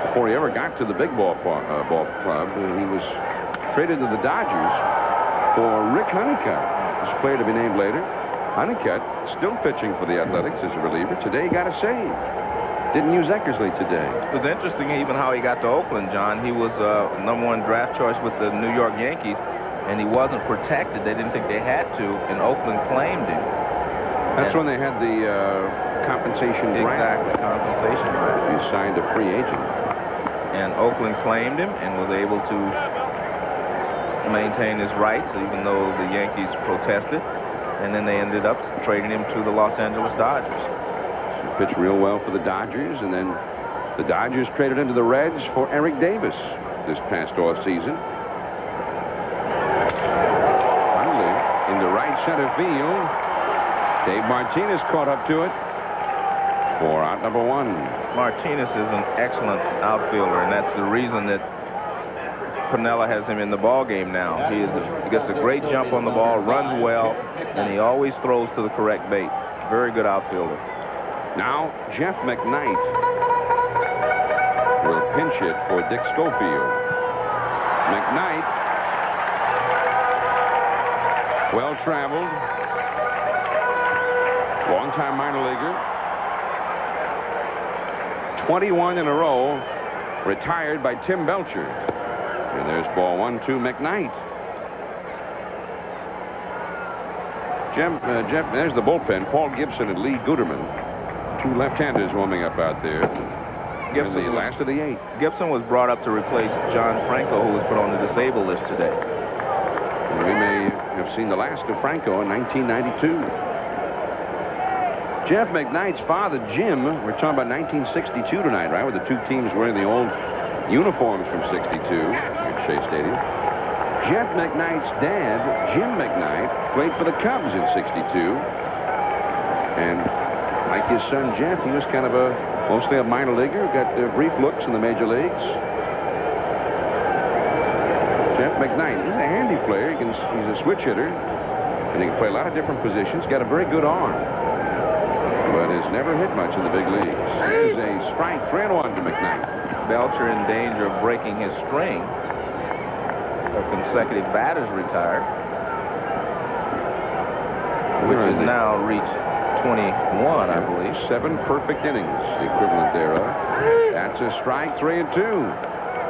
before he ever got to the big ball club, he was traded to the Dodgers for Rick Honeycutt. This player to be named later. Honeycutt still pitching for the Athletics as a reliever. Today he got a save. Didn't use Eckersley today. It was interesting even how he got to Oakland, John. He was #1 draft choice with the New York Yankees, and he wasn't protected. They didn't think they had to, and Oakland claimed him. That's when they had the compensation draft. Exactly, compensation draft. He signed a free agent. And Oakland claimed him and was able to maintain his rights, even though the Yankees protested. And then they ended up trading him to the Los Angeles Dodgers. He pitched real well for the Dodgers, and then the Dodgers traded into the Reds for Eric Davis this past offseason. Finally, into right center field. Dave Martinez caught up to it for out number 1. Martinez is an excellent outfielder, and that's the reason that Piniella has him in the ball game now. He gets a great jump on the ball, runs well, and he always throws to the correct bait. Very good outfielder. Now Jeff McKnight will pinch it for Dick Schofield. McKnight, well traveled, long-time minor leaguer, 21 in a row, retired by Tim Belcher. And there's ball 1 to McKnight. Jeff, there's the bullpen. Paul Gibson and Lee Guterman, 2 left-handers warming up out there. Gibson, the last of the 8. Gibson was brought up to replace John Franco, who was put on the disabled list today. And we may have seen the last of Franco in 1992. Jeff McKnight's father, Jim, we're talking about 1962 tonight, right, with the 2 teams wearing the old uniforms from 62 at Shea Stadium. Jeff McKnight's dad, Jim McKnight, played for the Cubs in 62. And like his son Jeff, he was kind of mostly a minor leaguer, got brief looks in the major leagues. Jeff McKnight, he's a handy player. He's a switch hitter, and he can play a lot of different positions. Got a very good arm, but has never hit much in the big leagues. Here's a strike, 3-1 to McKnight. Belcher in danger of breaking his string of consecutive batters retired, which has now reached 21, I believe. 7 perfect innings, the equivalent thereof. That's a strike, 3-2.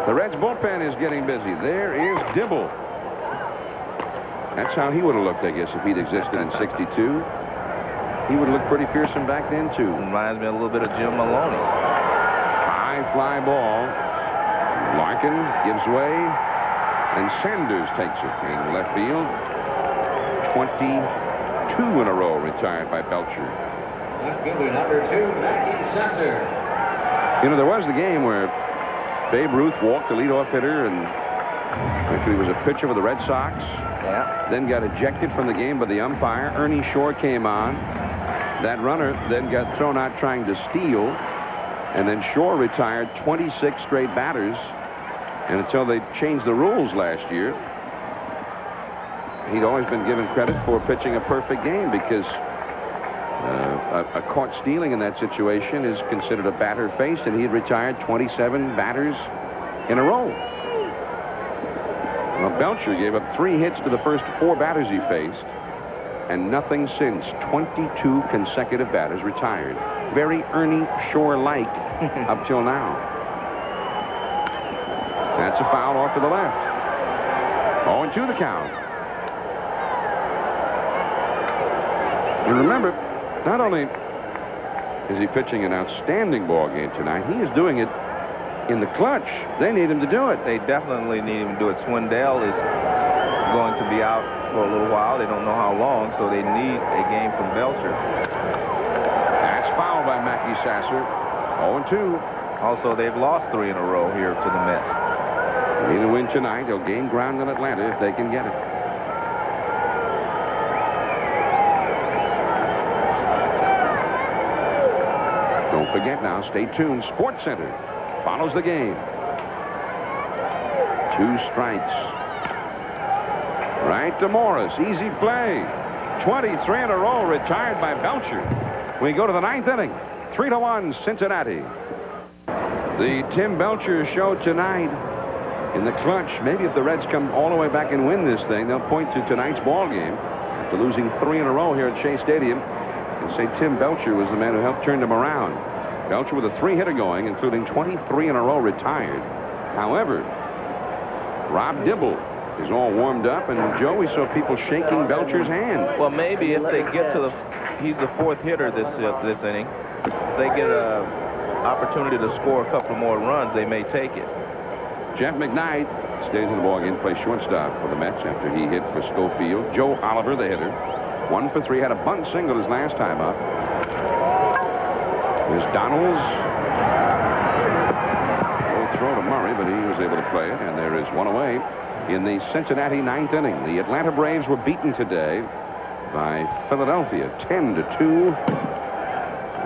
The Reds bullpen is getting busy. There is Dibble. That's how he would have looked, I guess, if he'd existed in 62. He would look pretty fearsome back then, too. Reminds me a little bit of Jim Maloney. High fly ball. Larkin gives way, and Sanders takes it in left field. 22 in a row retired by Belcher. Left fielder number 2, Mackie Sesser. You know, there was the game where Babe Ruth walked the leadoff hitter and actually was a pitcher for the Red Sox. Yeah. Then got ejected from the game by the umpire. Ernie Shore came on. That runner then got thrown out trying to steal, And then Shore retired 26 straight batters. And until they changed the rules last year, he'd always been given credit for pitching a perfect game because a caught stealing in that situation is considered a batter faced, and he had retired 27 batters in a row. Well, Belcher gave up 3 hits to the first 4 batters he faced, and nothing since. 22 consecutive batters retired. Very Ernie Shore-like up till now. That's a foul off to the left. 0-2 the count. And remember, not only is he pitching an outstanding ball game tonight, he is doing it in the clutch. They need him to do it. They definitely need him to do it. Swindell is going to be out for a little while. They don't know how long, so they need a game from Belcher. That's fouled by Mackey Sasser. 0-2. Also, they've lost 3 in a row here to the Mets. They need a win tonight. They'll gain ground in Atlanta if they can get it. Don't forget now, stay tuned. Sports Center follows the game. 2 strikes. Right to Morris. Easy play. 23 in a row retired by Belcher. We go to the 9th inning. 3-1 Cincinnati. The Tim Belcher show tonight in the clutch. Maybe if the Reds come all the way back and win this thing, they'll point to tonight's ball game after losing 3 in a row here at Shea Stadium and say Tim Belcher was the man who helped turn them around. Belcher with a 3-hitter going, including 23 in a row retired. However, Rob Dibble is all warmed up, and Joe, we saw people shaking Belcher's hand. Well, maybe if they get to he's the 4th hitter this inning. If they get an opportunity to score a couple more runs, they may take it. Jeff McKnight stays in the ballgame, plays shortstop for the Mets after he hit for Schofield. Joe Oliver, the hitter, 1 for 3, had a bunt single his last time up. Here's Donalds. Full throw to Murray, but he was able to play it, and there is 1 away in the Cincinnati 9th inning. The Atlanta Braves were beaten today by Philadelphia 10-2.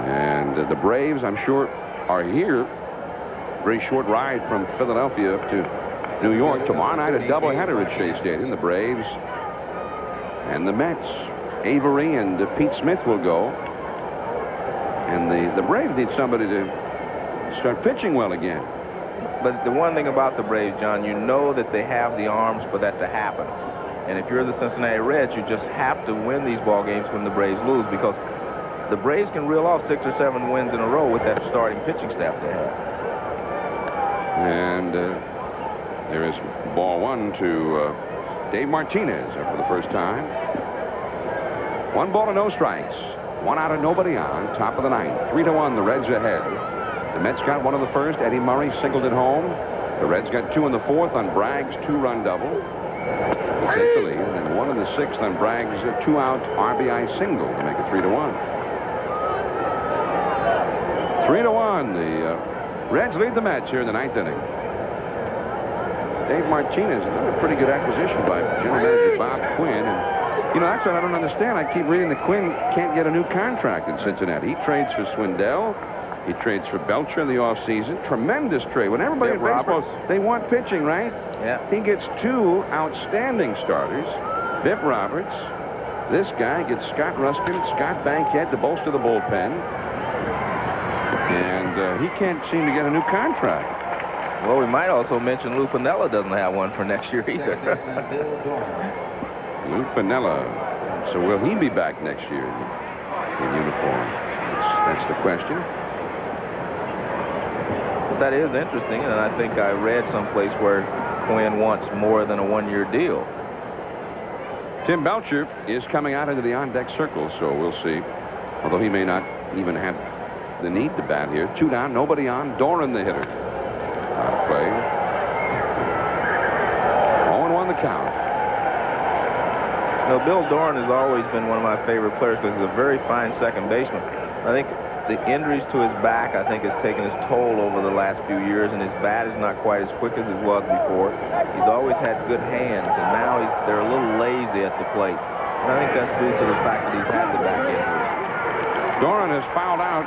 And the Braves, I'm sure, are here. Very short ride from Philadelphia up to New York. Tomorrow night, a doubleheader at Shea Stadium. The Braves and the Mets. Avery and Pete Smith will go. And the Braves need somebody to start pitching well again. But the one thing about the Braves, John, you know that they have the arms for that to happen. And if you're the Cincinnati Reds, you just have to win these ball games when the Braves lose, because the Braves can reel off 6 or 7 wins in a row with that starting pitching staff they have. And there is ball 1 to Dave Martinez for the first time. 1 ball and no strikes. 1 out and nobody on. Top of the 9th. 3-1. The Reds ahead. The Mets got 1 in the first. Eddie Murray singled it home. The Reds got 2 in the 4th on Bragg's 2-run double to take the lead, and 1 in the 6th on Bragg's 2-out RBI single to make it 3-1. 3-1. The Reds lead the Mets here in the 9th inning. Dave Martinez, another pretty good acquisition by general manager Bob Quinn. And, you know, that's what I don't understand. I keep reading that Quinn can't get a new contract in Cincinnati. He trades for Swindell. He trades for Belcher in the offseason. Tremendous trade. When everybody in baseball, they want pitching, right? Yeah. He gets 2 outstanding starters. Biff Roberts. This guy gets Scott Ruskin, Scott Bankhead to bolster the bullpen. And he can't seem to get a new contract. Well, we might also mention Lou Piniella doesn't have one for next year either. Lou Piniella. So will he be back next year in uniform? That's the question. That is interesting, and I think I read someplace where Quinn wants more than a 1-year deal. Tim Belcher is coming out into the on-deck circle, so we'll see. Although he may not even have the need to bat here. 2 down, nobody on. Doran, the hitter. Play. 0-1 the count. Now, Bill Doran has always been one of my favorite players because he's a very fine second baseman. I think the injuries to his back, I think, has taken its toll over the last few years, and his bat is not quite as quick as it was before. He's always had good hands, and now they're a little lazy at the plate. And I think that's due to the fact that he's had the back injury. Doran has fouled out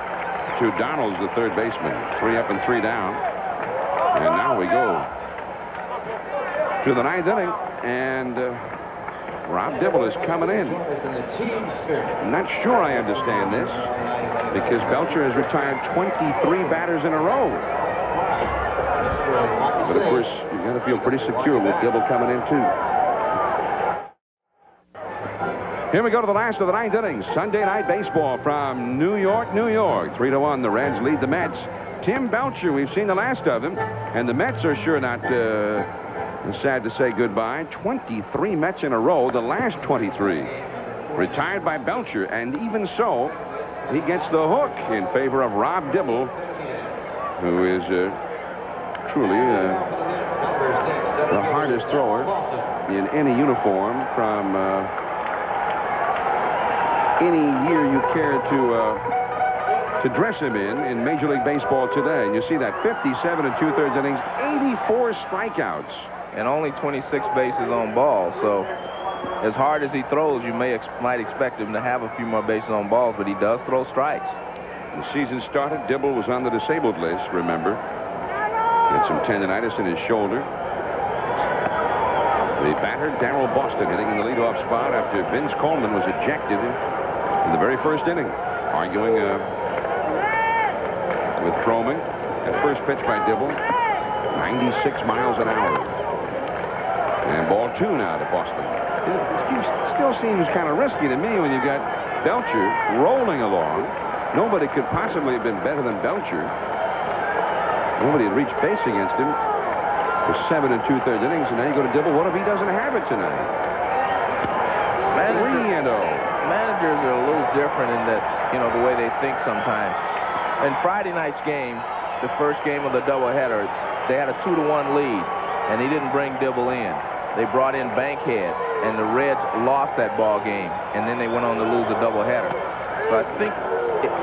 to Donalds, the third baseman. 3 up and 3 down. And now we go to the 9th inning, and Rob Dibble is coming in. I'm not sure I understand this, because Belcher has retired 23 batters in a row. But of course, you've got to feel pretty secure with Dibble coming in too. Here we go to the last of the 9th inning. Sunday night baseball from New York, New York. 3-1, the Reds lead the Mets. Tim Belcher, we've seen the last of him, and the Mets are sure not sad to say goodbye. 23 Mets in a row, the last 23. Retired by Belcher, and even so, he gets the hook in favor of Rob Dibble, who is truly the hardest thrower in any uniform from any year you care to dress him in Major League Baseball today. And you see that 57 and 2/3 innings, 84 strikeouts. And only 26 bases on balls. So as hard as he throws, you might expect him to have a few more bases on balls, but he does throw strikes. The season started, Dibble was on the disabled list, remember. He had some tendonitis in his shoulder. The batter, Daryl Boston, hitting in the leadoff spot after Vince Coleman was ejected in the very first inning, arguing with Froeming. At first pitch by Dibble, 96 miles an hour. And ball 2 now to Boston. It still seems kind of risky to me when you've got Belcher rolling along. Nobody could possibly have been better than Belcher. Nobody had reached base against him for 7 2/3 innings, and now you go to Dibble. What if he doesn't have it tonight? 3-0. Managers are a little different in that, the way they think sometimes. In Friday night's game, the first game of the doubleheader, they had a 2-1 lead, and he didn't bring Dibble in. They brought in Bankhead, and the Reds lost that ball game, and then they went on to lose a doubleheader. So I think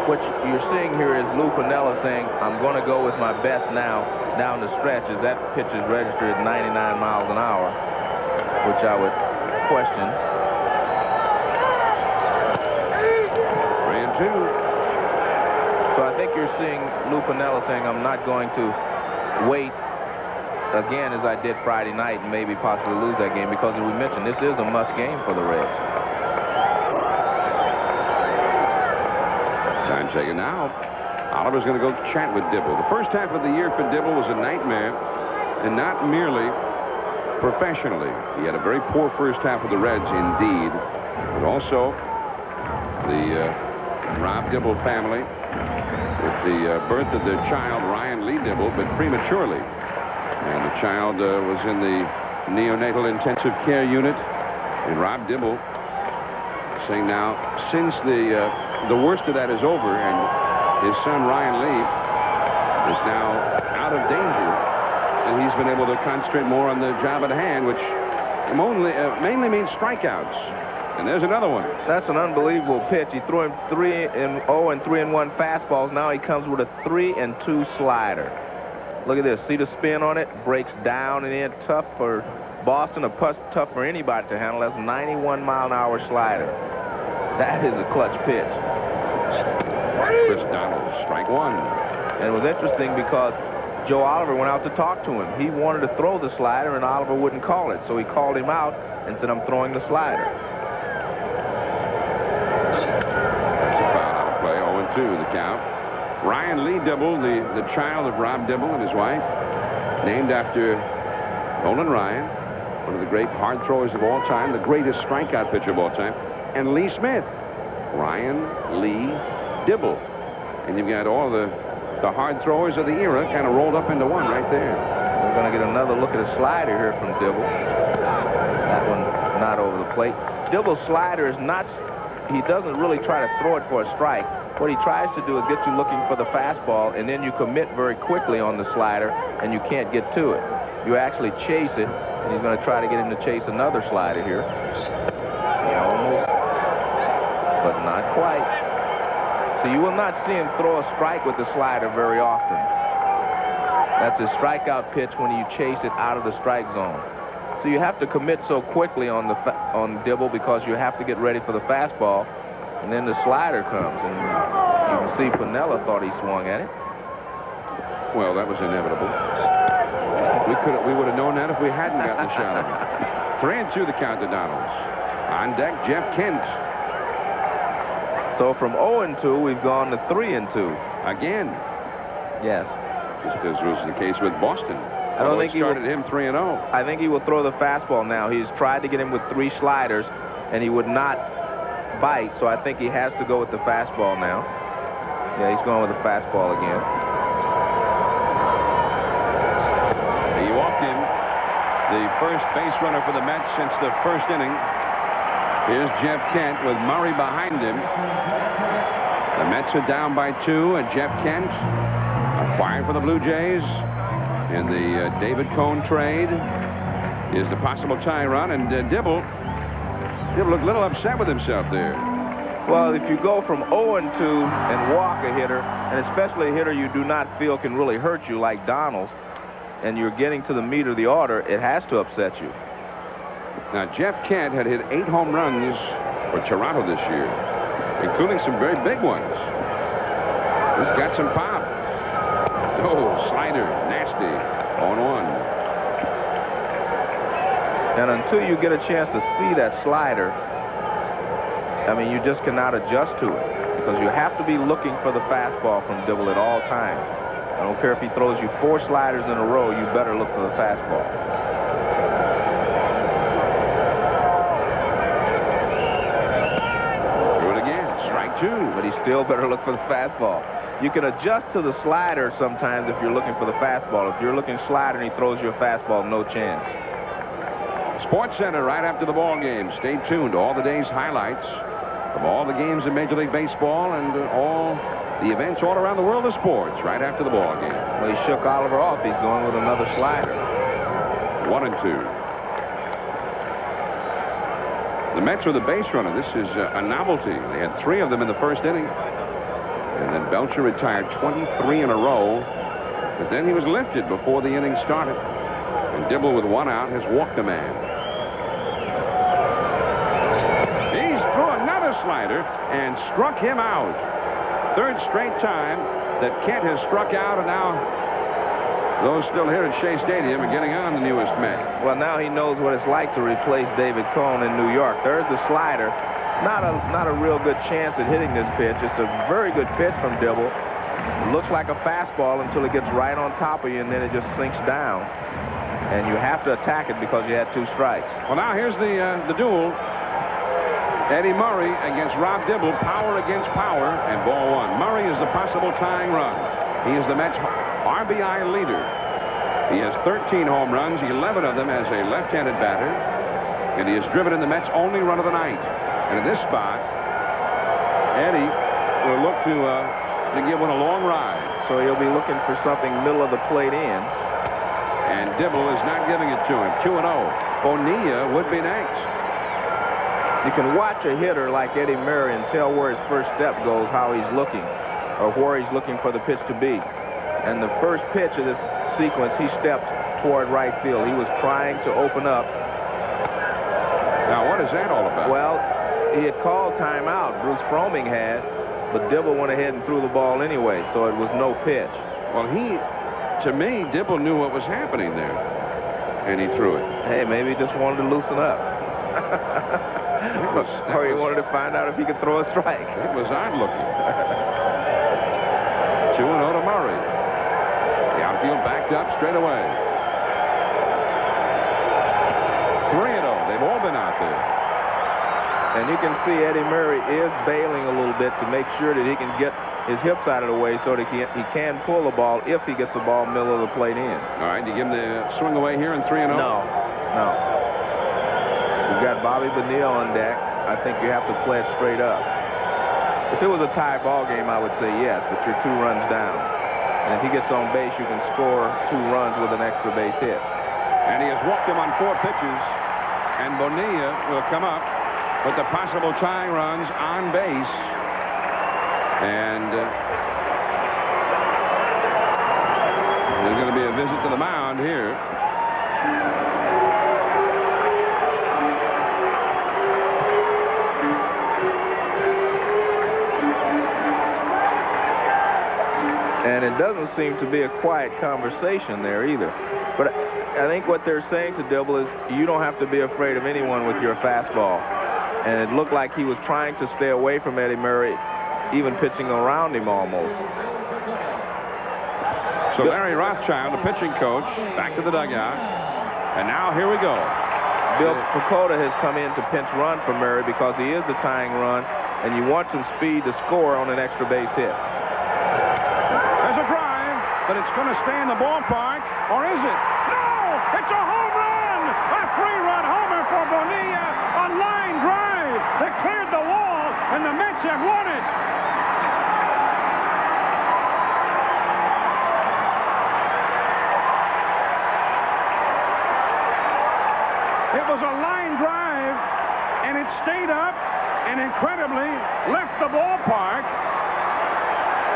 what you're seeing here is Lou Piniella saying, I'm going to go with my best now down the stretch, as that pitch is registered at 99 miles an hour, which I would question. 3-2. So I think you're seeing Lou Piniella saying, I'm not going to wait again as I did Friday night and maybe possibly lose that game, because as we mentioned, this is a must game for the Reds. Time taken now. Oliver's going to go chat with Dibble. The first half of the year for Dibble was a nightmare, and not merely professionally. He had a very poor first half of the Reds indeed, but also the Rob Dibble family with the birth of their child Ryan Lee Dibble, but prematurely. And the child was in the neonatal intensive care unit. And Rob Dibble saying now, since the worst of that is over and his son Ryan Lee is now out of danger, and he's been able to concentrate more on the job at hand, which mainly means strikeouts. And there's another one. That's an unbelievable pitch. He threw him 3-0 and 3-1 fastballs. Now he comes with a 3-2 slider. Look at this. See the spin on it? Breaks down and in. Tough for Boston, tough for anybody to handle. That's a 91-mile-an-hour slider. That is a clutch pitch. Chris Donald, strike 1. And it was interesting because Joe Oliver went out to talk to him. He wanted to throw the slider, and Oliver wouldn't call it. So he called him out and said, I'm throwing the slider. That's a foul out of play. 0-2 the count. Ryan Lee Dibble, the child of Rob Dibble and his wife, named after Nolan Ryan, one of the great hard throwers of all time, the greatest strikeout pitcher of all time, and Lee Smith. Ryan Lee Dibble. And you've got all the hard throwers of the era kind of rolled up into one right there. We're going to get another look at a slider here from Dibble. That one not over the plate. Dibble's slider is not, he doesn't really try to throw it for a strike. What he tries to do is get you looking for the fastball, and then you commit very quickly on the slider, and you can't get to it. You actually chase it, and he's going to try to get him to chase another slider here. Yeah, almost, but not quite. So you will not see him throw a strike with the slider very often. That's a strikeout pitch when you chase it out of the strike zone. So you have to commit so quickly on Dibble because you have to get ready for the fastball, and then the slider comes, and you can see Piniella thought he swung at it. Well, that was inevitable. We would have known that if we hadn't gotten a shot of it. 3-2 the count to Donalds. On deck, Jeff Kent. So from 0-2, we've gone to 3-2. Again. Yes. Just as was the case with Boston. I don't think he started him 3-0. I think he will throw the fastball now. He's tried to get him with 3 sliders, and he would not bite, so I think he has to go with the fastball now. Yeah, he's going with the fastball again. He walked in, the first base runner for the Mets since the first inning. Here's Jeff Kent with Murray behind him. The Mets are down by 2, and Jeff Kent, acquired for the Blue Jays in the David Cone trade, is the possible tie run. And Dibble looked a little upset with himself there. Well, if you go from 0-2 and walk a hitter, and especially a hitter you do not feel can really hurt you like Donalds, and you're getting to the meat of the order, it has to upset you. Now, Jeff Kent had hit 8 home runs for Toronto this year, including some very big ones. He's got some pop. Oh, slider, nasty, 0-1. And until you get a chance to see that slider, I mean, you just cannot adjust to it, because you have to be looking for the fastball from Dibble at all times. I don't care if he throws you 4 sliders in a row, you better look for the fastball. Do it again, strike 2. But he still better look for the fastball. You can adjust to the slider sometimes if you're looking for the fastball. If you're looking slider and he throws you a fastball, no chance. Sports Center right after the ball game. Stay tuned to all the day's highlights from all the games in Major League Baseball and all the events all around the world of sports right after the ball game. Well, he shook Oliver off. He's going with another slider. 1-2. The Mets are the base runner. This is a novelty. They had 3 of them in the first inning. And then Belcher retired 23 in a row. But then he was lifted before the inning started. And Dibble, with 1 out, has walked a man. He's threw another slider and struck him out. 3rd straight time that Kent has struck out, and now those still here at Shea Stadium are getting on the newest Met. Well, now he knows what it's like to replace David Cone in New York. There's the slider. Not a real good chance at hitting this pitch. It's a very good pitch from Dibble. It looks like a fastball until it gets right on top of you, and then it just sinks down. And you have to attack it because you had 2 strikes. Well, now here's the duel. Eddie Murray against Rob Dibble, power against power, and ball 1. Murray is the possible tying run. He is the Mets' RBI leader. He has 13 home runs, 11 of them as a left-handed batter, and he has driven in the Mets' only run of the night. And in this spot, Eddie will look to give one a long ride. So he'll be looking for something middle of the plate in. And Dibble is not giving it to him. 2-0. Phenia would be next. You can watch a hitter like Eddie Murray and tell where his first step goes, how he's looking, or where he's looking for the pitch to be. And the first pitch of this sequence, he stepped toward right field. He was trying to open up. Now, what is that all about? Well, he had called timeout. Bruce Froeming had, but Dibble went ahead and threw the ball anyway, so it was no pitch. Well, to me, Dibble knew what was happening there, and he threw it. Hey, maybe he just wanted to loosen up. Or he wanted to find out if he could throw a strike. It was odd looking. 2-0 to Murray. The outfield backed up straight away. 3-0. They've all been out there. And you can see Eddie Murray is bailing a little bit to make sure that he can get his hips out of the way so that he can pull the ball if he gets the ball middle of the plate in. All right, you give him the swing away here in 3-0? No. You've got Bobby Bonilla on deck. I think you have to play it straight up. If it was a tie ball game, I would say yes, but you're 2 runs down. And if he gets on base, you can score 2 runs with an extra base hit. And he has walked him on 4 pitches. And Bonilla will come up with the possible tying runs on base. And there's going to be a visit to the mound here. it doesn't seem to be a quiet conversation there either. But I think what they're saying to Dibble is you don't have to be afraid of anyone with your fastball. And it looked like he was trying to stay away from Eddie Murray, even pitching around him almost. So Larry Rothschild, the pitching coach, back to the dugout. And now here we go. Bill Pacoda has come in to pinch run for Murray because he is the tying run, and you want some speed to score on an extra base hit. There's a drive, but it's going to stay in the ballpark, or is it? No! It's a home run! A 3-run homer for Bonilla, a line drive that cleared the wall, and the Mets have won it. It was a line drive, and it stayed up and incredibly left the ballpark.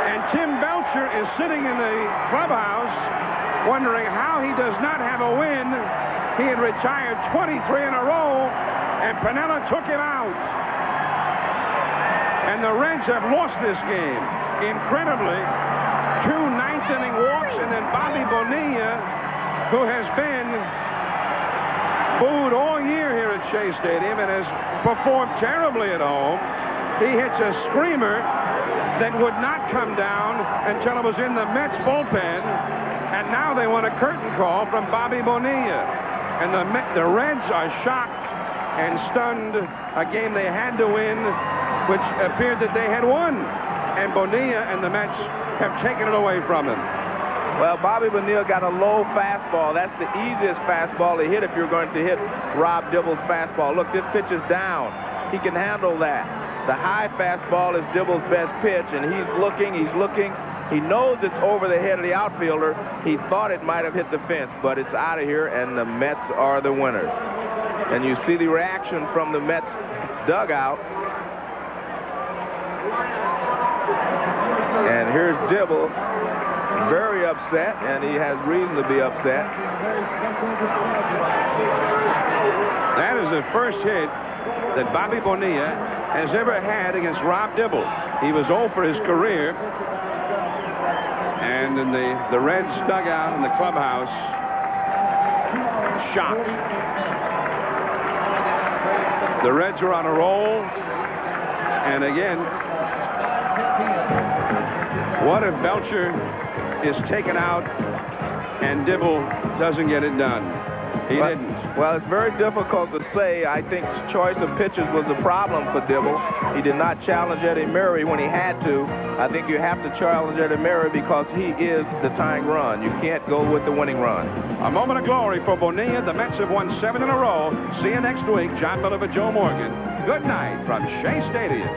And Tim Belcher is sitting in the clubhouse wondering how he does not have a win. He had retired 23 in a row, and Piniella took him out. And the Reds have lost this game. Incredibly, 2 ninth-inning walks, and then Bobby Bonilla, who has been booed all year here at Shea Stadium and has performed terribly at home. He hits a screamer that would not come down until it was in the Mets bullpen, and now they want a curtain call from Bobby Bonilla. And the Reds are shocked and stunned. A game they had to win, which appeared that they had won. And Bonilla and the Mets have taken it away from him. Well, Bobby Bonilla got a low fastball. That's the easiest fastball to hit if you're going to hit Rob Dibble's fastball. Look, this pitch is down. He can handle that. The high fastball is Dibble's best pitch, and he's looking. He knows it's over the head of the outfielder. He thought it might have hit the fence, but it's out of here, and the Mets are the winners. And you see the reaction from the Mets dugout. And here's Dibble. Very upset, and he has reason to be upset. That is the first hit that Bobby Bonilla has ever had against Rob Dibble. He was 0 for his career. And in the Reds dugout in the clubhouse, shocked. The Reds are on a roll. And again, what if Belcher is taken out and Dibble doesn't get it done? He didn't. Well, it's very difficult to say. I think choice of pitches was the problem for Dibble. He did not challenge Eddie Murray when he had to. I think you have to challenge Eddie Murray because he is the tying run. You can't go with the winning run. A moment of glory for Bonilla. The Mets have won 7 in a row. See you next week. John Miller, Joe Morgan. Good night from Shea Stadium.